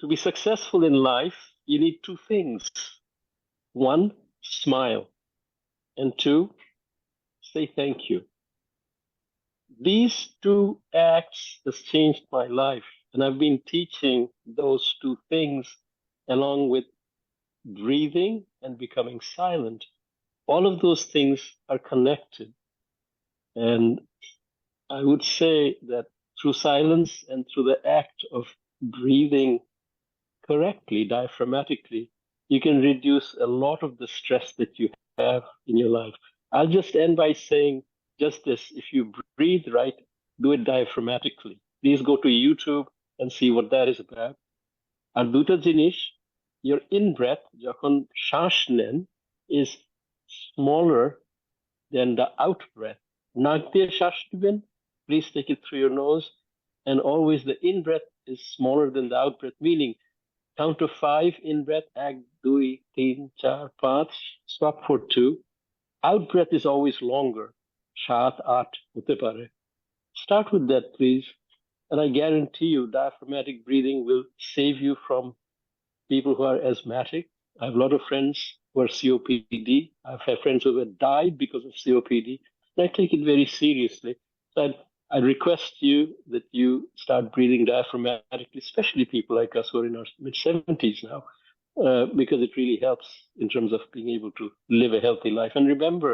[SPEAKER 12] to be successful in life you need two things: one, smile, and two, say thank you. These two acts has changed my life, and I've been teaching those two things along with breathing and becoming silent. All of those things are connected, and I would say that through silence and through the act of breathing correctly, diaphragmatically, you can reduce a lot of the stress that you have in your life. I'll just end by saying just this: if you breathe right, do it diaphragmatically. Please go to YouTube and see what that is about. আর দুটো জিনিস, your in-breath, যখন শ্বাস নেন, is smaller than the out-breath. নাক দিয়ে শ্বাস নেবেন, please take it through your nose, and always the in-breath is smaller than the out-breath, meaning count to 5 in-breath, 1, 2, 3, 4, 5, stop for 2. Out-breath is always longer. 7, 8 হতে পারে. Start with that, please. And I guarantee you, diaphragmatic breathing will save you from people who are asthmatic. I have a lot of friends were COPD. I've had friends who have died because of COPD. And I take it very seriously. So I request you that you start breathing diaphragmatically, especially people like us who are in our mid-70s now, because it really helps in terms of being able to live a healthy life. And remember,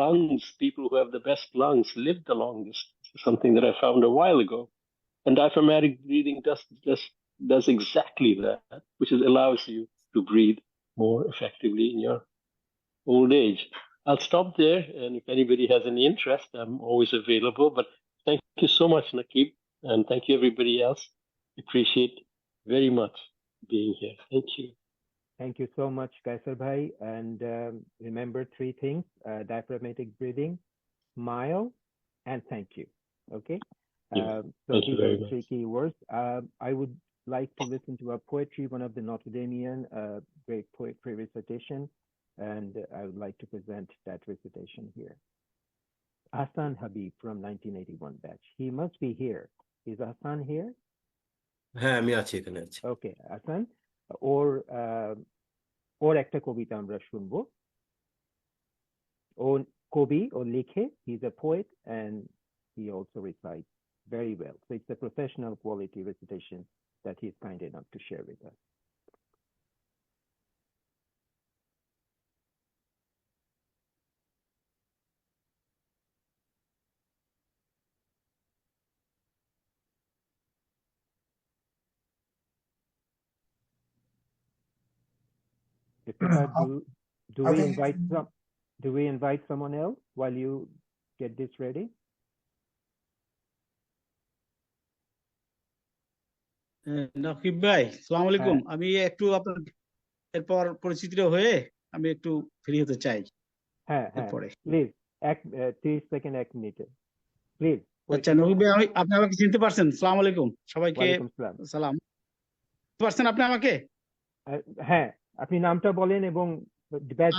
[SPEAKER 12] lungs, people who have the best lungs live the longest. Something that I found a while ago. And diaphragmatic breathing does exactly that, which allows you to breathe more effectively in your old age. I'll stop there, and if anybody has any interest, I'm always available. But thank you so much, Nakib, and thank you everybody else. Appreciate very much being here. Thank you.
[SPEAKER 2] Thank you so much, Kaisar Bhai. And remember 3 things: diaphragmatic breathing, smile, and thank you. Okay.
[SPEAKER 12] Yeah.
[SPEAKER 2] So
[SPEAKER 12] Thank you
[SPEAKER 2] these are
[SPEAKER 12] very
[SPEAKER 2] the 3
[SPEAKER 12] much.
[SPEAKER 2] key words. I would like to listen to a poetry, one of the Notre Damean great poetry recitation, and I would like to present that recitation here. Hassan Habib from 1981 batch. He must be here. Is Hassan here?
[SPEAKER 13] হ্যাঁ আমি আছি এখানে আছি
[SPEAKER 2] Okay, Hassan. ওর একটা কবিতা আমরা শুনবো। ও কবি, ও লিখে. He's a poet and he also recites very well. So it's a professional quality recitation that he's kind enough to share with us. Do we invite someone else while you get this ready?
[SPEAKER 14] Nakib ভাই, সালাম আলাইকুম। আমি একটু আপনার এরপর পরিচিত হয়ে আমি একটু ফ্রি হতে চাই।
[SPEAKER 2] হ্যাঁ, প্লিজ 30 সেকেন্ড 1 মিনিট প্লিজ।
[SPEAKER 14] আচ্ছা নকিব ভাই, আপনি আমাকে চিনতে পারছেন? সালাম আলাইকুম সবাইকে। সালাম। পারছেন আপনি আমাকে?
[SPEAKER 2] হ্যাঁ, আপনি নামটা বলেন এবং ব্যাচ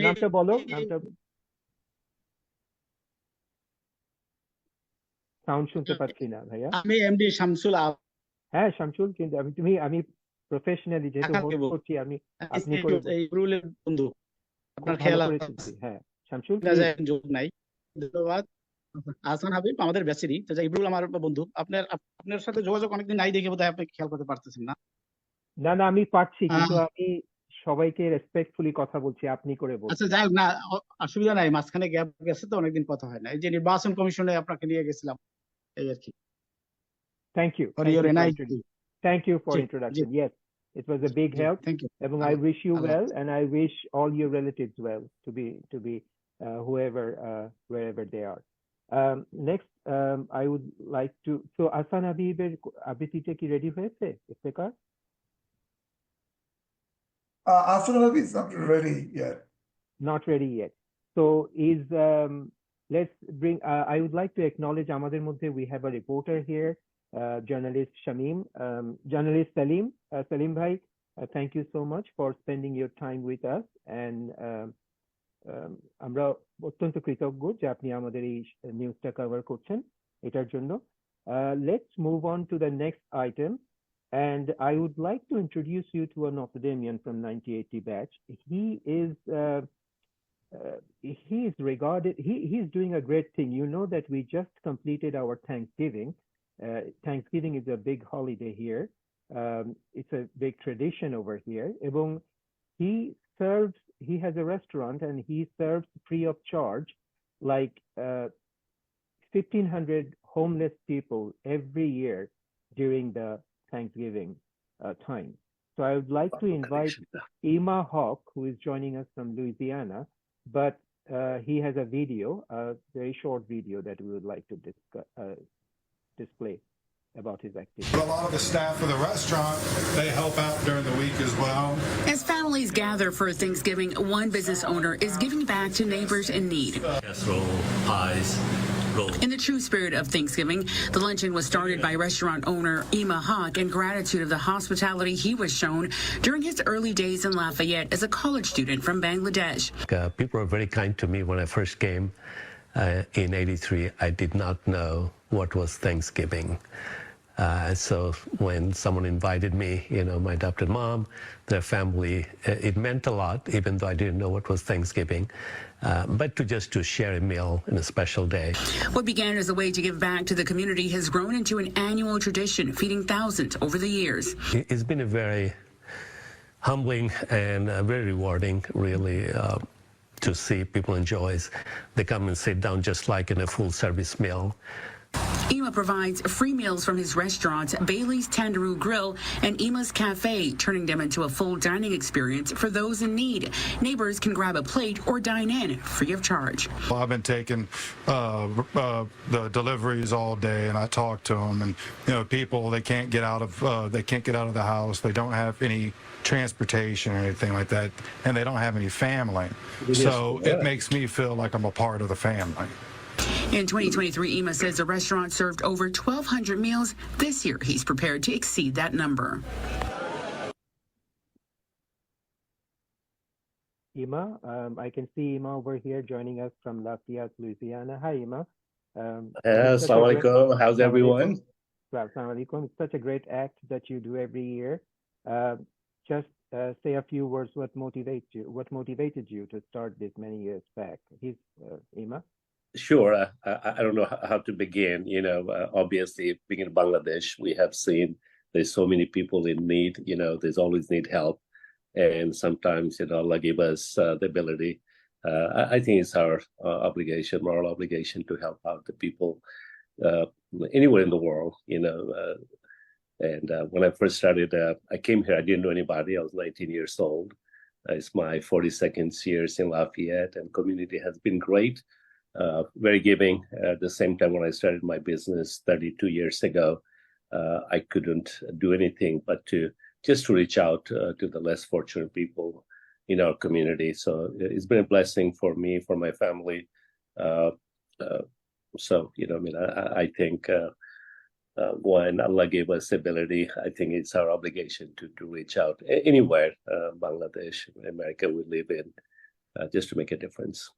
[SPEAKER 2] নামটা বলো। নামটা সাউন্ড শুনতে পাচ্ছি না ভাইয়া।
[SPEAKER 14] আমি এমডি শামসুল।
[SPEAKER 2] হ্যাঁ শামসুল, কিন্তু আমি প্রফেশনালি যেহেতু হোস্ট করছি, আমি আপনি
[SPEAKER 14] এই রুলের বন্ধু, আপনার খেয়াল
[SPEAKER 2] আছে। হ্যাঁ শামসুল,
[SPEAKER 14] যোগ নাই। ধন্যবাদ। হাসান হাবিব আমাদের ব্যাচেরই। তো ইবরুল আমার বন্ধু। আপনার সাথে যোগাযোগ অনেকদিন নাই দেখে বোধহয় আপনি খেয়াল করতে পারতেছেন না।
[SPEAKER 2] না আমি পারছি, কিন্তু আমি সবাইকে রেসপেক্টফুলি কথা বলছি, আপনি করে বলছি।
[SPEAKER 14] আচ্ছা যাই হোক, না অসুবিধা নাই, মাঝখানে গ্যাপ গেছে তো অনেকদিন কথা হয় না। এই যে নির্বাচন কমিশনে আপনাকে নিয়ে গেছিলাম, এই আর কি।
[SPEAKER 2] Thank you. Thank you for introduction. Yes, it was a big help.
[SPEAKER 14] Thank you.
[SPEAKER 2] And I wish you well, and I wish all your relatives well, to be whoever wherever they are. Next, I would like to. So Hassan Habib's আবৃত্তিটা কি ready হয়েছে? Iftekhar?
[SPEAKER 15] Hassan Habib is not ready yet.
[SPEAKER 2] Not ready yet. So let's bring. I would like to acknowledge আমাদের মধ্যে we have a reporter here. Journalist Shamim, journalist Salim Bhai, thank you so much for spending your time with us, and আমরা অত্যন্ত কৃতজ্ঞ যে আপনি আমাদের এই নিউজটা কভার করছেন এটার জন্য। Let's move on to the next item, and I would like to introduce you to a Notre Damean from 1980 batch. He is regarded. He's doing a great thing. You know that we just completed our Thanksgiving. Thanksgiving is a big holiday here. It's a big tradition over here. এবং he has a restaurant and he serves free of charge like 1,500 homeless people every year during the Thanksgiving time. So I would like to invite Ima Hawk, who is joining us from Louisiana, but he has a video, a very short video that we would like to display about his activities.
[SPEAKER 16] A lot of the staff of the restaurant, they help out during the week as well.
[SPEAKER 18] As families gather for Thanksgiving, one business owner is giving back to neighbors in need.
[SPEAKER 16] Casserole, pies, rolls.
[SPEAKER 18] In the true spirit of Thanksgiving, the luncheon was started by restaurant owner Ima Haq in gratitude of the hospitality he was shown during his early days in Lafayette as a college student from Bangladesh.
[SPEAKER 16] People were very kind to me when I first came in '83. I did not know what was Thanksgiving.
[SPEAKER 1] So when someone invited me, my adopted mom, their family, it meant a lot, even though I didn't know what was Thanksgiving, but to share a meal in a special day.
[SPEAKER 18] What began as a way to give back to the community has grown into an annual tradition, feeding thousands over the years.
[SPEAKER 1] It's been a very humbling and very rewarding, really, to see people enjoy. They come and sit down just like in a full-service meal.
[SPEAKER 18] Ima provides free meals from his restaurants, Bailey's Tandaroo Grill and Ima's Cafe, turning them into a full dining experience for those in need. Neighbors can grab a plate or dine in free of charge.
[SPEAKER 16] Well, I've been taking the deliveries all day, and I talk to them, and people they can't get out of the house. They don't have any transportation or anything like that, and they don't have any family. So it makes me feel like I'm a part of the family.
[SPEAKER 18] In 2023, Ima says the restaurant served over 1,200 meals. This year, he's prepared to exceed that number.
[SPEAKER 2] Ima, I can see Ima over here joining us from Lafayette, Louisiana. Hi, Ima.
[SPEAKER 19] Assalamu alaikum. How's everyone?
[SPEAKER 2] Assalamu alaikum. It's such a great act that you do every year. Just say a few words. What motivated you to start this many years back? Ima.
[SPEAKER 19] Sure. I don't know how to begin. Obviously, being in Bangladesh, we have seen there's so many people in need. There's always need help. And sometimes, Allah give us the ability. I think it's our obligation, moral obligation to help out the people anywhere in the world, And when I first started, I came here, I didn't know anybody. I was 19 years old. It's my 42nd year in Lafayette, and community has been great. Very giving. At the same time, when I started my business 32 years ago, I couldn't do anything but to reach out to the less fortunate people in our community. So it's been a blessing for me, for my family. I think when Allah gave us ability, I think it's our obligation to reach out anywhere, Bangladesh, America we live in, just to make a difference.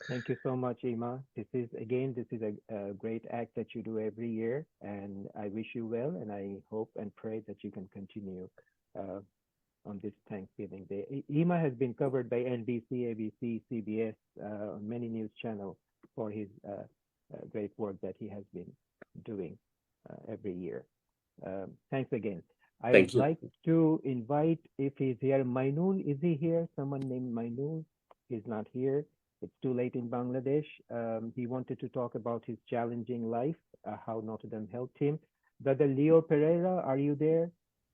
[SPEAKER 2] Thank you so much, Ima. This is a great act that you do every year, and I wish you well, and I hope and pray that you can continue on this Thanksgiving Day. Ima has been covered by NBC, ABC, CBS, on many news channels for his great work that he has been doing every year. Thanks again. I would like to invite, if he's here, Mainoon. Is he here? Someone named Mainoon? He's not here. It's too late in Bangladesh. He wanted to talk about his challenging life, how Notre Dame helped him. Brother Leo Pereira, are you there?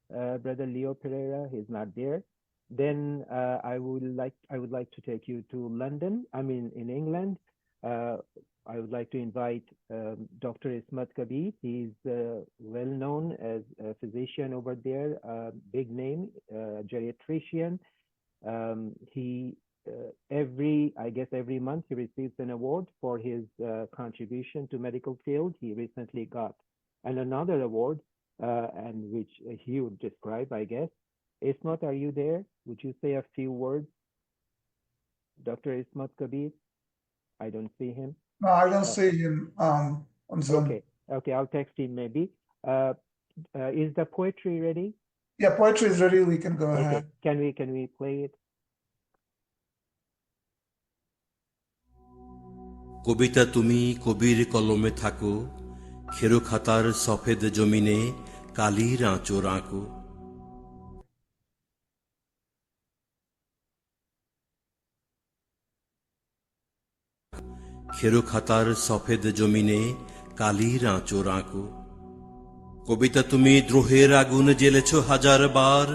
[SPEAKER 2] Brother Leo Pereira, he's not there. Then I would like to take you to London. In England. I would like to invite Dr. Ismat Kabir. He's well known as a physician over there, big name, geriatrician. Every month he receives an award for his contribution to medical field. He recently got another award, and which he would describe, I guess. Ismat, are you there? Would you say a few words? Dr. Ismat Kabir? I don't see him.
[SPEAKER 15] No, I don't see him on Zoom.
[SPEAKER 2] Okay, I'll text him maybe. Is the poetry ready?
[SPEAKER 15] Yeah, poetry is ready. We can go ahead.
[SPEAKER 2] Can we play it?
[SPEAKER 20] কবিতা তুমি কবির কলমে থাকো খেরো খাতার সফেদ জমিনে কালির আঁচড় আঁকো খেরো খাতার সফেদ জমিনে কালির আঁচড় আঁকো কবিতা তুমি দ্রোহের আগুন জ্বেলেছ হাজার বার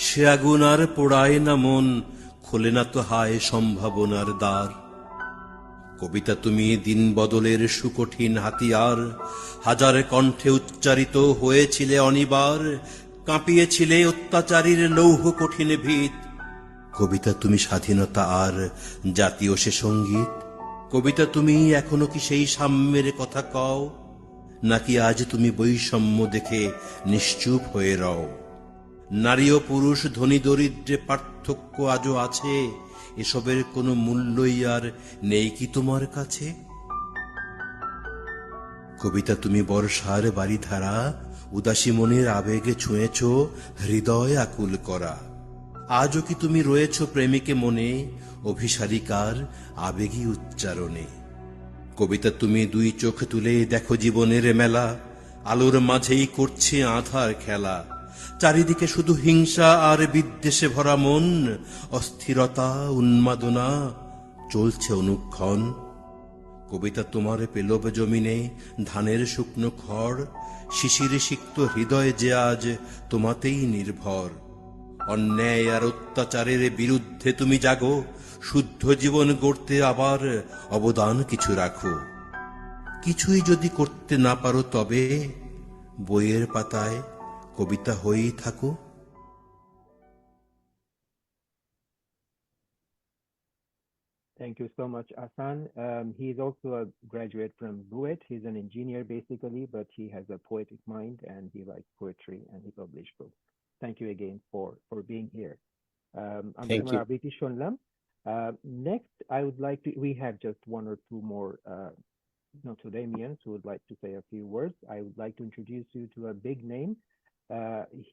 [SPEAKER 20] সে আগুন আর পোড়ায় না মন খোলে না তো হায় সম্ভাবনার দ্বার কবিতা তুমি দিন বদলের সুকঠিন হাতিয়ার হাজার কণ্ঠে উচ্চারিত হয়েছিলে অনিবার কাঁপিয়েছিলে অত্যাচারীর লৌহ কঠিন ভিত কবিতা তুমি স্বাধীনতা আর জাতীয় সে সঙ্গীত কবিতা তুমি এখনো কি সেই সাম্যের কথা কও নাকি আজ তুমি বৈষম্য দেখে নিশ্চুপ হয়ে রও নারী ও পুরুষ ধনী দরিদ্রে পার্থক্য আজও আছে এসবের কোনো মূল্যই আর নেই কি তোমার কাছে কবিতা তুমি বর্ষার বাড়িধারা উদাসী মনের আবেগে ছুঁয়েছ হৃদয় আকুল করা আজও কি তুমি রয়েছ প্রেমিকে মনে অভিসারিকার আবেগী উচ্চারণে কবিতা তুমি দুই চোখ তুলে দেখো জীবনের মেলা আলোর মাঝেই করছে আঁধার খেলা চারিদিকে শুধু হিংসা আর বিদ্বেষে ভরা মন অস্থিরতা উন্মাদনা চলছে অনুক্ষণ কবিতা তোমার পেলব জমিনে ধানের শুকনো খড় শিশিরে সিক্ত হৃদয় যে আজ তোমাতেই নির্ভর অন্যায় আর অত্যাচারের বিরুদ্ধে তুমি জাগো শুদ্ধ জীবন গড়তে আবার অবদান কিছু রাখো কিছুই যদি করতে না পারো তবে বইয়ের পাতায় কবিতা হয়েই থাকো
[SPEAKER 2] Thank you so much, Asan. He is also a graduate from BUET. He's an engineer basically, but he has a poetic mind and he writes poetry and he published books. Thank you again for being here.
[SPEAKER 19] Thank you.
[SPEAKER 2] Next, I would like to, we have just one or two more Notre Damians who would like to say a few words. I would like to introduce you to a big name.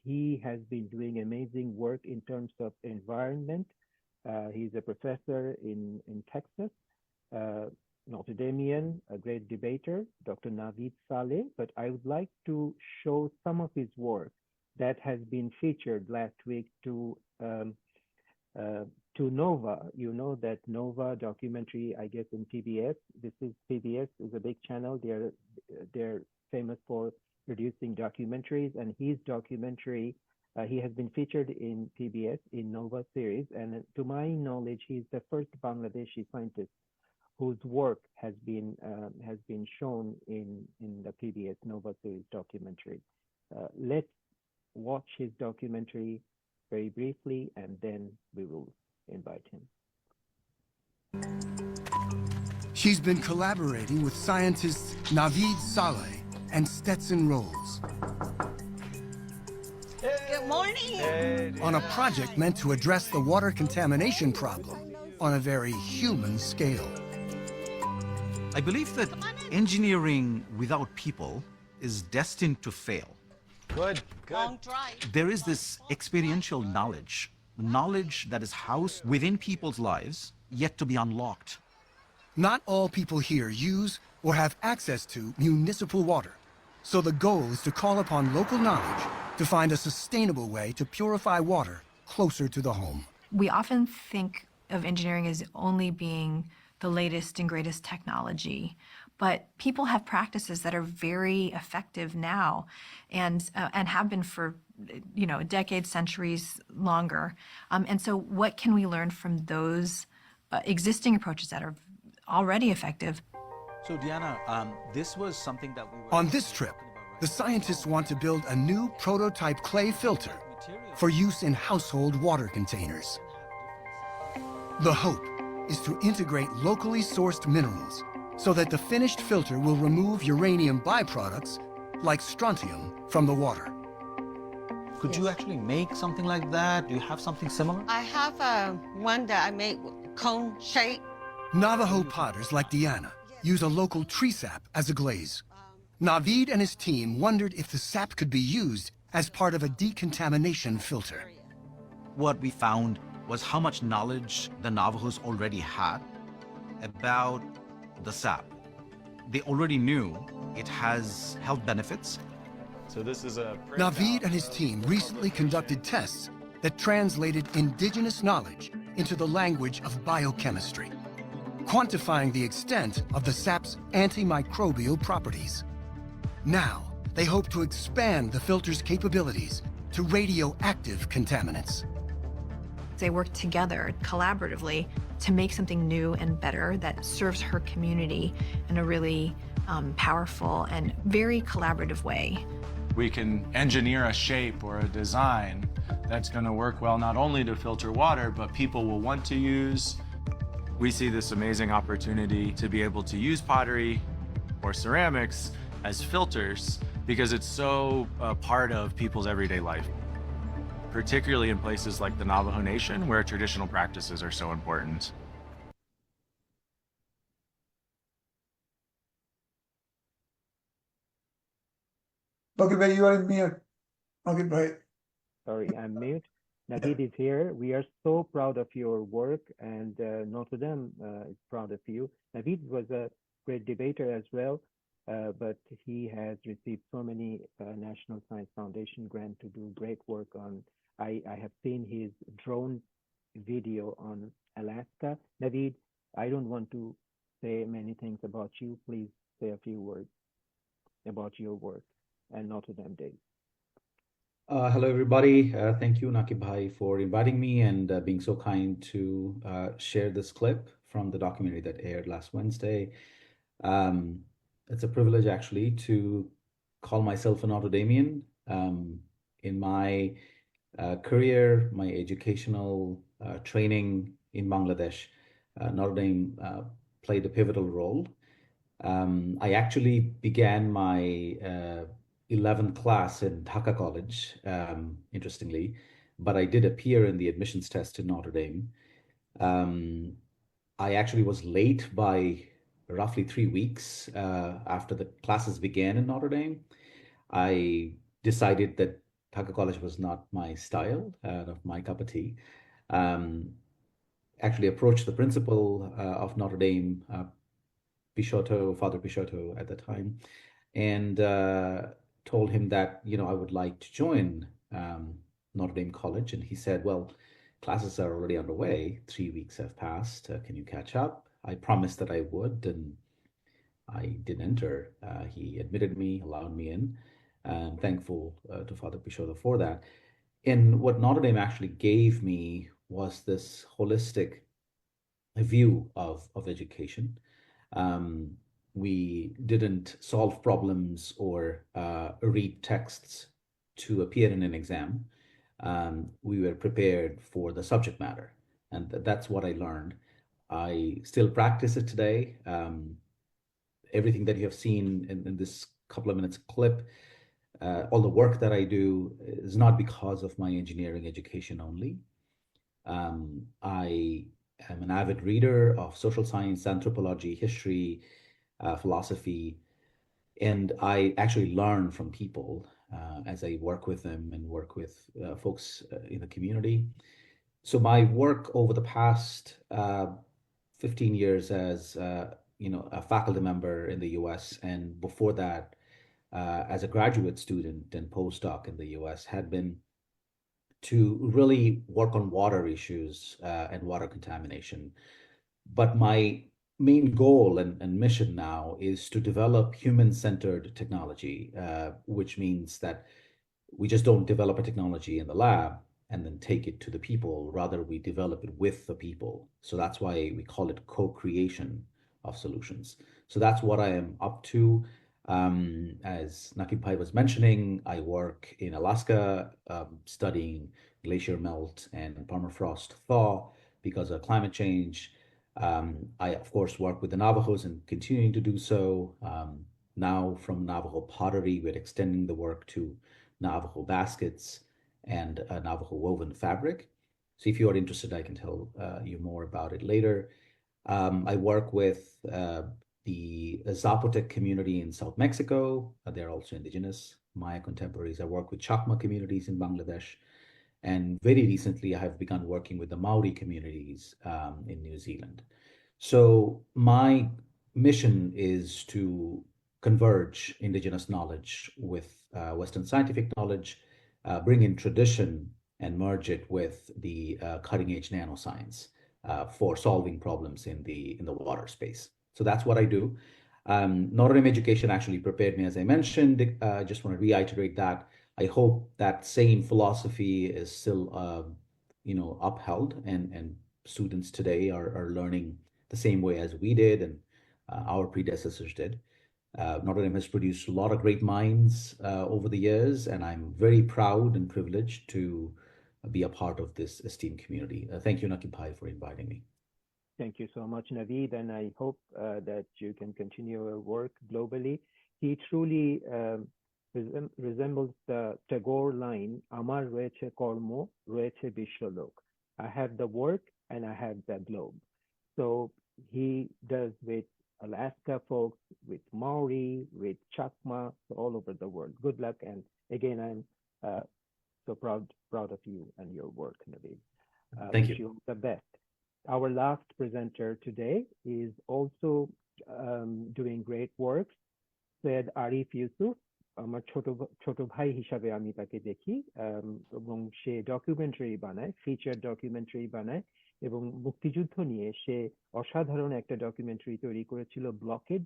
[SPEAKER 2] He has been doing amazing work in terms of environment. He's a professor in Texas, Notre Damian, a great debater, Dr. Naveed Saleh. But I would like to show some of his work that has been featured last week to Nova. You know that Nova documentary, I guess, in PBS. PBS is a big channel. They're famous for producing documentaries, and his documentary. He has been featured in PBS in Nova series, and to my knowledge, he's the first Bangladeshi scientist whose work has been shown in the PBS Nova series documentary. Let's watch his documentary very briefly, and then we will invite him.
[SPEAKER 3] She's been collaborating with scientists Naveed Saleh and Stetson Rolls
[SPEAKER 4] Good morning.
[SPEAKER 3] on a project meant to address the water contamination problem on a very human scale.
[SPEAKER 23] I believe that engineering without people is destined to fail.
[SPEAKER 4] Good. Long drive.
[SPEAKER 23] There is this experiential knowledge that is housed within people's lives, yet to be unlocked.
[SPEAKER 3] Not all people here use or have access to municipal water, so the goal is to call upon local knowledge to find a sustainable way to purify water closer to the home.
[SPEAKER 24] We often think of engineering as only being the latest and greatest technology, but people have practices that are very effective now and have been for decades, centuries longer. And so what can we learn from those existing approaches that are already effective?
[SPEAKER 23] So Diana, this was something that we were...
[SPEAKER 3] On this trip, the scientists want to build a new prototype clay filter for use in household water containers. The hope is to integrate locally sourced minerals so that the finished filter will remove uranium byproducts like strontium from the water.
[SPEAKER 23] Could you actually make something like that? Do you have something similar?
[SPEAKER 4] I have one that I made cone shape.
[SPEAKER 3] Navajo potters like Diana use a local tree sap as a glaze. Naveed and his team wondered if the sap could be used as part of a decontamination filter.
[SPEAKER 23] What we found was how much knowledge the Navajos already had about the sap. They already knew it has health benefits.
[SPEAKER 25] So this is a...
[SPEAKER 3] Naveed and his team recently conducted tests that translated indigenous knowledge into the language of biochemistry, quantifying the extent of the sap's antimicrobial properties. Now, they hope to expand the filter's capabilities to radioactive contaminants.
[SPEAKER 24] They work together collaboratively to make something new and better that serves her community in a really powerful and very collaborative way.
[SPEAKER 25] We can engineer a shape or a design that's going to work well not only to filter water, but people will want to use. We see this amazing opportunity to be able to use pottery or ceramics as filters because it's so part of people's everyday life, particularly in places like the Navajo Nation where traditional practices are so important.
[SPEAKER 15] Okay, bhai, you are in mute. Okay, bhai.
[SPEAKER 2] Sorry, I'm mute. Naveed is here. We are so proud of your work, and Notre Dame is proud of you. Naveed was a great debater as well, but he has received so many National Science Foundation grants to do great work on. I have seen his drone video on Alaska. Naveed, I don't want to say many things about you. Please say a few words about your work and Notre Dame Day.
[SPEAKER 5] Hello, everybody. Thank you, Naqib Bhai, for inviting me and being so kind to share this clip from the documentary that aired last Wednesday. It's a privilege, actually, to call myself a Notre Damean. In my career, my educational training in Bangladesh, Notre Dame played a pivotal role. I actually began my 11th class in Dhaka College, interestingly, but I did appear in the admissions test to Notre Dame. I actually was late by roughly 3 weeks after the classes began in Notre Dame. I decided that Dhaka College was not my style, not my cup of tea. Actually approached the principal of Notre Dame, Father Pishotto at the time, and told him that, I would like to join Notre Dame College. And he said, well, classes are already underway. 3 weeks have passed. Can you catch up? I promised that I would, and I did enter. He admitted me, allowed me in. I'm thankful to Father Pishotto for that. And what Notre Dame actually gave me was this holistic view of education. We didn't solve problems or read texts to appear in an exam. We were prepared for the subject matter, and that's what I learned. I still practice it today. Everything that you have seen in this couple of minutes clip, all the work that I do is not because of my engineering education only. I am an avid reader of social science, anthropology, history, philosophy, and I actually learn from people as I work with them and work with folks in the community. So my work over the past 15 years as a faculty member in the U.S. and before that as a graduate student and postdoc in the U.S. had been to really work on water issues and water contamination. But my main goal and mission now is to develop human-centered technology, which means that we just don't develop a technology in the lab and then take it to the people. Rather, we develop it with the people. So that's why we call it co-creation of solutions. So that's what I am up to. As Naqib Bhai was mentioning, I work in Alaska studying glacier melt and permafrost thaw because of climate change. I, of course, work with the Navajos and continuing to do so. Now from Navajo pottery, we're extending the work to Navajo baskets and Navajo woven fabric. So if you are interested, I can tell you more about it later. I work with the Zapotec community in South Mexico. They're also indigenous Maya contemporaries. I work with Chakma communities in Bangladesh. And very recently, I have begun working with the Maori communities in New Zealand. So my mission is to converge indigenous knowledge with Western scientific knowledge, bring in tradition and merge it with the cutting edge nanoscience for solving problems in the water space. So that's what I do. Notre Dame education actually prepared me, as I mentioned. I just want to reiterate that. I hope that same philosophy is still, upheld, and students today are learning the same way as we did and our predecessors did. Notre Dame has produced a lot of great minds over the years, and I'm very proud and privileged to be a part of this esteemed community. Thank you, Naqib Bhai, for inviting me.
[SPEAKER 2] Thank you so much, Naveed, and I hope that you can continue your work globally. He truly resembles the Tagore line, Amar royeche kormo, royeche bisholok. I have the work and I have the globe. So he does with Alaska folks, with Maori, with Chakma, all over the world. Good luck. luck. And again, I'm so proud of you and your work, Naveed.
[SPEAKER 5] Thank
[SPEAKER 2] Wish
[SPEAKER 5] you.
[SPEAKER 2] you the best. Our last presenter today is also doing great work. Said Arif Yusuf, আমার ছোট ভাই হিসাবে আমি তাকে দেখি, এবং সে documentary বানায়, feature documentary বানায়, এবং মুক্তিযুদ্ধ নিয়ে সে অসাধারণ একটা ডকুমেন্টারি তৈরি করেছিল ব্লকেড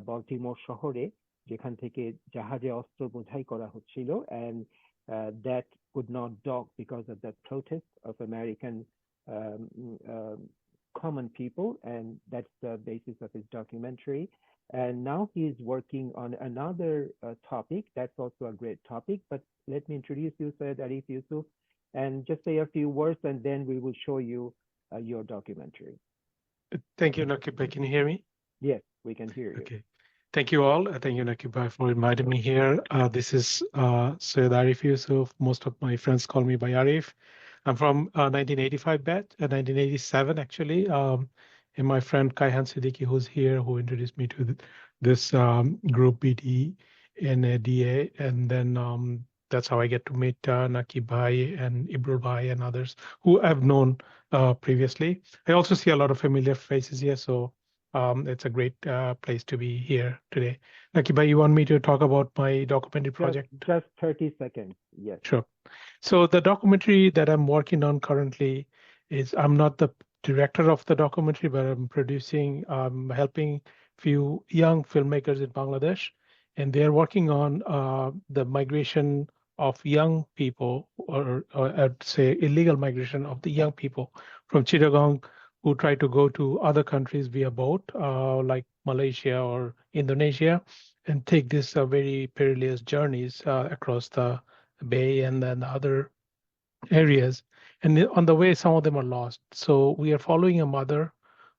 [SPEAKER 2] বল্টিমোর শহরে, যেখান থেকে জাহাজে অস্ত্র বোঝাই করা হচ্ছিল, and that could not dock because of the protest of American common people, and that's the basis of his documentary. And now he is working on another topic that's also a great topic. But let me introduce you, Syed Arif Yusuf, and just say a few words, and then we will show you your documentary.
[SPEAKER 6] Thank you, Nakib. Can you hear me?
[SPEAKER 2] Yes, we can hear you.
[SPEAKER 6] Okay. Thank you all. Thank you, Nakib, for inviting me here. This is Syed Arif Yusuf. Most of my friends call me by Arif. I'm from 1985 batch, 1987 actually. And my friend Kaihan Siddiqui, who's here, who introduced me to this group BNDANA, and then that's how I get to meet Nakib Bhai and Ibrul Bhai and others who I've known previously. I also see a lot of familiar faces here, so it's a great place to be here today. Nakib Bhai, you want me to talk about my documentary project?
[SPEAKER 2] Just 30 seconds, yes.
[SPEAKER 6] Sure. So the documentary that I'm working on currently is, I'm not the director of the documentary, but I'm producing, helping few young filmmakers in Bangladesh, and they're working on the migration of young people, or I'd say illegal migration of the young people from Chittagong who try to go to other countries via boat, like Malaysia or Indonesia, and take these very perilous journeys across the bay and then other areas. And on the way, some of them are lost. So we are following a mother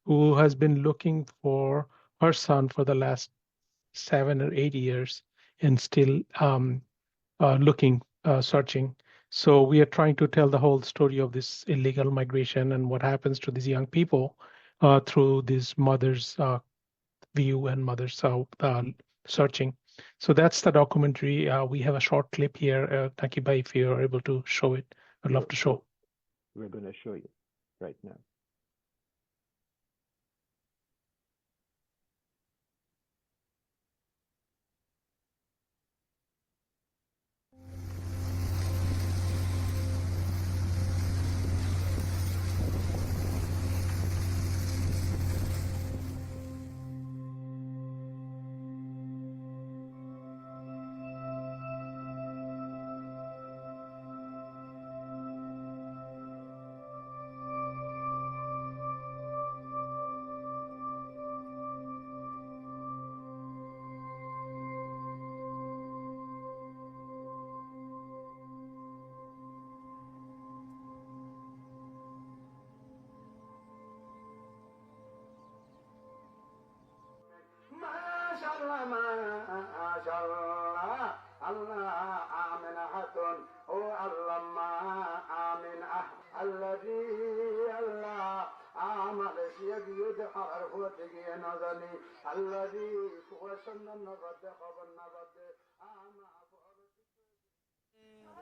[SPEAKER 6] who has been looking for her son for the last 7 or 8 years and still looking, searching. So we are trying to tell the whole story of this illegal migration and what happens to these young people through this mother's view and mother's searching. So that's the documentary. We have a short clip here. Nakib Bhai, if you're able to show it, I'd love to show.
[SPEAKER 2] We're going to show you right now.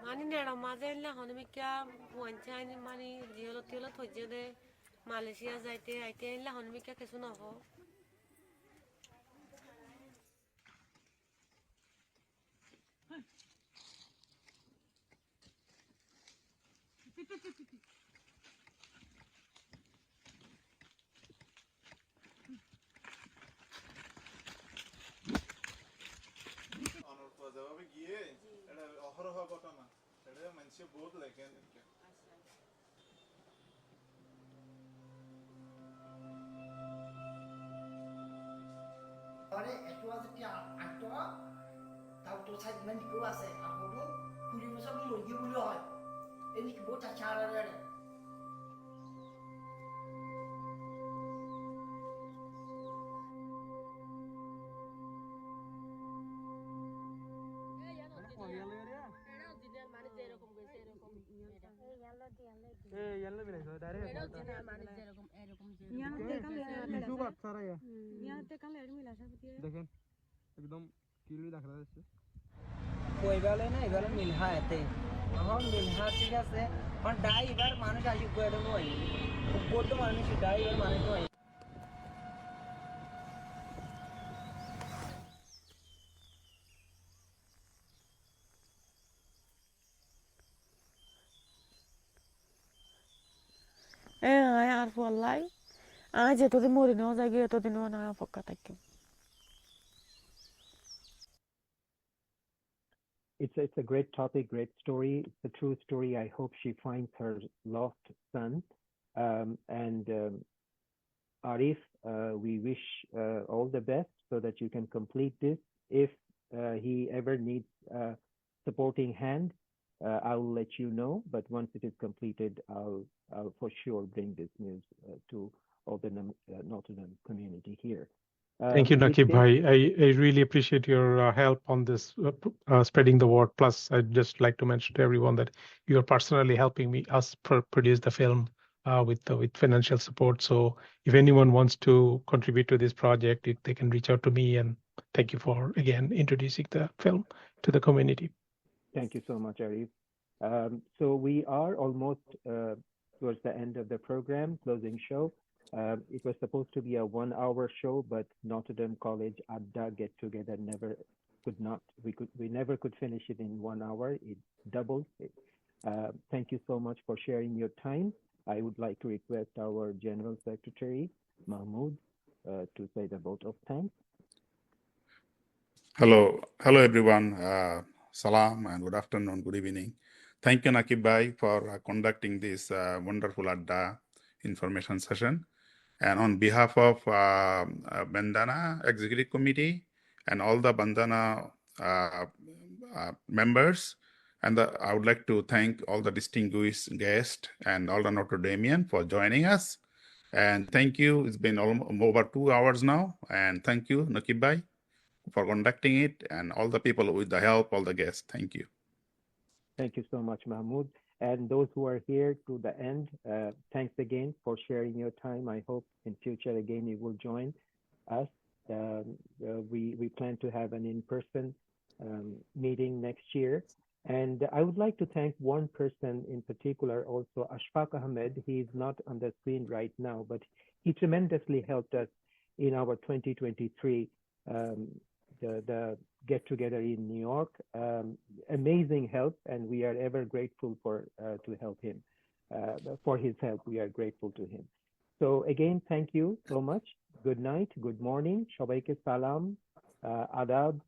[SPEAKER 7] Mani nera mazel la honu mikya wanchani mani diolo tiolo thojede Malaysia jaite aite la honu mikya kesu na ho
[SPEAKER 8] Ore itu aja dia akto tahu tu saya meni ko ase aku tu kuri masa mu lagi bulu hai ini kebota cara dia
[SPEAKER 17] দেখেন একদম clearly দেখা যাচ্ছে
[SPEAKER 9] ওই বেলে না এবেলে মিলহাতে এখন মিলহা ঠিক আছে এখন ড্রাইভার মানুষ আসি কইরা নয় কত মানুষ ড্রাইভার মানুষ নয়
[SPEAKER 7] আর বললাই আজ এতদিন মরে নেওয়া যায় গিয়ে এতদিন না অপেক্ষা থাকি
[SPEAKER 2] It's a great topic, great story. It's a true story. I hope she finds her lost son. And Arif, we wish all the best so that you can complete this. If he ever needs a supporting hand, I will let you know. But once it is completed, I'll for sure bring this news to all the Notre community here.
[SPEAKER 6] Thank you,
[SPEAKER 2] With
[SPEAKER 6] Nakib
[SPEAKER 2] this,
[SPEAKER 6] Bhai. I really appreciate your help on this, spreading the word. Plus, I'd just like to mention to everyone that you are personally helping us produce the film with financial support. So if anyone wants to contribute to this project, they can reach out to me. And thank you for, again, introducing the film to the community.
[SPEAKER 2] Thank you so much, Arif. So we are almost towards the end of the program, closing show. It was supposed to be a 1-hour show, but Notre Dame College Adda get together we never could finish it in 1 hour. It doubled. Thank you so much for sharing your time. I would like to request our General Secretary, Mahmoud, to say the vote of thanks.
[SPEAKER 10] Hello everyone. Salam and good afternoon, good evening. Thank you, Nakib Bhai, for conducting this wonderful Adda information session. And on behalf of BNDANA Executive Committee and all the BNDANA members, and I would like to thank all the distinguished guests and all the Notre Damian for joining us. And thank you. It's been over 2 hours now. And thank you, Nakib Bhai, for conducting it, and all the people with the help, all the guests. Thank you.
[SPEAKER 2] Thank you so much, Mahmoud. And those who are here to the end, thanks again for sharing your time. I hope in future again you will join us. We plan to have an in-person meeting next year. And I would like to thank one person in particular also, Ashfaq Ahmed. He is not on the screen right now, but he tremendously helped us in our 2023 the get together in New York. Amazing help, and we are ever grateful to help him. For his help, we are grateful to him. So again, thank you so much. Good night, good morning. Shabaike salam, adab,